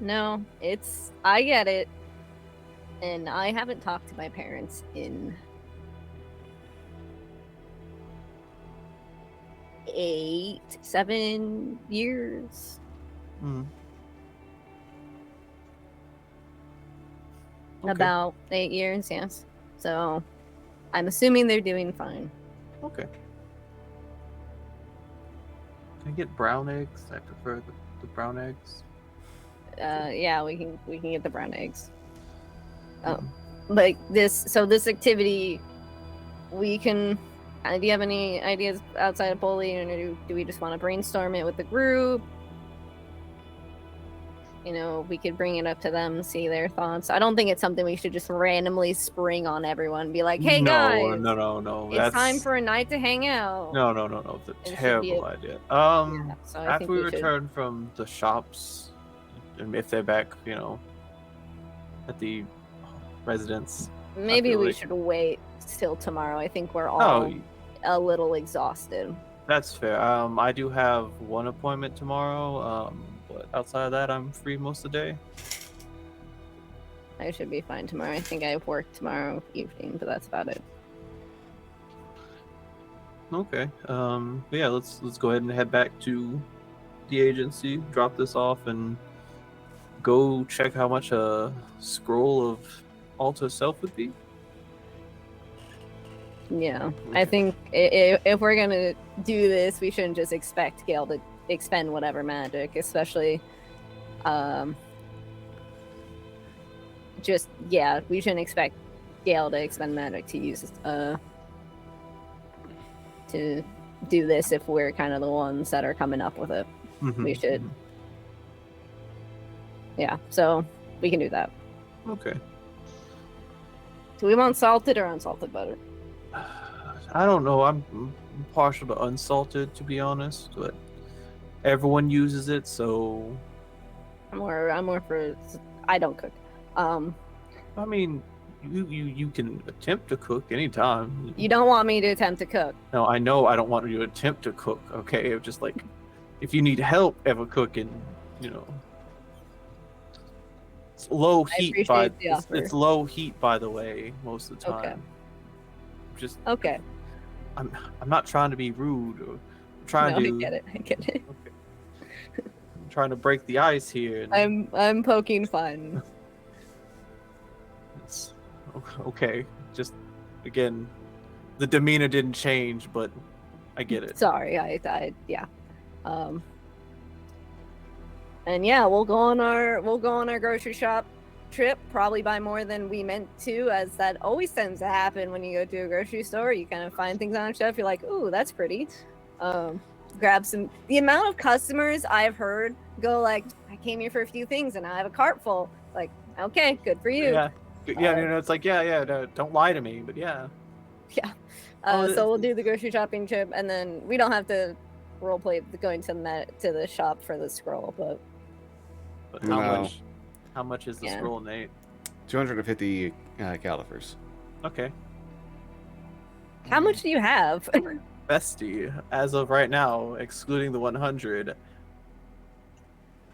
No, I get it. And I haven't talked to my parents in 7 years. Okay. About 8 years, yes. So I'm assuming they're doing fine. Okay. Can I get brown eggs? I prefer the brown eggs. Yeah, we can get the brown eggs. Like this activity, we can. Do you have any ideas outside of bullying, or do we just want to brainstorm it with the group? We could bring it up to them, see their thoughts. I don't think it's something we should just randomly spring on everyone and be like, hey guys, no. It's time for a night to hang out. No. It's a terrible idea. Yeah, so I after think we we should. return from the shops, and if they're back, at the residence. Maybe we like- should wait till tomorrow. I think we're all a little exhausted. That's fair. I do have one appointment tomorrow. But outside of that, I'm free most of the day. I should be fine tomorrow. I think I have work tomorrow evening, but that's about it. Okay. Yeah. Let's go ahead and head back to the agency. Drop this off and go check how much a scroll of Alta Self would be. Yeah, I think if we're gonna do this, we shouldn't just expect Gale to expend whatever magic, especially we shouldn't expect Gale to expend magic to use to do this if we're kind of the ones that are coming up with it. We should so we can do that. Okay. Do we want salted or unsalted butter? I don't know. I'm partial to unsalted, to be honest, but everyone uses it, so I'm more for. I don't cook. I mean, you can attempt to cook anytime. You don't want me to attempt to cook. No, I know I don't want you to attempt to cook. Okay, just like if you need help ever cooking, it's low heat. It's low heat, by the way, most of the time. Okay. Just okay. I'm not trying to be rude or trying to. I get it. Okay. I'm trying to break the ice here. I'm poking fun. It's okay. Just again, the demeanor didn't change, but I get it. Sorry, yeah. And yeah, we'll go on our grocery shop trip, probably buy more than we meant to, as that always tends to happen when you go to a grocery store. You kind of find things on a shelf, you're like, ooh, that's pretty. Grab some. The amount of customers I've heard go like, I came here for a few things and I have a cart full. Like, okay, good for you. Yeah, it's like, no, don't lie to me, but yeah. Yeah. So we'll do the grocery shopping trip, and then we don't have to roleplay going to the shop for the scroll, but how much is the scroll, Nate? 250 califers. Okay. How much do you have? Bestie, as of right now, excluding the 100.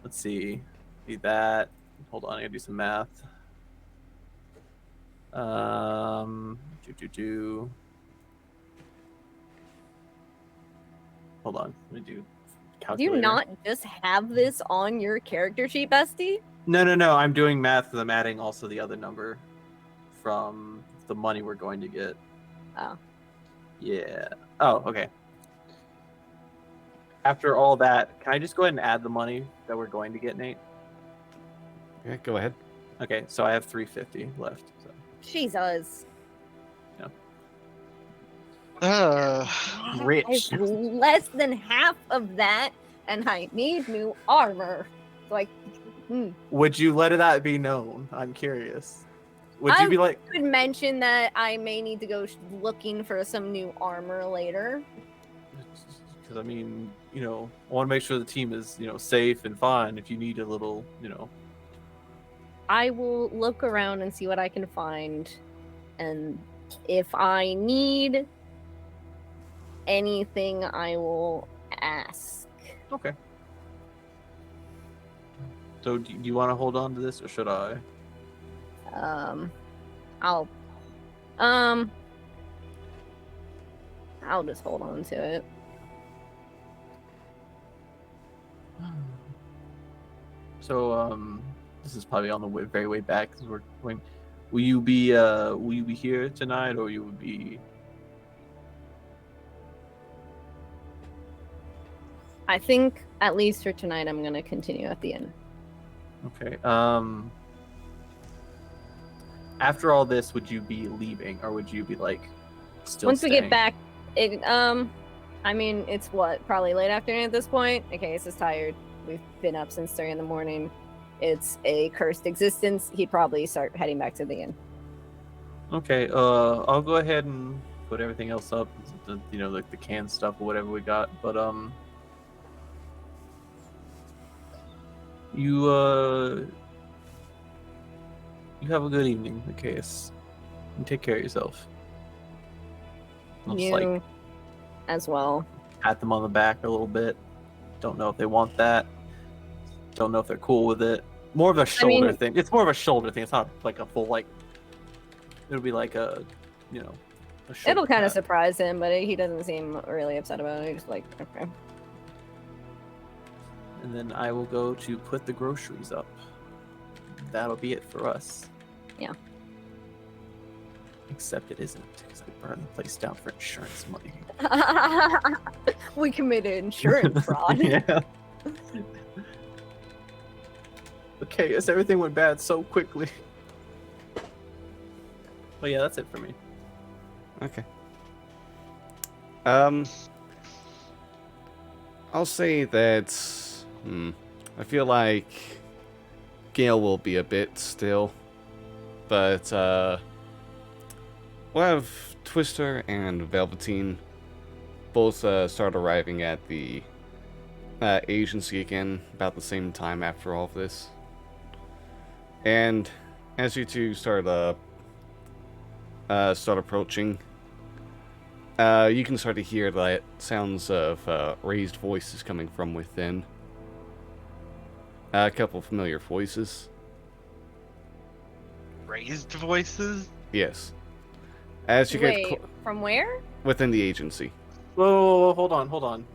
Let's see. Need that. Hold on, I gotta do some math. Do. Hold on, let me do Do you calculator. not just have this on your character sheet, Bestie? No. I'm doing math because I'm adding also the other number from the money we're going to get. Oh. Yeah. Oh, okay. After all that, can I just go ahead and add the money that we're going to get, Nate? Yeah, go ahead. Okay, so I have 350 left. So. Jesus. Rich. I have less than half of that, and I need new armor. Like, Would you let that be known? I'm curious. Would you be like? I would mention that I may need to go looking for some new armor later. Because I mean, I want to make sure the team is, safe and fine. If you need a little, I will look around and see what I can find, and if I need anything, I will ask. Okay. So, do you want to hold on to this, or should I? I'll just hold on to it. So, this is probably on the very way back because we're going. Will you be here tonight, or you would be? I think at least for tonight, I'm gonna continue at the inn. Okay. After all this, would you be leaving, or would you be like still? Once we get staying? back, I mean, it's what, probably late afternoon at this point. Okay, is tired. We've been up since 3 in the morning. It's a cursed existence. He'd probably start heading back to the inn. Okay. I'll go ahead and put everything else up. Like the canned stuff or whatever we got. But you have a good evening, Zacchaeus. And take care of yourself. I'll just You as well. pat them on the back a little bit. Don't know if they want that. Don't know if they're cool with it. More of a shoulder thing. It's more of a shoulder thing. It's not like a full It'll be like a, a shoulder It'll kind of pat. surprise him, but he doesn't seem really upset about it. He's just like, okay. And then I will go to put the groceries up. That'll be it for us. Yeah. Except it isn't, because I burned the place down for insurance money. We committed insurance fraud. Yeah. Okay, yes, everything went bad so quickly. But yeah, that's it for me. Okay. I'll say that. I feel like Gale will be a bit still, but we'll have Twister and Velveteen both start arriving at the agency again about the same time after all of this. And as you two start approaching, you can start to hear the sounds of raised voices coming from within. A couple familiar voices. Raised voices? Yes. As you Wait, get from where? within the agency. Whoa, hold on.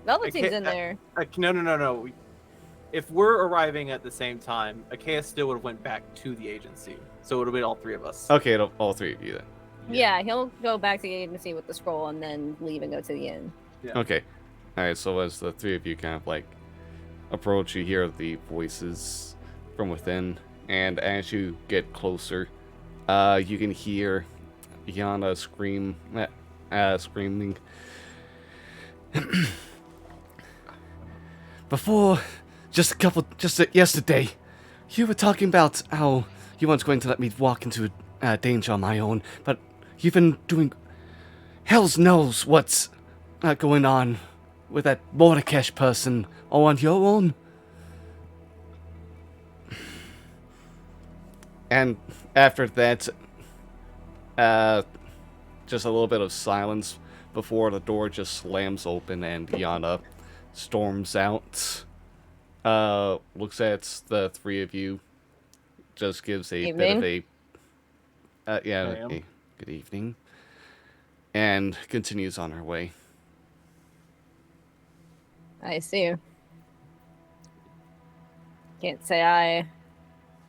Velveteen's Okay, in there. No. If we're arriving at the same time, Achaeus still would have went back to the agency. So it would have been all three of us. Okay, all three of you then. Yeah, he'll go back to the agency with the scroll and then leave and go to the inn. Yeah. Okay. Alright, so as the three of you kind of approach, you hear the voices from within, and as you get closer, you can hear Yana screaming. Before, just yesterday, you were talking about how you weren't going to let me walk into danger on my own, but you've been doing hells knows what's going on with that Mordekash person all on your own. And after that, just a little bit of silence before the door just slams open and Yana storms out. Looks at the three of you, just gives a bit of Yeah, Ma'am. okay. Good evening. And continues on her way. I see. Can't say I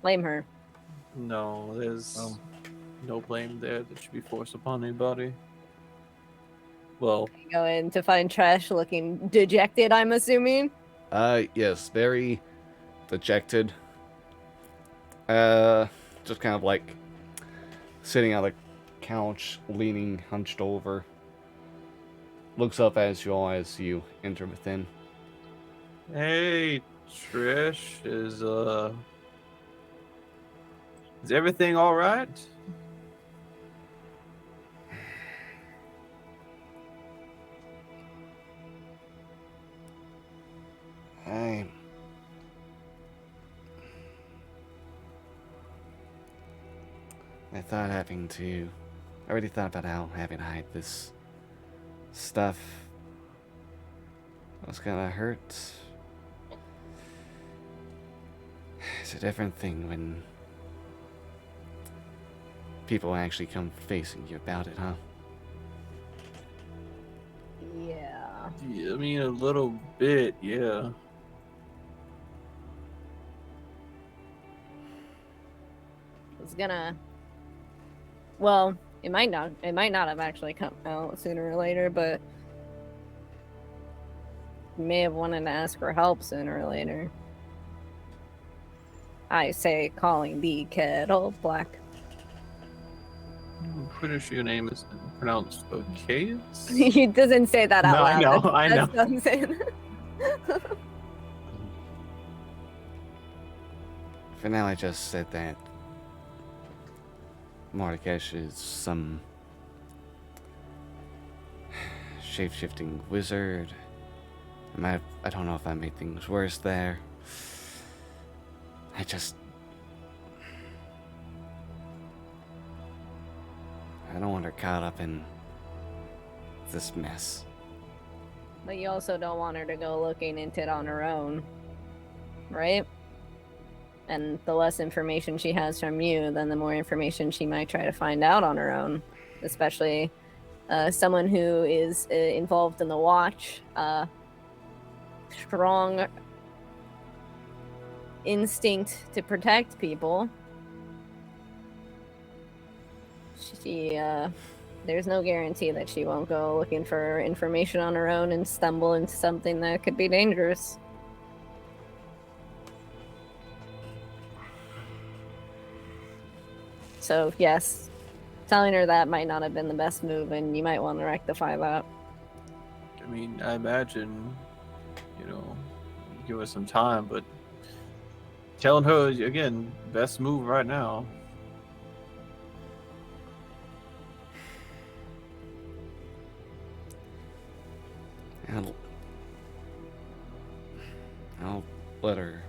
blame her. No, there's Oh. no blame there that should be forced upon anybody. Well, Go in to find Trash looking dejected, I'm assuming. Yes, very dejected. Just kind of like sitting on the couch, leaning hunched over. Looks up as you enter within. hey, Trish, is everything all right? I thought having to. I already thought about how having to hide this stuff was gonna hurt. It's a different thing when people actually come facing you about it, huh? Yeah. Yeah, I mean, a little bit, yeah. It's gonna. Well, it might not. It might not have actually come out sooner or later, but you may have wanted to ask for help sooner or later. I say, calling the kettle black. I'm pretty sure your name is pronounced Ocaeus? He doesn't say that out No, I loud. know, That's- I know. That's what I'm saying. For now, I just said that Mordekash is some shape-shifting wizard. I don't know if I made things worse there. I don't want her caught up in this mess. But you also don't want her to go looking into it on her own, right? And the less information she has from you, then the more information she might try to find out on her own. Especially someone who is involved in the watch. Strong instinct to protect people. There's no guarantee that she won't go looking for information on her own and stumble into something that could be dangerous. So, yes, telling her that might not have been the best move, and you might want to rectify that. I mean, I imagine, give us some time, but telling her, again, best move right now. I'll let her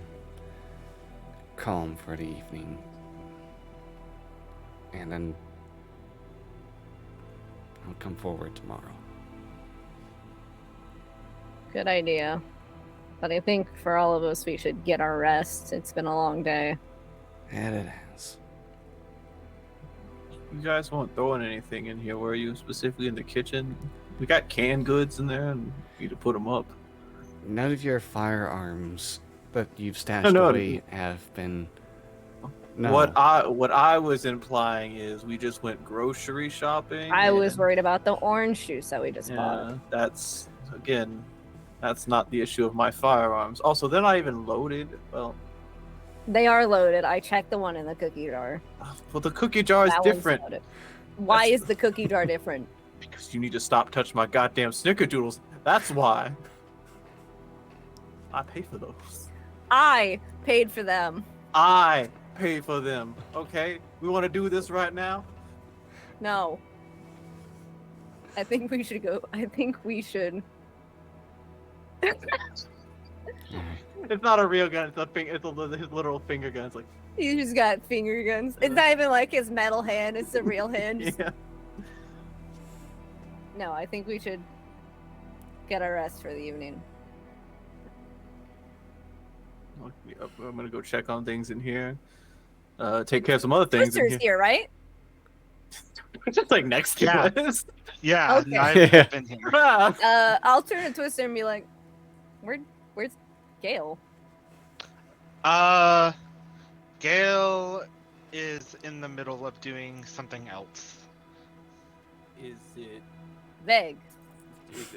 calm for the evening. And then I'll come forward tomorrow. Good idea. But I think for all of us, we should get our rest. It's been a long day. And it has. You guys won't throw in anything in here, were you? Specifically in the kitchen? We got canned goods in there, and we need to put them up. None of your firearms that you've stashed No. away have been. No. What I was implying is we just went grocery shopping. I was and- worried about the orange juice that we just bought. Yeah, that's not the issue of my firearms. Also, they're not even loaded. Well, They are loaded. I checked the one in the cookie jar. the cookie jar is That one's different loaded. Why That's- is the cookie jar different? because you need to stop touching my goddamn snickerdoodles. That's why. I pay for those. I paid for them. I pay for them. Okay, we want to do this right now. No. I think we should go. I think we should. It's not a real gun. It's his literal finger gun. It's like, He just got finger guns. It's not even like his metal hand. It's a real hand. yeah. No, I think we should get our rest for the evening. I'm gonna go check on things in here. Take care of some other things in Brewster's here. here, right? Just like next to Yeah. us. Yeah, Okay. I've been here. I'll turn to Twister and be like, where's Gale? Gale is in the middle of doing something else. Is it? Vague.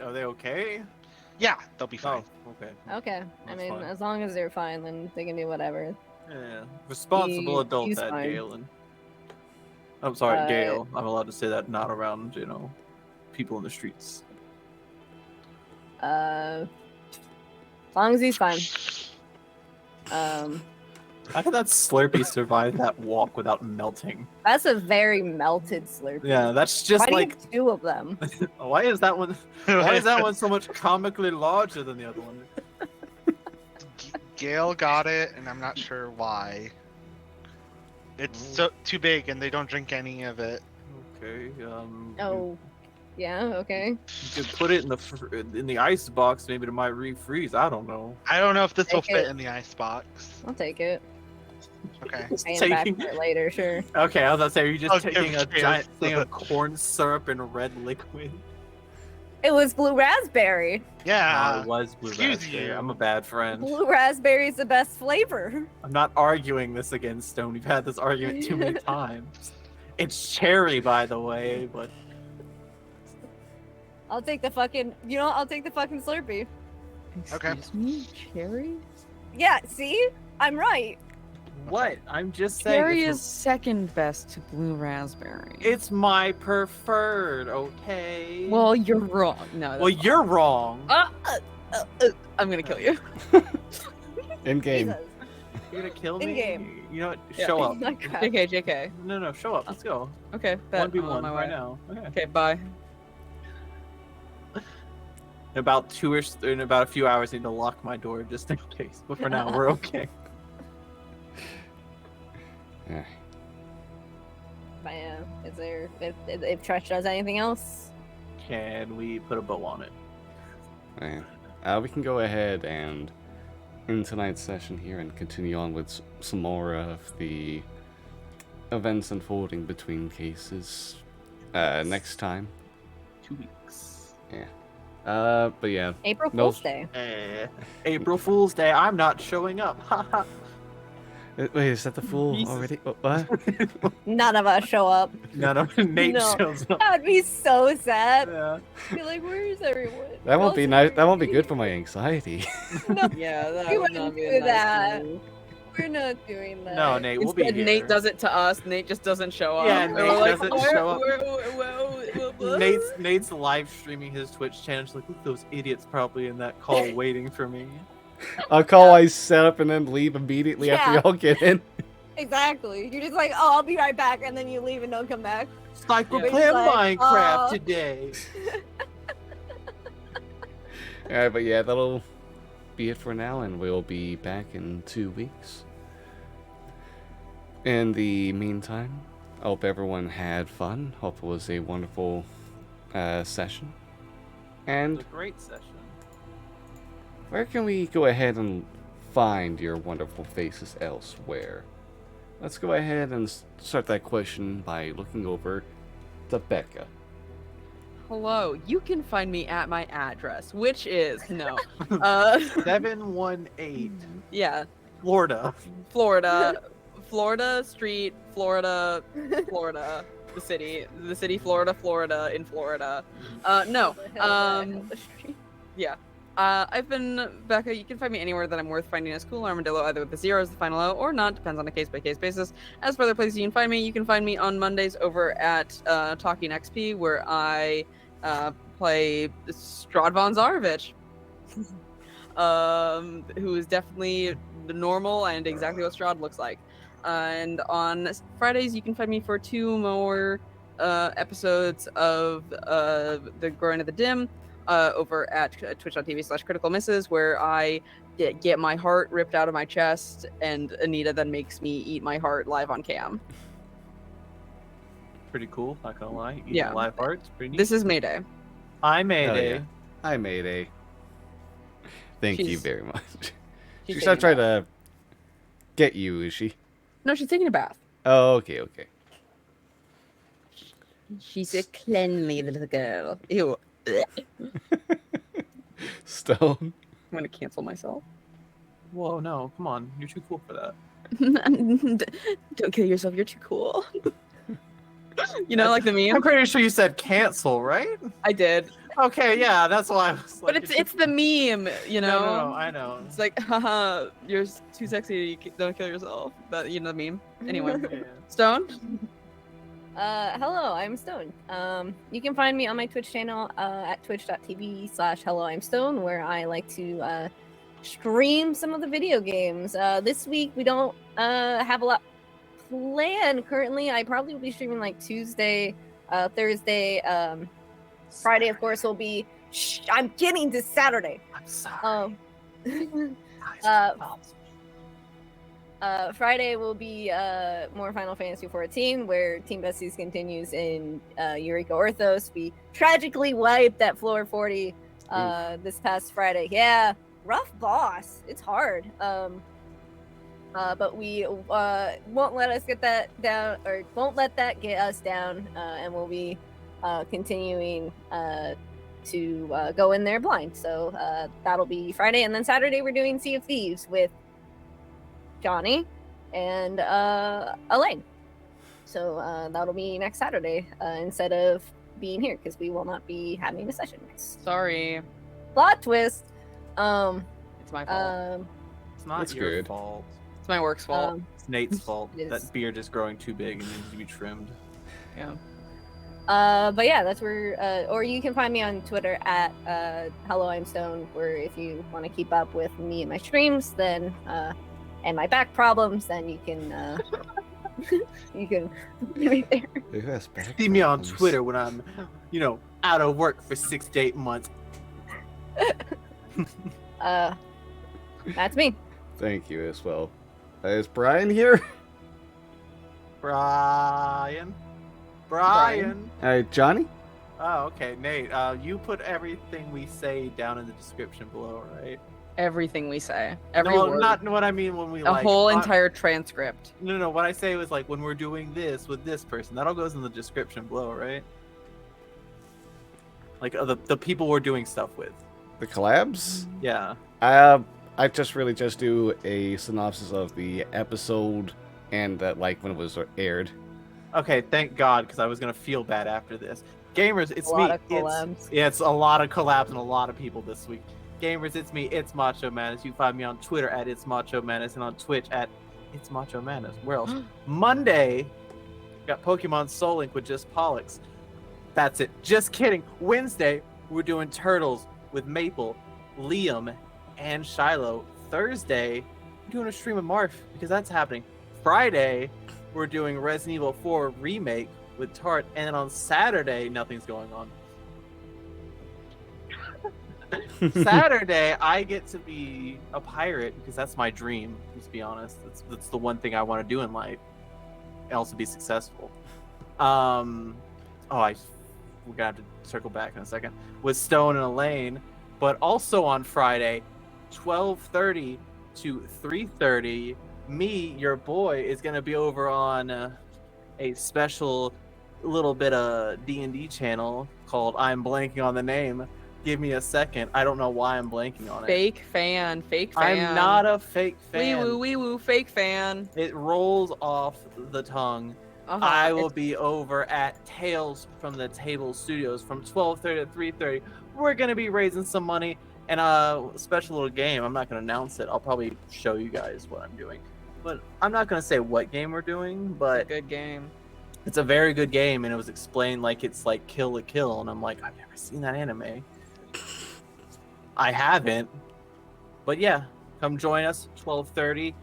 Are they okay? Yeah, they'll be fine. Oh, okay. Okay. I That's mean, fine. as long as they're fine, then they can do whatever. Yeah. Responsible adult he's at fine. Galen. I'm sorry, Uh, Gale. I'm allowed to say that, not around, people in the streets. As long as he's fine. How did that Slurpee survive that walk without melting? That's a very melted Slurpee. Yeah, that's just Why do you like. have two of them? Why is that one? Why is that one so much comically larger than the other one? Gale got it, and I'm not sure why. It's so too big, and they don't drink any of it. Okay. Oh, yeah. Okay. You could put it in the ice box. Maybe it might refreeze. I don't know. I don't know if this will Take it. fit in the ice box. I'll take it. Okay. Pay it back for it later, sure. Okay, I was gonna say, are you just Okay, taking a okay. giant thing of corn syrup and red liquid? It was blue raspberry. Yeah. it was blue excuse raspberry. you. I'm a bad friend. Blue raspberry is the best flavor. I'm not arguing this again, Stone. We've had this argument too many times. It's cherry, by the way, but I'll take the fucking. You know, I'll take the fucking Slurpee. Okay. Excuse me, cherry? Yeah. See, I'm right. what? I'm just saying. Cherry is second best to blue raspberry. It's my preferred, okay? Well, you're wrong. No. well, you're wrong. I'm gonna kill you. In game. Jesus. You're gonna kill me? In-game. You know what? Yeah. Show up. Oh my God. JK. No, show up. Let's go. Okay, bet. 1v1 I'm on my right way. now. Okay. Okay, bye. In about a few hours, I need to lock my door just in case. But for now, we're okay. Yeah. But yeah, is there if Tresh does anything else? Can we put a bow on it? Yeah. We can go ahead and in tonight's session here and continue on with some more of the events unfolding between cases next time. 2 weeks. But yeah, April No. Fool's Day. April Fool's Day. I'm not showing up. Haha. wait, is that the fool Jesus. already? What? None of us show up. No, Nate No. shows up. That would be so sad. Yeah. Be like, where's everyone? That won't be Also, nice. That won't be good for my anxiety. No, Yeah, that We would wouldn't not be do a nice that. move. we're not doing that. No, Nate, we'll be Instead, here. Nate does it to us. Nate just doesn't show up. Yeah, And Nate we're like, doesn't "Where- show up." where- Nate's live streaming his Twitch channel. He's like, look, those idiots probably in that call waiting for me. I'll call I set up and then leave immediately after Yeah. y'all get in. Exactly. You're just like, oh, I'll be right back, and then you leave and don't come back. It's like we're Yeah. playing Like, Minecraft today. Alright, but yeah, that'll be it for now, and we'll be back in 2 weeks. In the meantime, I hope everyone had fun. Hope it was a wonderful session. It And was a great session. where can we go ahead and find your wonderful faces elsewhere? Let's go ahead and start that question by looking over to Becca. Hello, you can find me at my address, which is 718 yeah, Florida. Florida Street, Florida, the city, Florida, in Florida. Yeah. I've been Becca. You can find me anywhere that I'm worth finding as Cool Armadillo, either with the zero as the final O or not. Depends on a case-by-case basis. As for other places you can find me on Mondays over at Talking XP, where I play Stradvan Zarovich, who is definitely normal and exactly what Strahd looks like. And on Fridays, you can find me for 2 more episodes of the Growing of the Dim. Over at twitch.tv/critical misses, where I get my heart ripped out of my chest, and Anita then makes me eat my heart live on cam. Pretty cool, not gonna lie. Eating Yeah. live hearts, pretty neat. This is Mayday. I made Hell it. yeah. I made a. Thank you She's- very much. She's She's not taking a trying to get you, is she? No, she's taking a bath. Oh, okay. She's a cleanly little girl. Ew. Stone. I'm gonna cancel myself. Whoa, no, come on, you're too cool for that. Don't kill yourself. You're too cool. You know, like the I'm meme. pretty sure you said cancel, right? I did, Okay, yeah, that's why I was like. but it's the meme. You know. No, I know. It's like, haha, you're too sexy. Don't kill yourself. That you know the meme. Anyway, Yeah. Stone. Hello, I'm Stone. You can find me on my Twitch channel at twitch.tv/hello I'm Stone, where I like to stream some of the video games. This week we don't have a lot planned currently. I probably will be streaming like Tuesday, Thursday, Friday. Of course, will be. I'm getting to Saturday. I'm sorry. Friday will be more Final Fantasy 14, where Team Besties continues in Eureka Orthos. We tragically wiped that floor 40 this past Friday. Yeah, rough boss. It's hard. But we won't let us get that down, or won't let that get us down, and we'll be continuing to go in there blind. So that'll be Friday, and then Saturday we're doing Sea of Thieves with Johnny and Elaine. So that'll be next Saturday instead of being here, because we will not be having a session. Sorry, Plot twist. it's my fault. It's not That's your good. fault. It's my work's fault. It's Nate's fault. It is. That beard is growing too big and needs to be trimmed. Yeah. But yeah, that's where, or you can find me on Twitter at Hello I'm Stone, where if you want to keep up with me and my streams, then and my back problems, then you can you can right there. Who has back See me on problems? Twitter when I'm, out of work for 6 to 8 months. That's me. Thank you as well. Is Brian here? Brian. Johnny? Oh, okay, Nate. You put everything we say down in the description below, right? Everything we say, every No, word, not what I mean when we a like whole entire transcript. No. What I say was like when we're doing this with this person. That all goes in the description below, right? Like the people we're doing stuff with. The collabs? Yeah. I just really just do a synopsis of the episode and that like when it was aired. Okay, thank God, because I was gonna feel bad after this. Gamers, it's A lot me. of collabs. It's a lot of collabs and a lot of people this week. Gamers, it's me. It's Macho Manus. You can find me on Twitter at It's Macho Manus and on Twitch at It's Macho Manus. Where else? Monday, got Pokemon Soul Link with just Pollux. That's it. Just kidding. Wednesday, we're doing Turtles with Maple, Liam, and Shiloh. Thursday, we're doing a stream of Marth because that's happening. Friday, we're doing Resident Evil 4 Remake with Tart. And then on Saturday, nothing's going on. Saturday, I get to be a pirate because that's my dream. Let's be honest. That's the one thing I want to do in life. And also be successful. We're gonna have to circle back in a second with Stone and Elaine, but also on Friday, 12:30 to 3:30, me, your boy, is gonna be over on a special little bit of D&D channel called I'm blanking on the name. Give me a second. I don't know why I'm blanking on it. Fake fan. I'm not a fake fan. Wee woo, fake fan. It rolls off the tongue. I will be over at Tales from the Table Studios from 12:30 to 3:30. We're gonna be raising some money and a special little game. I'm not gonna announce it. I'll probably show you guys what I'm doing, but I'm not gonna say what game we're doing. But Good game. it's a very good game, and it was explained like it's like Kill la Kill, and I'm like, I've never seen that anime. I haven't, but yeah, come join us 12:30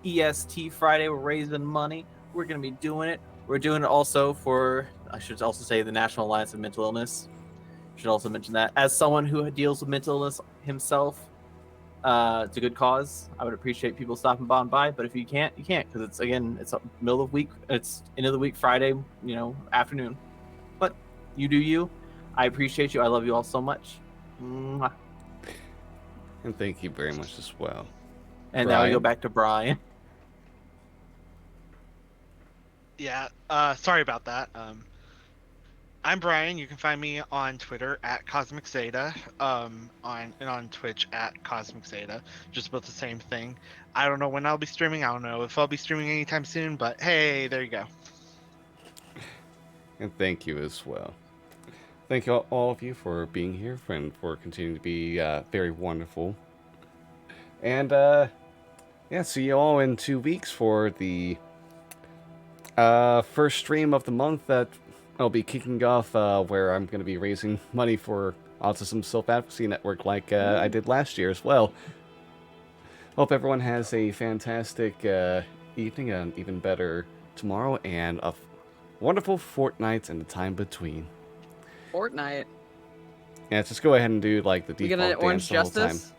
EST Friday. We're raising money. We're gonna be doing it. We're doing it also for, I should also say, the National Alliance of Mental Illness. Should also mention that. As someone who deals with mental illness himself, it's a good cause. I would appreciate people stopping by, but if you can't, you can't, because it's middle of the week. It's end of the week Friday, afternoon. But you do you. I appreciate you. I love you all so much. Mwah. And thank you very much as well. And now we go Brian? back to Brian. Yeah, sorry about that. I'm Brian. You can find me on Twitter at Cosmic Zeta, on Twitch at Cosmic Zeta. Just about the same thing. I don't know when I'll be streaming. I don't know if I'll be streaming anytime soon, but hey, there you go. And thank you as well. Thank you all of you for being here and for continuing to be very wonderful. And yeah, see you all in 2 weeks for the first stream of the month that I'll be kicking off, where I'm going to be raising money for Autism Self-Advocacy Network like I did last year as well. Hope everyone has a fantastic evening, and even better tomorrow, and a wonderful fortnight and the time between. Fortnite. Yeah, just go ahead and do like the We gonna default Orange dance the whole time. Justice?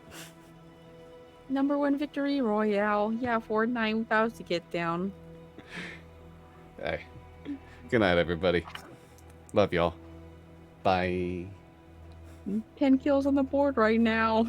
Number 1 victory royale. Yeah, Fortnite without to get down. Hey. Good night, everybody. Love y'all. Bye. 10 kills on the board right now.